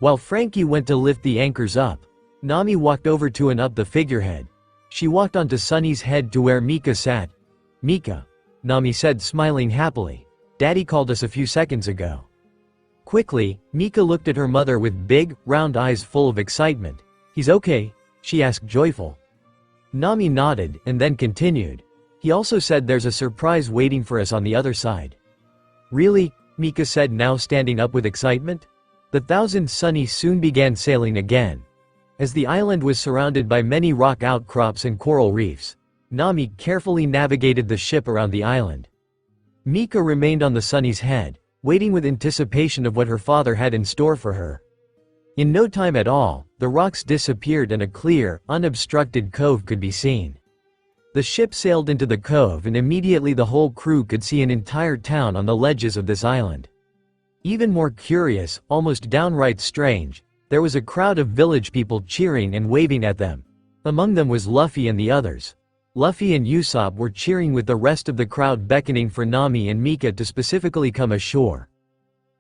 Speaker 3: While Frankie went to lift the anchors up, Nami walked over to and up the figurehead. She walked onto Sunny's head to where Mika sat. "Mika," Nami said, smiling happily. "Daddy called us a few seconds ago." Quickly, Mika looked at her mother with big, round eyes full of excitement. "He's okay?" she asked, joyful. Nami nodded, and then continued. "He also said there's a surprise waiting for us on the other side." "Really?" Mika said, now standing up with excitement. The Thousand Sunny soon began sailing again. As the island was surrounded by many rock outcrops and coral reefs, Nami carefully navigated the ship around the island. Mika remained on the Sunny's head, waiting with anticipation of what her father had in store for her. In no time at all, the rocks disappeared and a clear, unobstructed cove could be seen. The ship sailed into the cove and immediately the whole crew could see an entire town on the ledges of this island. Even more curious, almost downright strange, there was a crowd of village people cheering and waving at them. Among them was Luffy and the others. Luffy and Usopp were cheering with the rest of the crowd, beckoning for Nami and Mika to specifically come ashore.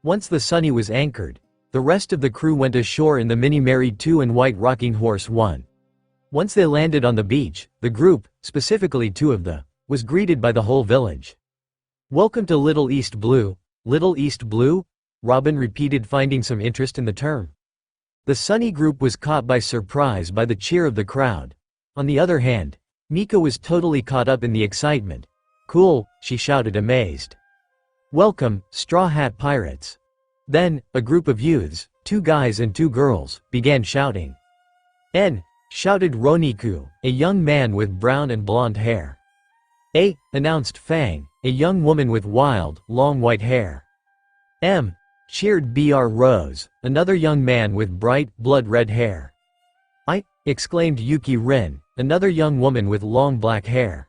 Speaker 3: Once the Sunny was anchored, the rest of the crew went ashore in the Mini Mary 2 and White Rocking Horse 1. Once they landed on the beach, the group, specifically two of the, was greeted by the whole village. "Welcome to Little East Blue." "Little East Blue?" Robin repeated, finding some interest in the term. The Sunny group was caught by surprise by the cheer of the crowd. On the other hand, Mika was totally caught up in the excitement. "Cool," she shouted, amazed. "Welcome, Straw Hat Pirates." Then, a group of youths, 2 guys and 2 girls, began shouting. "N!" shouted Roniku, a young man with brown and blonde hair. "A!" announced Fang, a young woman with wild, long white hair. "M!" cheered Br Rose, another young man with bright, blood-red hair. "I!" exclaimed Yuki Rin, another young woman with long black hair.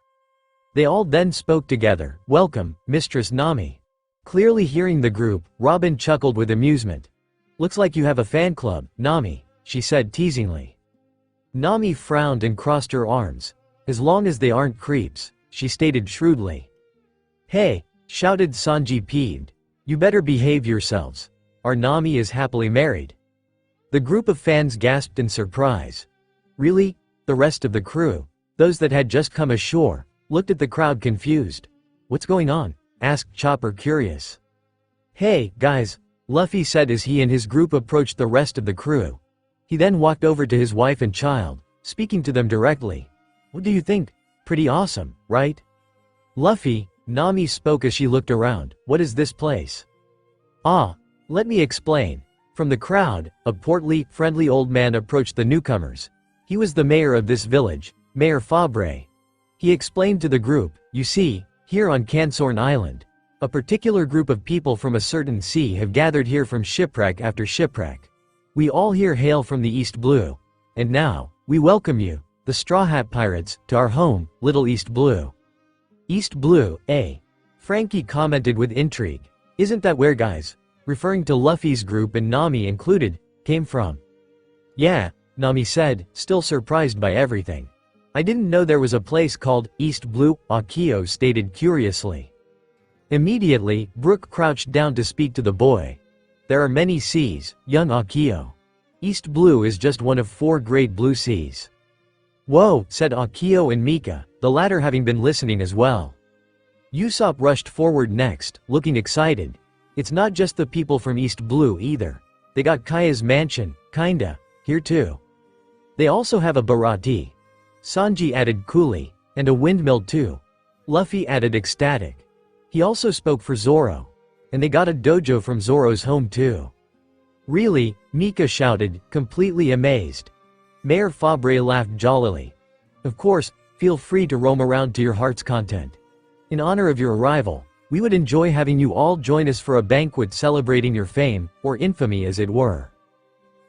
Speaker 3: They all then spoke together. "Welcome, Mistress Nami." Clearly hearing the group, Robin chuckled with amusement. "Looks like you have a fan club, Nami," she said teasingly. Nami frowned and crossed her arms. "As long as they aren't creeps," she stated shrewdly. "Hey!" shouted Sanji, peeved. "You better behave yourselves. Our Nami is happily married." The group of fans gasped in surprise. "Really?" The rest of the crew, those that had just come ashore, looked at the crowd confused. "What's going on?" asked Chopper, curious. "Hey, guys," Luffy said as he and his group approached the rest of the crew. He then walked over to his wife and child, speaking to them directly. "What do you think? Pretty awesome, right?" "Luffy," Nami spoke as she looked around, "what is this place?" "Ah, let me explain." From the crowd, a portly, friendly old man approached the newcomers. He was the mayor of this village, Mayor Fabre. He explained to the group, "You see, here on Cansorn Island, a particular group of people from a certain sea have gathered here from shipwreck after shipwreck. We all here hail from the East Blue. And now, we welcome you, the Straw Hat Pirates, to our home, Little East Blue." "East Blue, eh?" Frankie commented with intrigue. "Isn't that where guys," referring to Luffy's group and Nami included, "came from?" "Yeah," Nami said, still surprised by everything. "I didn't know there was a place called East Blue," Akio stated curiously. Immediately, Brook crouched down to speak to the boy. "There are many seas, young Akio. East Blue is just one of 4 great blue seas." "Whoa," said Akio and Mika, the latter having been listening as well. Usopp rushed forward next, looking excited. "It's not just the people from East Blue either. They got Kaya's mansion, kinda, here too. They also have a Barati." Sanji added coolly, "and a windmill too." Luffy added ecstatic. He also spoke for Zoro. "And they got a dojo from Zoro's home too." "Really?" Mika shouted, completely amazed. Mayor Fabre laughed jollily. "Of course, feel free to roam around to your heart's content. In honor of your arrival, we would enjoy having you all join us for a banquet celebrating your fame, or infamy as it were."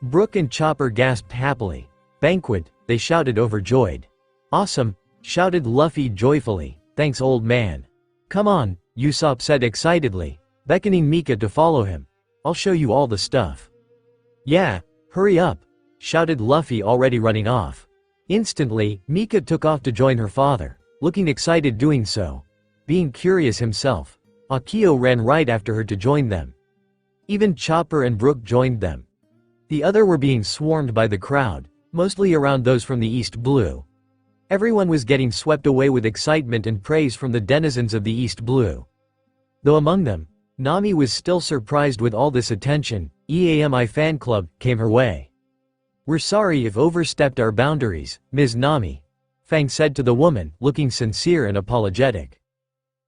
Speaker 3: Brook and Chopper gasped happily. "Banquet," they shouted overjoyed. "Awesome," shouted Luffy joyfully. "Thanks, old man." "Come on," Usopp said excitedly, beckoning Mika to follow him. "I'll show you all the stuff." "Yeah, hurry up," shouted Luffy, already running off. Instantly, Mika took off to join her father, looking excited doing so. Being curious himself, Akio ran right after her to join them. Even Chopper and Brook joined them. The other were being swarmed by the crowd, mostly around those from the East Blue. Everyone was getting swept away with excitement and praise from the denizens of the East Blue. Though among them, Nami was still surprised with all this attention. EAMI fan club came her way. "We're sorry if overstepped our boundaries, Ms. Nami," Fang said to the woman, looking sincere and apologetic.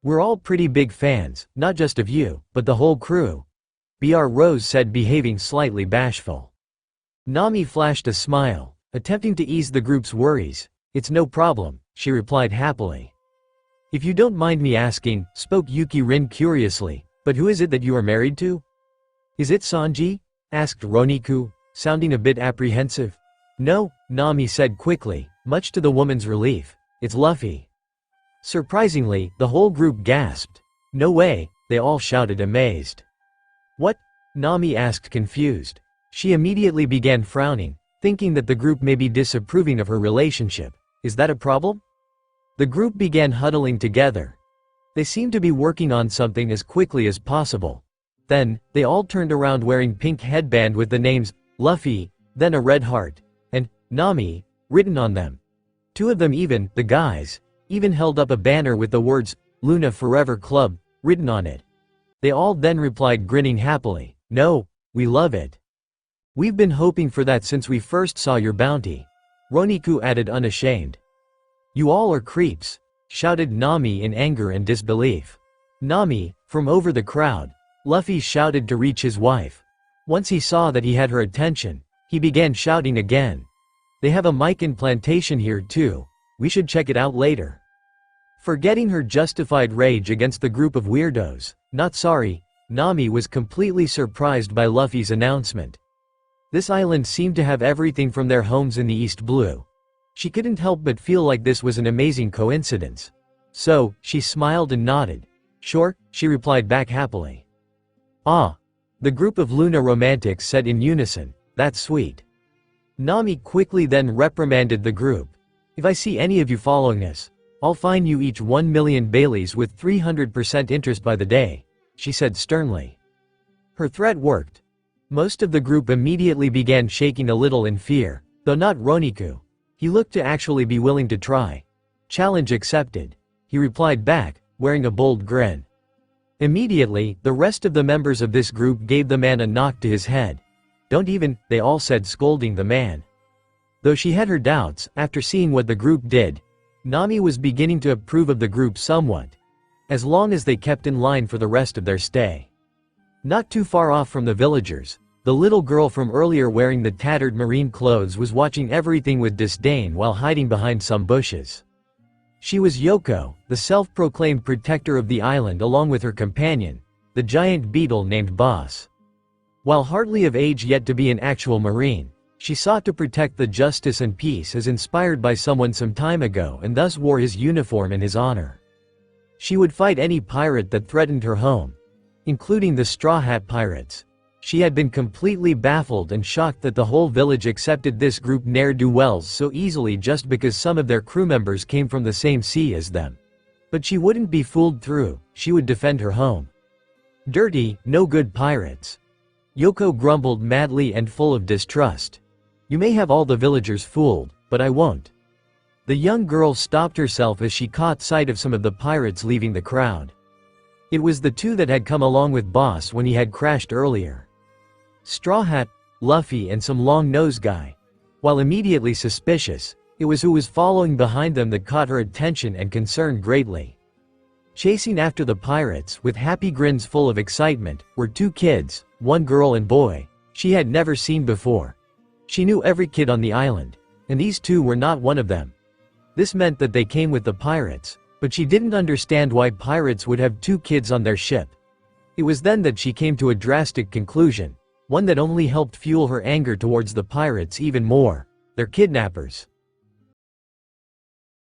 Speaker 3: "We're all pretty big fans, not just of you, but the whole crew," Br Rose said, behaving slightly bashful. Nami flashed a smile, attempting to ease the group's worries. "It's no problem," she replied happily. "If you don't mind me asking," spoke Yuki Rin curiously, "but who is it that you are married to?" "Is it Sanji?" asked Roniku, sounding a bit apprehensive. "No," Nami said quickly, much to the woman's relief. "It's Luffy." Surprisingly, the whole group gasped. "No way," they all shouted, amazed. "What?" Nami asked, confused. She immediately began frowning, thinking that the group may be disapproving of her relationship. "Is that a problem?" The group began huddling together. They seemed to be working on something as quickly as possible. Then, they all turned around wearing pink headband with the names, Luffy, then a red heart, and, Nami, written on them. Two of them even, the guys, even held up a banner with the words, Luna Forever Club, written on it. They all then replied, grinning happily, "No, we love it. We've been hoping for that since we first saw your bounty," Roniku added unashamed. "You all are creeps," shouted Nami in anger and disbelief. "Nami," from over the crowd, Luffy shouted to reach his wife. Once he saw that he had her attention, he began shouting again. "They have a mic implantation here too. We should check it out later." Forgetting her justified rage against the group of weirdos, not sorry, Nami was completely surprised by Luffy's announcement. This island seemed to have everything from their homes in the East Blue. She couldn't help but feel like this was an amazing coincidence. So, she smiled and nodded. "Sure," she replied back happily. "Ah," the group of Luna romantics said in unison, "that's sweet." Nami quickly then reprimanded the group. "If I see any of you following us, I'll fine you each 1 million Baileys with 300% interest by the day," she said sternly. Her threat worked. Most of the group immediately began shaking a little in fear, though not Roniku. He looked to actually be willing to try. "Challenge accepted," he replied back, wearing a bold grin. Immediately, the rest of the members of this group gave the man a knock to his head. "Don't even," they all said, scolding the man. Though she had her doubts, after seeing what the group did, Nami was beginning to approve of the group somewhat. As long as they kept in line for the rest of their stay. Not too far off from the villagers, the little girl from earlier wearing the tattered marine clothes was watching everything with disdain while hiding behind some bushes. She was Yoko, the self-proclaimed protector of the island, along with her companion, the giant beetle named Boss. While hardly of age yet to be an actual marine, she sought to protect the justice and peace as inspired by someone some time ago and thus wore his uniform in his honor. She would fight any pirate that threatened her home, including the Straw Hat Pirates. She had been completely baffled and shocked that the whole village accepted this group ne'er-do-wells so easily just because some of their crew members came from the same sea as them. But she wouldn't be fooled through, she would defend her home. "Dirty, no good pirates," Yoko grumbled madly and full of distrust. "You may have all the villagers fooled, but I won't." The young girl stopped herself as she caught sight of some of the pirates leaving the crowd. It was the two that had come along with Boss when he had crashed earlier. Straw Hat, Luffy and some long-nosed guy. While immediately suspicious, it was who was following behind them that caught her attention and concerned greatly. Chasing after the pirates, with happy grins full of excitement, were two kids, one girl and boy, she had never seen before. She knew every kid on the island, and these two were not one of them. This meant that they came with the pirates, but she didn't understand why pirates would have two kids on their ship. It was then that she came to a drastic conclusion, one that only helped fuel her anger towards the pirates even more. They're kidnappers.